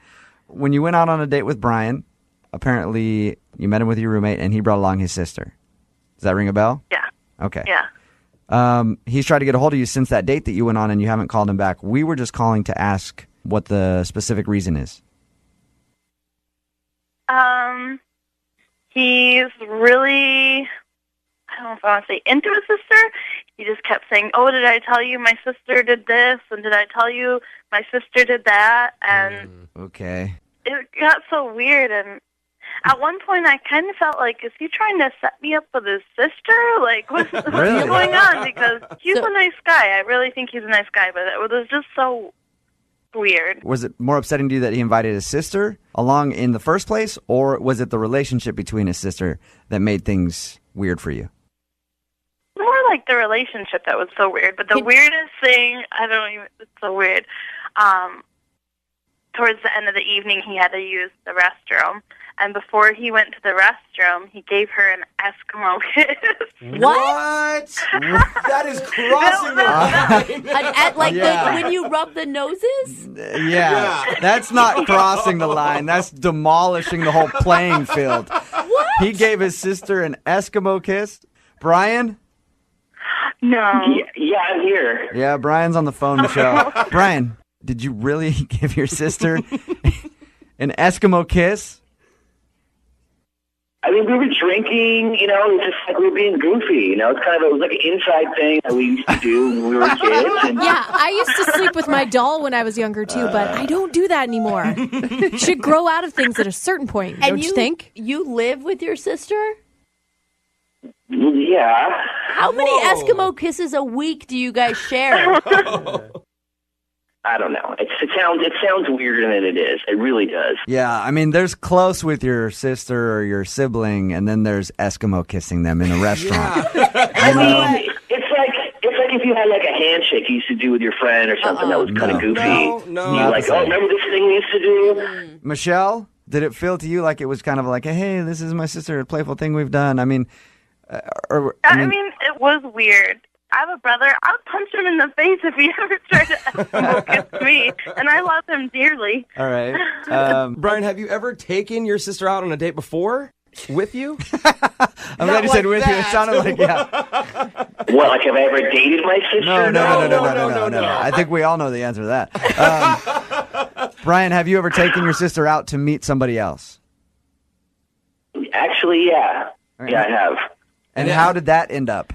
When you went out on a date with Brian, apparently you met him with your roommate and he brought along his sister. Does that ring a bell? Yeah. Okay. Yeah. He's tried to get a hold of you since that date that you went on and you haven't called him back. We were just calling to ask what the specific reason is. He's really, I don't know if I want to say into his sister. He just kept saying, "Oh, did I tell you my sister did this? And did I tell you my sister did that?" And Okay. it got so weird. And at one point, I kind of felt like, is he trying to set me up with his sister? Like, what's Really? going on? Because he's a nice guy. I really think he's a nice guy, but it was just so weird. Was it more upsetting to you that he invited his sister along in the first place, or was it the relationship between his sister that made things weird for you? More like the relationship that was so weird. But the weirdest thing, it's so weird. Towards the end of the evening, he had to use the restroom. And before he went to the restroom, he gave her an Eskimo kiss. What? That is crossing the line. Like when you rub the noses? Yeah. That's not crossing the line. That's demolishing the whole playing field. What? He gave his sister an Eskimo kiss. Brian? No. Yeah, I'm here. Yeah, Brian's on the phone, Michelle. Brian, did you really give your sister an Eskimo kiss? I mean, we were drinking, it was just like we were being goofy, It was like an inside thing that we used to do when we were kids. And Yeah, I used to sleep with my doll when I was younger too, but I don't do that anymore. You should grow out of things at a certain point, don't you think? You live with your sister? Yeah. How many Eskimo kisses a week do you guys share? I don't know. It sounds weirder than it is. It really does. Yeah, I mean, there's close with your sister or your sibling, and then there's Eskimo kissing them in a restaurant. I mean, it's like if you had like a handshake you used to do with your friend or something that was kind of goofy. No. You're like, oh, remember this thing we used to do? Michelle, did it feel to you like it was kind of like, hey, this is my sister, a playful thing we've done? I mean, I mean, it was weird. I have a brother. I would punch him in the face if he ever tried to Eskimo kiss me, and I love him dearly. All right. Brian, have you ever taken your sister out on a date before? With you? I'm glad you said with you. It sounded like, yeah. What, like have I ever dated my sister? No. I think we all know the answer to that. Brian, have you ever taken your sister out to meet somebody else? Actually, yeah. Right. Yeah, I have. And how did that end up?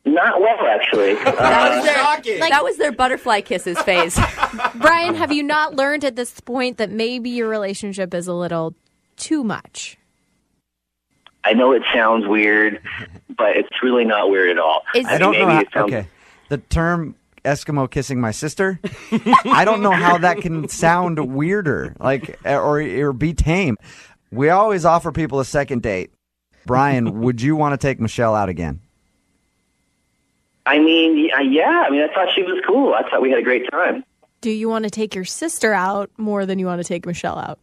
Not well, actually. That was their butterfly kisses phase. Brian, have you not learned at this point that maybe your relationship is a little too much? I know it sounds weird, but it's really not weird at all. I don't know how, okay. The term Eskimo kissing my sister, I don't know how that can sound weirder, or be tame. We always offer people a second date. Brian, would you want to take Michelle out again? I mean, yeah. I mean, I thought she was cool. I thought we had a great time. Do you want to take your sister out more than you want to take Michelle out?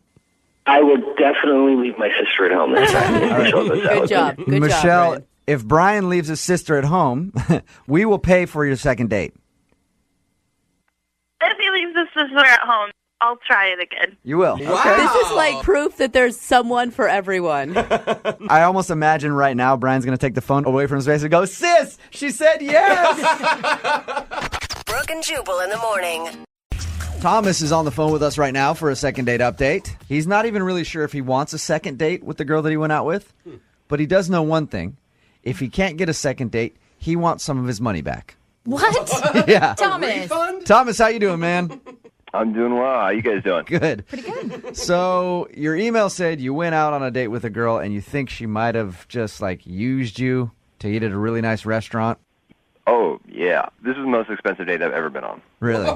I would definitely leave my sister at home this time. Good job. Michelle, Brian. if Brian leaves his sister at home, we will pay for your second date. If he leaves his sister at home, I'll try it again. You will. Wow. Okay. This is like proof that there's someone for everyone. I almost imagine right now Brian's going to take the phone away from his face and go, sis, she said yes. Brooke and Jubal in the morning. Thomas is on the phone with us right now for a second date update. He's not even really sure if he wants a second date with the girl that he went out with, but he does know one thing. If he can't get a second date, he wants some of his money back. What? Yeah. Thomas. Thomas, how you doing, man? I'm doing well. How you guys doing? Good. Pretty good. So your email said you went out on a date with a girl and you think she might have just used you to eat at a really nice restaurant. Oh, yeah. This is the most expensive date I've ever been on. Really?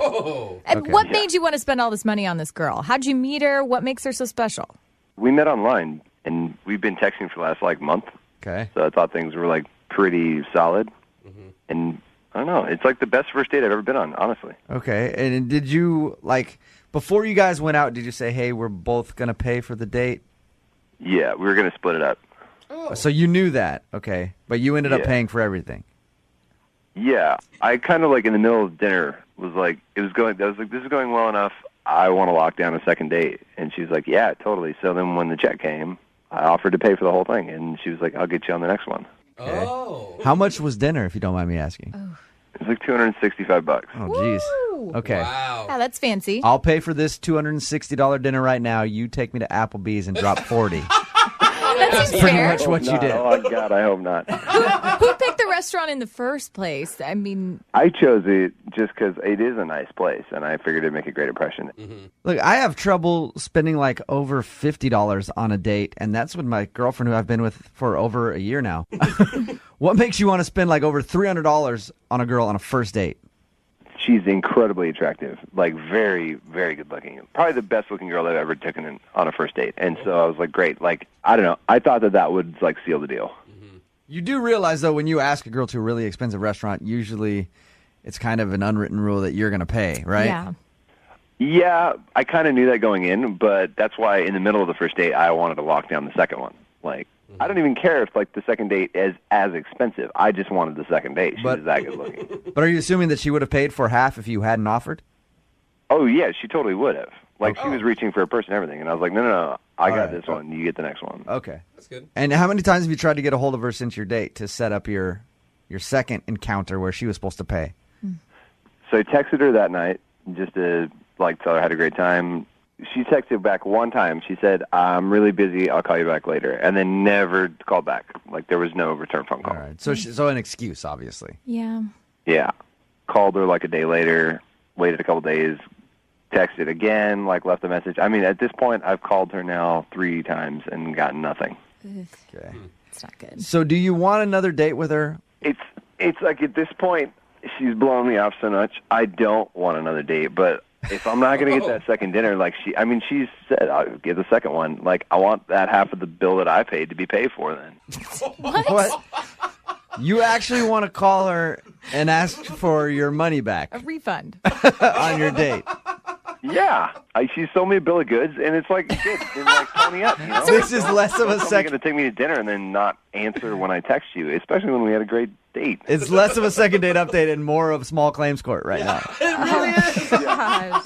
And what made you want to spend all this money on this girl? How'd you meet her? What makes her so special? We met online, and we've been texting for the last, month. Okay. So I thought things were, pretty solid. Mm-hmm. And I don't know. It's, the best first date I've ever been on, honestly. Okay. And did you, before you guys went out, did you say, hey, we're both going to pay for the date? Yeah, we were going to split it up. Oh. So you knew that. Okay. But you ended up paying for everything. Yeah. I kind of, in the middle of dinner, was this is going well enough. I want to lock down a second date. And she's like, yeah, totally. So then when the check came, I offered to pay for the whole thing. And she was like, I'll get you on the next one. Okay. Oh. How much was dinner, if you don't mind me asking? Oh. It was $265. Oh, jeez. Okay. Wow. Yeah, that's fancy. I'll pay for this $260 dinner right now. You take me to Applebee's and drop $40. That's pretty much what you did. Oh, God, I hope not. Who picked the restaurant in the first place? I mean, I chose it just because it is a nice place, and I figured it'd make a great impression. Mm-hmm. Look, I have trouble spending over $50 on a date, and that's with my girlfriend who I've been with for over a year now. What makes you want to spend over $300 on a girl on a first date? She's incredibly attractive, very, very good looking. Probably the best looking girl I've ever taken on a first date. And so I was great. I don't know. I thought that would seal the deal. Mm-hmm. You do realize, though, when you ask a girl to a really expensive restaurant, usually it's kind of an unwritten rule that you're going to pay, right? Yeah. Yeah, I kind of knew that going in, but that's why in the middle of the first date, I wanted to lock down the second one. I don't even care if the second date is as expensive. I just wanted the second date. She was that good looking. But are you assuming that she would have paid for half if you hadn't offered? Oh, yeah, she totally would have. She was reaching for a purse and everything, and I was like, no, I got this one. You get the next one. Okay. That's good. And how many times have you tried to get a hold of her since your date to set up your second encounter where she was supposed to pay? So I texted her that night just to, tell her I had a great time. She texted back one time. She said, "I'm really busy. I'll call you back later," and then never called back. Like there was no return phone call. All right. So an excuse, obviously. Yeah. Yeah. Called her like a day later. Waited a couple days. Texted again. Like left a message. I mean, at this point, I've called her now 3 times and gotten nothing. Okay. It's not good. So do you want another date with her? It's like at this point, she's blowing me off so much. I don't want another date, but if I'm not going to get that second dinner, like she said, I'll get the second one. Like I want that half of the bill that I paid to be paid for then. What? You actually want to call her and ask for your money back A refund. on your date? Yeah, she sold me a bill of goods, and it's like, shit, it's like pony up. You know? This is less of a second. Going to take me to dinner and then not answer when I text you, especially when we had a great date. It's less of a second date update and more of small claims court right now. It really is. Gosh.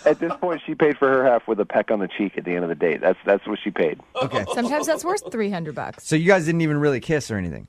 At this point, she paid for her half with a peck on the cheek at the end of the date. That's what she paid. Okay. Sometimes that's worth $300. So you guys didn't even really kiss or anything?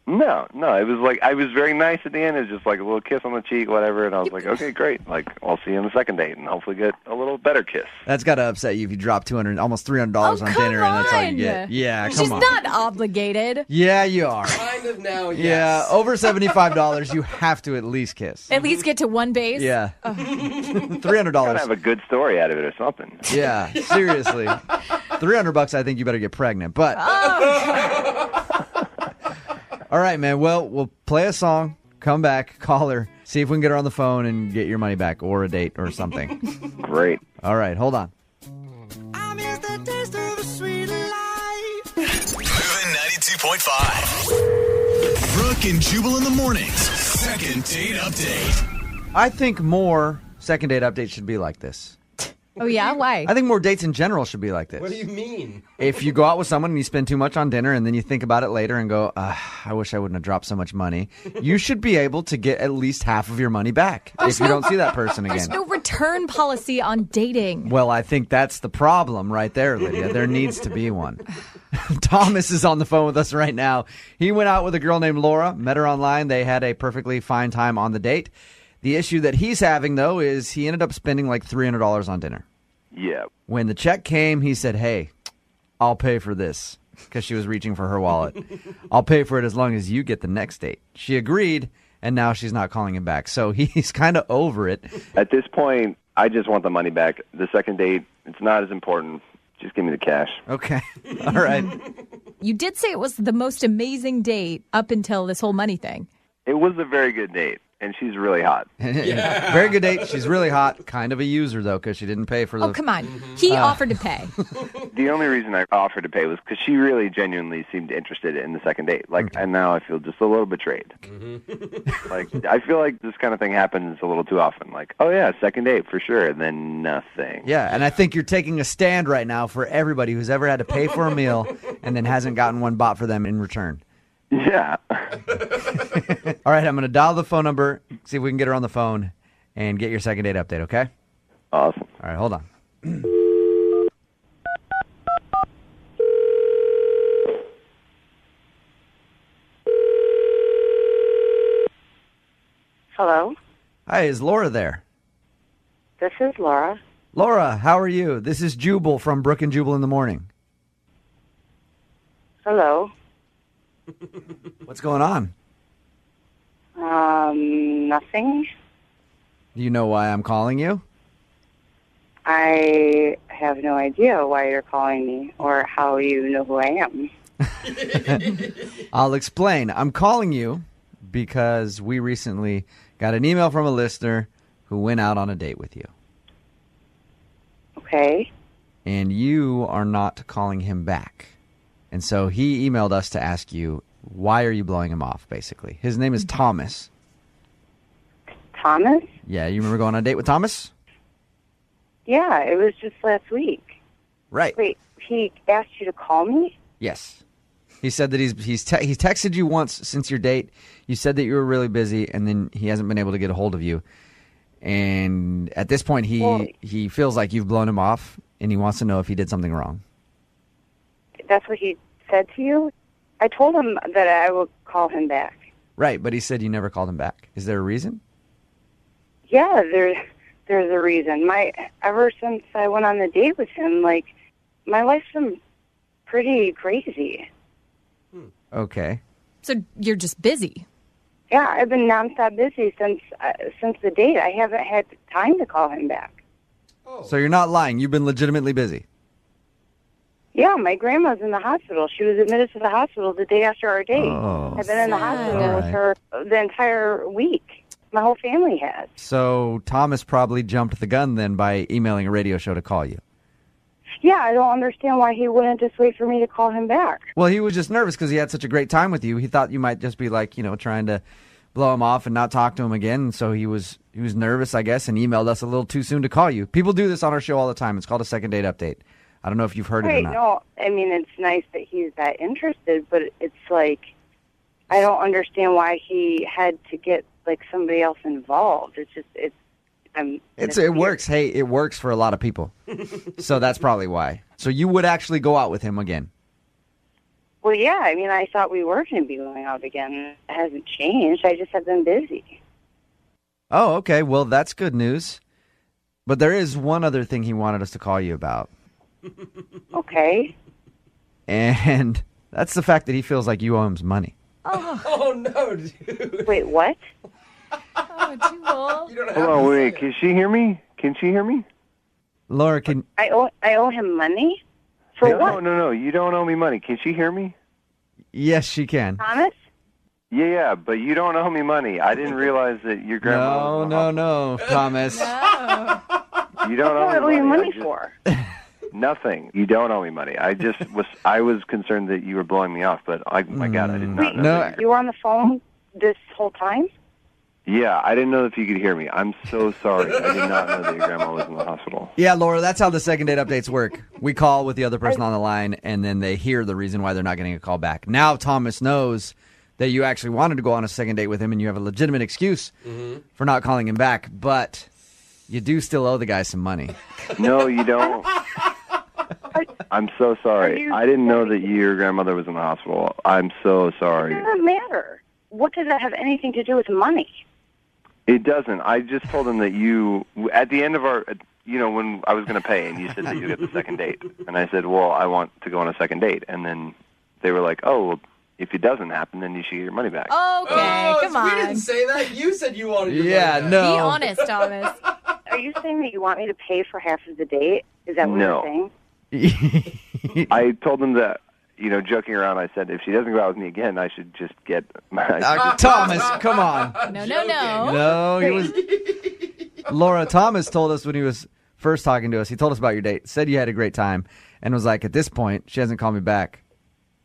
No. It was like I was very nice at the end. It was just like a little kiss on the cheek, whatever. And I was like, okay, great. Like I'll see you on the second date and hopefully get a little better kiss. That's got to upset you if you drop almost $300 on dinner and that's all you get. Yeah, come She's on. not obligated. Yeah, you are. Kind of now, yes. Yeah, over $75, you have to at least kiss. At least get to one base. Yeah. $300. Gotta have a good story out of it or something. Yeah, seriously. $300, I think you better get pregnant. But all right, man. Well, we'll play a song, come back, call her, see if we can get her on the phone and get your money back or a date or something. Great. All right, hold on. Moving 92.5. Brooke and Jubal in the mornings. Second date update. I think more second date updates should be like this. Oh, yeah? Why? I think more dates in general should be like this. What do you mean? If you go out with someone and you spend too much on dinner and then you think about it later and go, I wish I wouldn't have dropped so much money, you should be able to get at least half of your money back if you don't see that person again. There's no return policy on dating. Well, I think that's the problem right there, Lydia. There needs to be one. Thomas is on the phone with us right now. He went out with a girl named Laura, met her online. They had a perfectly fine time on the date. The issue that he's having, though, is he ended up spending like $300 on dinner. Yeah. When the check came, he said, hey, I'll pay for this, because she was reaching for her wallet. I'll pay for it as long as you get the next date. She agreed, and now she's not calling him back. So he's kind of over it. At this point, I just want the money back. The second date, it's not as important. Just give me the cash. Okay. All right. You did say it was the most amazing date up until this whole money thing. It was a very good date. And she's really hot. Yeah. Very good date. She's really hot. Kind of a user, though, because she didn't pay for the... Oh, come on. He offered to pay. The only reason I offered to pay was because she really genuinely seemed interested in the second date. Like, and now I feel just a little betrayed. Like, I feel like this kind of thing happens a little too often. Like, oh, yeah, second date for sure, and then nothing. Yeah, and I think you're taking a stand right now for everybody who's ever had to pay for a meal and then hasn't gotten one bought for them in return. Yeah. All right, I'm going to dial the phone number, see if we can get her on the phone, and get your second date update, okay? Awesome. All right, hold on. Hello, Hi, is Laura there? this is Laura. Laura, how are you? This is Jubal from Brooke and Jubal in the morning. Hello. What's going on? Nothing. Do you know why I'm calling you? I have no idea why you're calling me or how you know who I am. I'll explain. I'm calling you because we recently got an email from a listener who went out on a date with you. Okay. And you are not calling him back. And so he emailed us to ask you, why are you blowing him off, basically? His name is Thomas. Thomas? Yeah, you remember going on a date with Thomas? Yeah, it was just last week. Right. Wait, he asked you to call me? Yes. He said that he's texted you once since your date. You said that you were really busy, and then he hasn't been able to get a hold of you. And at this point, he feels like you've blown him off, and he wants to know if he did something wrong. That's what he said to you? I told him that I would call him back. Right, but he said you never called him back. Is there a reason? Yeah, there's a reason. Ever since I went on the date with him, like, my life's been pretty crazy. Okay. So you're just busy. Yeah, I've been nonstop busy since the date. I haven't had time to call him back. So you're not lying. You've been legitimately busy. Yeah, my grandma's in the hospital. She was admitted to the hospital the day after our date. Oh, I've been in the hospital All with right. her the entire week. My whole family has. So Thomas probably jumped the gun then by emailing a radio show to call you. Yeah, I don't understand why he wouldn't just wait for me to call him back. Well, he was just nervous because he had such a great time with you. He thought you might just be like, trying to blow him off and not talk to him again. And so he was nervous, I guess, and emailed us a little too soon to call you. People do this on our show all the time. It's called a second date update. I don't know if you've heard it or Right, not. no, I mean, it's nice that he's that interested, but it's like, I don't understand why he had to get, like, somebody else involved. It's just, it works. Hey, it works for a lot of people. So that's probably why. So you would actually go out with him again? Well, yeah, I mean, I thought we were going to be going out again. It hasn't changed. I just have been busy. Oh, okay. Well, that's good news. But there is one other thing he wanted us to call you about. Okay. And that's the fact that he feels like you owe him some money. Oh, no, dude. Wait, what? Oh, Jubal. Hold on, wait. Can she hear me? Can she hear me? Laura, can... I owe him money? For what? No. You don't owe me money. Can she hear me? Yes, she can. Thomas? Yeah, but you don't owe me money. I didn't realize that your grandma. No, Thomas. You don't owe What do I owe me you money. money for? Nothing. You don't owe me money. I was concerned that you were blowing me off, but my God, I did not know. that You were on the phone this whole time? Yeah, I didn't know if you could hear me. I'm so sorry. I did not know that your grandma was in the hospital. Yeah, Laura, that's how the second date updates work. We call with the other person on the line, and then they hear the reason why they're not getting a call back. Now Thomas knows that you actually wanted to go on a second date with him, and you have a legitimate excuse for not calling him back, but you do still owe the guy some money. No, you don't. I'm so sorry. I didn't know that your grandmother was in the hospital. I'm so sorry. It doesn't matter. What does that have anything to do with money? It doesn't. I just told him that you, at the end of our, when I was going to pay, and you said that you get the second date. And I said, well, I want to go on a second date. And then they were like, oh, well, if it doesn't happen, then you should get your money back. Okay, come on. We didn't say that. You said you wanted your Yeah, money back. no. Be honest, Thomas. Are you saying that you want me to pay for half of the date? Is that what No. you're saying? I told them that, joking around, I said, if she doesn't go out with me again, I should just get my... Thomas, come on. No. No, he was... Laura, Thomas told us when he was first talking to us, he told us about your date, said you had a great time, and was like, at this point, she hasn't called me back.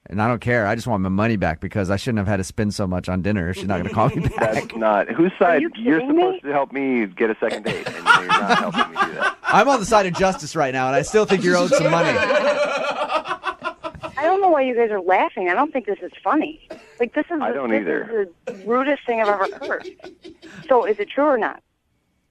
And I don't care. I just want my money back because I shouldn't have had to spend so much on dinner if she's not going to call me back. That's not... Whose side? You're kidding supposed to help me get a second date, and you're not helping me do that. I'm on the side of justice right now, and I still think you're owed some money. I don't know why you guys are laughing. I don't think this is funny. Like, this is I don't either. This is the rudest thing I've ever heard. So is it true or not?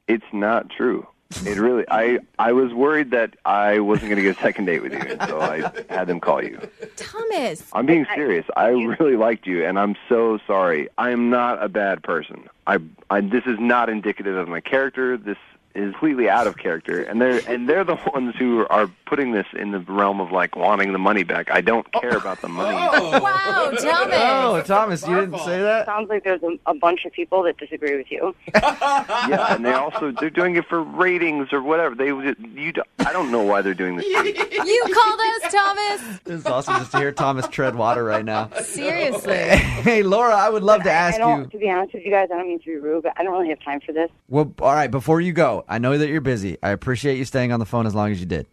It's not true. It really... I was worried that I wasn't going to get a second date with you, and so I had them call you. Thomas. I'm being serious. I really liked you, and I'm so sorry. I am not a bad person. This is not indicative of my character. This is completely out of character, and they're the ones who are putting this in the realm of like wanting the money back. I don't care about the money. Wow, Thomas. Oh, Thomas, you didn't say that? Sounds like there's a bunch of people that disagree with you. Yeah, and they're doing it for ratings or whatever. I don't know why they're doing this. You called us, Thomas. It's awesome just to hear Thomas tread water right now. Seriously. Hey, Laura, I would love to ask you. To be honest with you guys, I don't mean to be rude, but I don't really have time for this. Well, all right, before you go, I know that you're busy. I appreciate you staying on the phone as long as you did.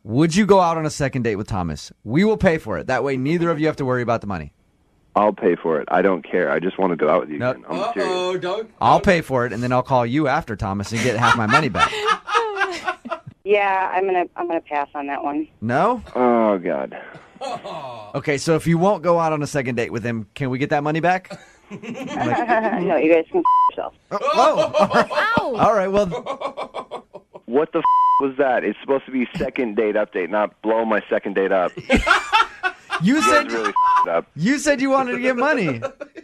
Would you go out on a second date with Thomas? We will pay for it. That way, neither of you have to worry about the money. I'll pay for it. I don't care. I just want to go out with you again. I'm serious. I'll pay for it, and then I'll call you after, Thomas, and get half my money back. Yeah, I'm gonna pass on that one. No? Oh, God. Okay, so if you won't go out on a second date with him, can we get that money back? No, you guys can yourself. Oh. All right, well... What the was that? It's supposed to be second date update, not blow my second date up. You said really up. You said you wanted to get money.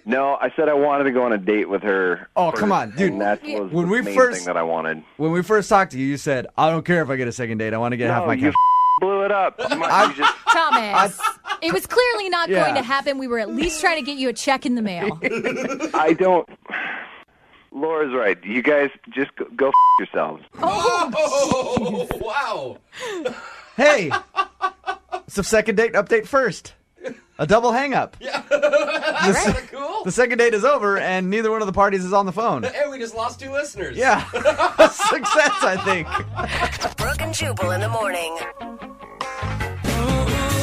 No, I said I wanted to go on a date with her. Oh, first, come on, dude. And that was When we the main first- thing that I wanted. When we first talked to you, you said, I don't care if I get a second date. I want to get half my you cash. blew it up. You just, Thomas, it was clearly not Yeah. going to happen. We were at least trying to get you a check in the mail. I don't. Laura's right. You guys just go yourselves. Oh, wow. Hey, it's a second date update first. A double hang up. Yeah. The, That's kinda cool. the second date is over, and neither one of the parties is on the phone. And we just lost 2 listeners. Yeah. Success, I think. Brooke and Jubal in the morning.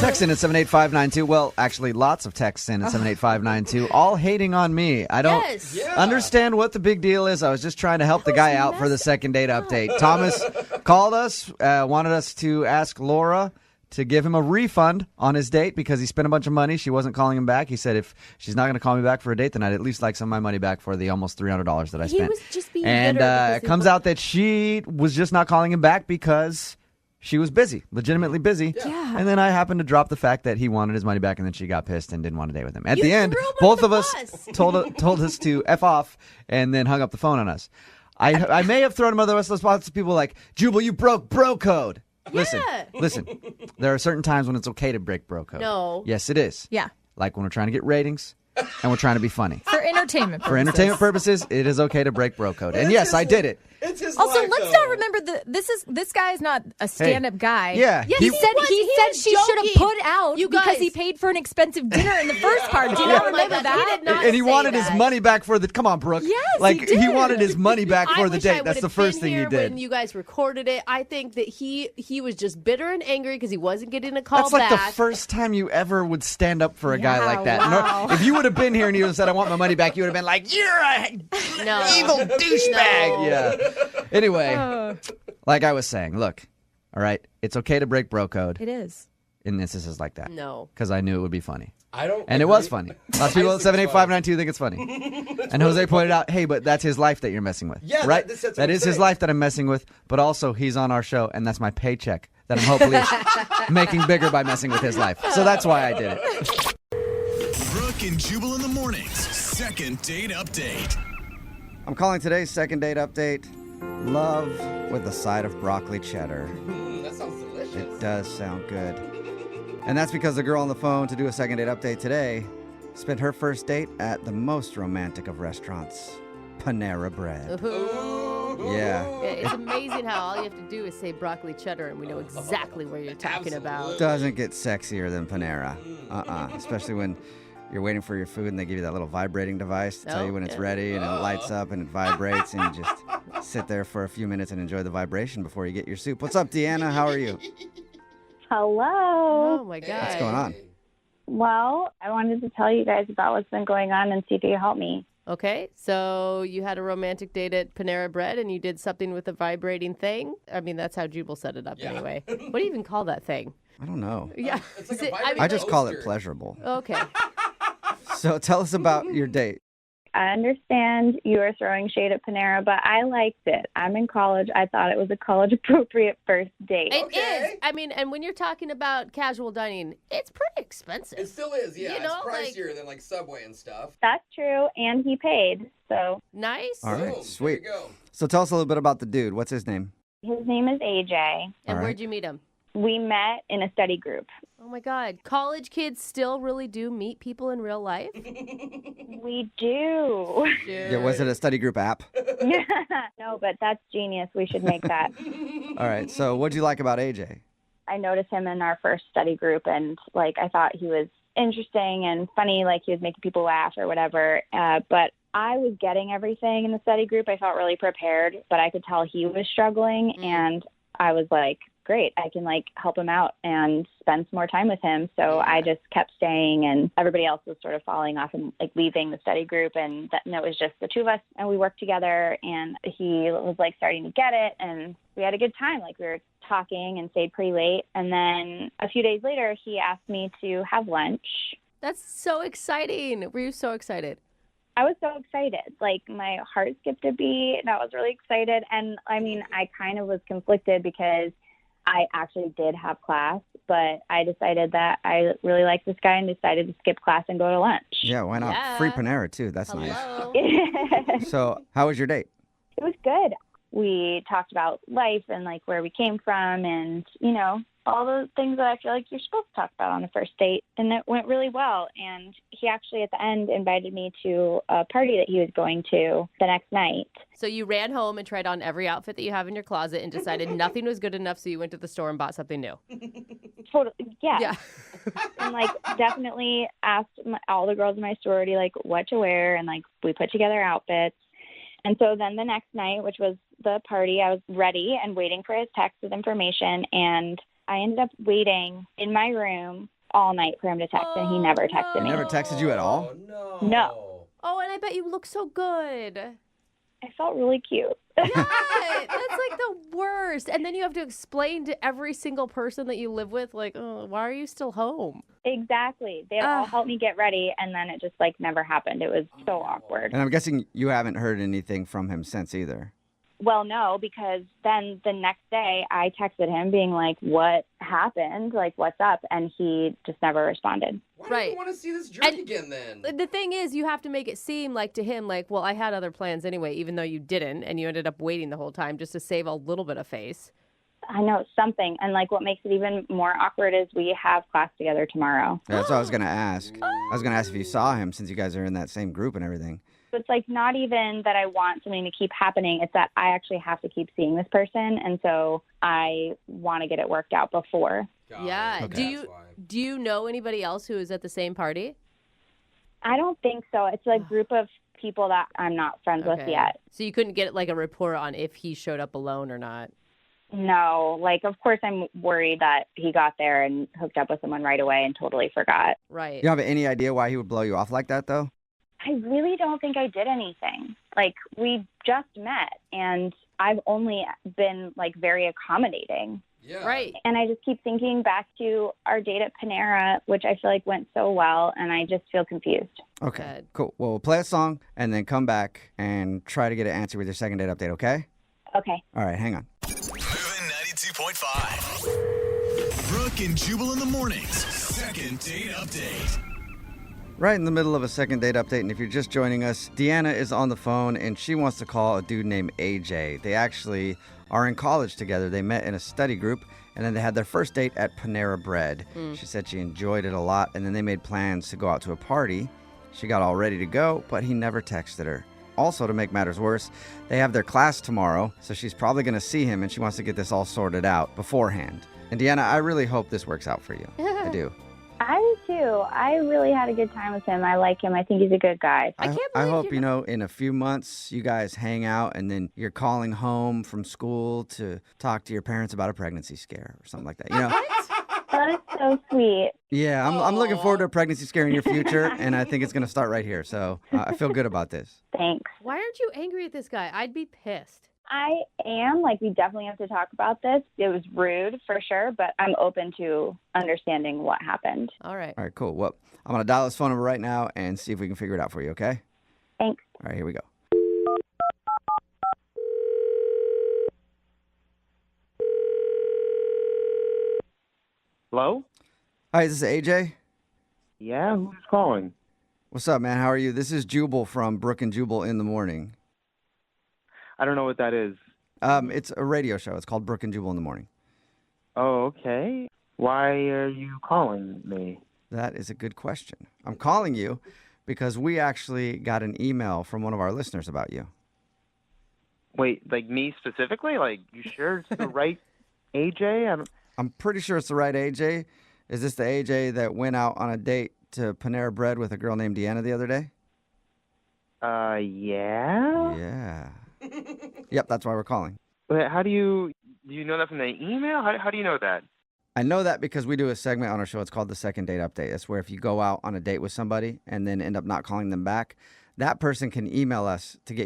Text in at 78592. Well, actually, lots of texts in at 78592, all hating on me. I don't Yes. Yeah. understand what the big deal is. I was just trying to help the guy out for the second date update. Thomas called us, wanted us to ask Laura to give him a refund on his date because he spent a bunch of money. She wasn't calling him back. He said, if she's not going to call me back for a date, then I'd at least like some of my money back for the almost $300 that I He spent. was just being And bitter because it he comes out that she was just not calling him back because she was busy, legitimately busy. Yeah. And then I happened to drop the fact that he wanted his money back, and then she got pissed and didn't want to date with him. At the end, both of us told us to F off and then hung up the phone on us. I may have thrown him under the spots to people like, Jubal, you broke bro code. Listen. There are certain times when it's okay to break bro code. No. Yes, it is. Yeah. Like when we're trying to get ratings and we're trying to be funny. For entertainment purposes. For entertainment purposes, it is okay to break bro code. And yes, I did it. It's his Also, life, let's though. not remember this guy is not a stand-up guy. Yeah, he he said was. He said was she should have joking. put out You because guys. he paid for an expensive dinner in the first part. Do you Oh not my remember God, that? he did not And he say wanted that. his money back for the. Come on, Brooke. Yes, like he did. wanted his money back for I the wish I date. That's would've the first been thing he here did. When you guys recorded it, I think that he was just bitter and angry because he wasn't getting a call That's like back. the first time you ever would stand up for a guy Yeah, like that. wow. No, if you would have been here and you would have said, I want my money back, you would have been like, you're a No. evil douchebag. No. Yeah. Anyway, like I was saying, look, all right, it's okay to break bro code It is. in instances like that. No. Because I knew it would be funny. I don't. And it was funny. Lots of people at 78592 think it's funny. And Jose pointed out, hey, but that's his life that you're messing with. Yeah, right? that's what That I'm is his saying. life that I'm messing with, but also he's on our show, and that's my paycheck that I'm hopefully making bigger by messing with his life. So that's why I did it. Brooke and Jubal in the mornings. Second date update. I'm calling today's second date update Love with a Side of Broccoli Cheddar. That sounds delicious. It does sound good. And that's because the girl on the phone to do a second date update today spent her first date at the most romantic of restaurants, Panera Bread. Ooh. Yeah. It's amazing how all you have to do is say broccoli cheddar and we know exactly what you're talking about. Doesn't get sexier than Panera. Especially when you're waiting for your food and they give you that little vibrating device to tell you when it's ready, and it lights up and it vibrates, and you just sit there for a few minutes and enjoy the vibration before you get your soup. What's up, Deanna? How are you? Hello. Oh my God. What's going on? Well, I wanted to tell you guys about what's been going on and see if you can help me. Okay, so you had a romantic date at Panera Bread and you did something with a vibrating thing? I mean, that's how Jubal set it up anyway. What do you even call that thing? I don't know. Yeah. It's like Is a it- vibrating I just call it toaster. pleasurable. Okay. So tell us about your date. I understand you are throwing shade at Panera, but I liked it. I'm in college. I thought it was a college-appropriate first date. It is. I mean, and when you're talking about casual dining, it's pretty expensive. It still is, yeah. You know, it's pricier than like Subway and stuff. That's true, and he paid. So Nice. All right, Boom, sweet. There you go. So tell us a little bit about the dude. What's his name? his name is AJ. And All right. where'd you meet him? We met in a study group. Oh my God. College kids still really do meet people in real life? We do. Yeah, was it a study group app? No, but that's genius. We should make that. All right. So what'd you like about AJ? I noticed him in our first study group, and I thought he was interesting and funny, like he was making people laugh or whatever. But I was getting everything in the study group. I felt really prepared, but I could tell he was struggling, and I was like, great, I can help him out and spend some more time with him. So I just kept staying, and everybody else was sort of falling off and leaving the study group. And it was just the two of us, and we worked together, and he was starting to get it. And we had a good time. We were talking and stayed pretty late. And then a few days later, he asked me to have lunch. That's so exciting. Were you so excited? I was so excited. My heart skipped a beat, and I was really excited. And I mean, I kind of was conflicted because I actually did have class, but I decided that I really liked this guy and decided to skip class and go to lunch. Yeah, why not? Yeah. Free Panera, too. That's nice. It So, how was your date? was good. We talked about life and like where we came from and, you know, all the things that I feel like you're supposed to talk about on a first date. And it went really well. And he actually at the end invited me to a party that he was going to the next night. So you ran home and tried on every outfit that you have in your closet and decided nothing was good enough, so you went to the store and bought something new. Totally, yeah. Yeah. And like definitely asked all the girls in my sorority like what to wear, and like we put together outfits. And so then the next night, which was the party, I was ready and waiting for his text with information, and I ended up waiting in my room all night for him to text, and he never texted He me. never texted you at all? No. Oh, and I bet you look so good. I felt really cute. Yeah, that's like the worst. And then you have to explain to every single person that you live with, like, oh, why are you still home? Exactly. They all helped me get ready, and then it just like never happened. It was so awkward. And I'm guessing you haven't heard anything from him since either. Well, no, because then the next day I texted him being like, what happened? Like, what's up? And he just never responded. Why do you want to see this drink again then? The thing is, you have to make it seem like to him, like, well, I had other plans anyway, even though you didn't, and you ended up waiting the whole time just to save a little bit of face. I know, something. And like what makes it even more awkward is we have class together tomorrow. Yeah, that's what I was going to ask. I was going to ask if you saw him since you guys are in that same group and everything. So it's like not even that I want something to keep happening. It's that I actually have to keep seeing this person. And so I want to get it worked out before. Yeah. Okay. Do you know anybody else who is at the same party? I don't think so. It's a group of people that I'm not friends with yet. So you couldn't get like a report on if he showed up alone or not? No, like, of course I'm worried that he got there and hooked up with someone right away and totally forgot. Right. You don't have any idea why he would blow you off like that, though? I really don't think I did anything. Like, we just met, and I've only been, like, very accommodating. Yeah. Right. And I just keep thinking back to our date at Panera, which I feel like went so well, and I just feel confused. Okay, cool. Well, we'll play a song and then come back and try to get an answer with your second date update, okay? Okay. All right, hang on. Moving 92.5. Brooke and Jubal in the mornings. Second date update. Right in the middle of a second date update, and if you're just joining us, Deanna is on the phone, and she wants to call a dude named AJ. They actually are in college together. They met in a study group, and then they had their first date at Panera Bread. She said she enjoyed it a lot, and then they made plans to go out to a party. She got all ready to go, but he never texted her. Also, to make matters worse, they have their class tomorrow, so she's probably going to see him, and she wants to get this all sorted out beforehand. And Deanna, I really hope this works out for you. I do. I do too. I really had a good time with him. I like him. I think he's a good guy. I hope, you know, in a few months, you guys hang out and then you're calling home from school to talk to your parents about a pregnancy scare or something like that. You know? That is so sweet. Yeah, I'm looking forward to a pregnancy scare in your future, and I think it's going to start right here. So I feel good about this. Thanks. Why aren't you angry at this guy? I'd be pissed. I am. Like, we definitely have to talk about this. It was rude for sure, but I'm open to understanding what happened. All right. All right, cool. Well, I'm going to dial his phone number right now and see if we can figure it out for you, okay? Thanks. All right, here we go. Hello? Hi, is this AJ? Yeah, who's calling? What's up, man? How are you? This is Jubal from Brooke and Jubal in the Morning. I don't know what that is. It's a radio show. It's called Brooke and Jubal in the Morning. Oh, okay. Why are you calling me? That is a good question. I'm calling you because we actually got an email from one of our listeners about you. Wait, like me specifically? Like, you sure it's the right AJ? I'm pretty sure it's the right AJ. Is this the AJ that went out on a date to Panera Bread with a girl named Deanna the other day? Yeah? Yeah. Yep, that's why we're calling. But how do you know that from the email? How do you know that? I know that because we do a segment on our show. It's called the Second Date Update. It's where if you go out on a date with somebody and then end up not calling them back, that person can email us to get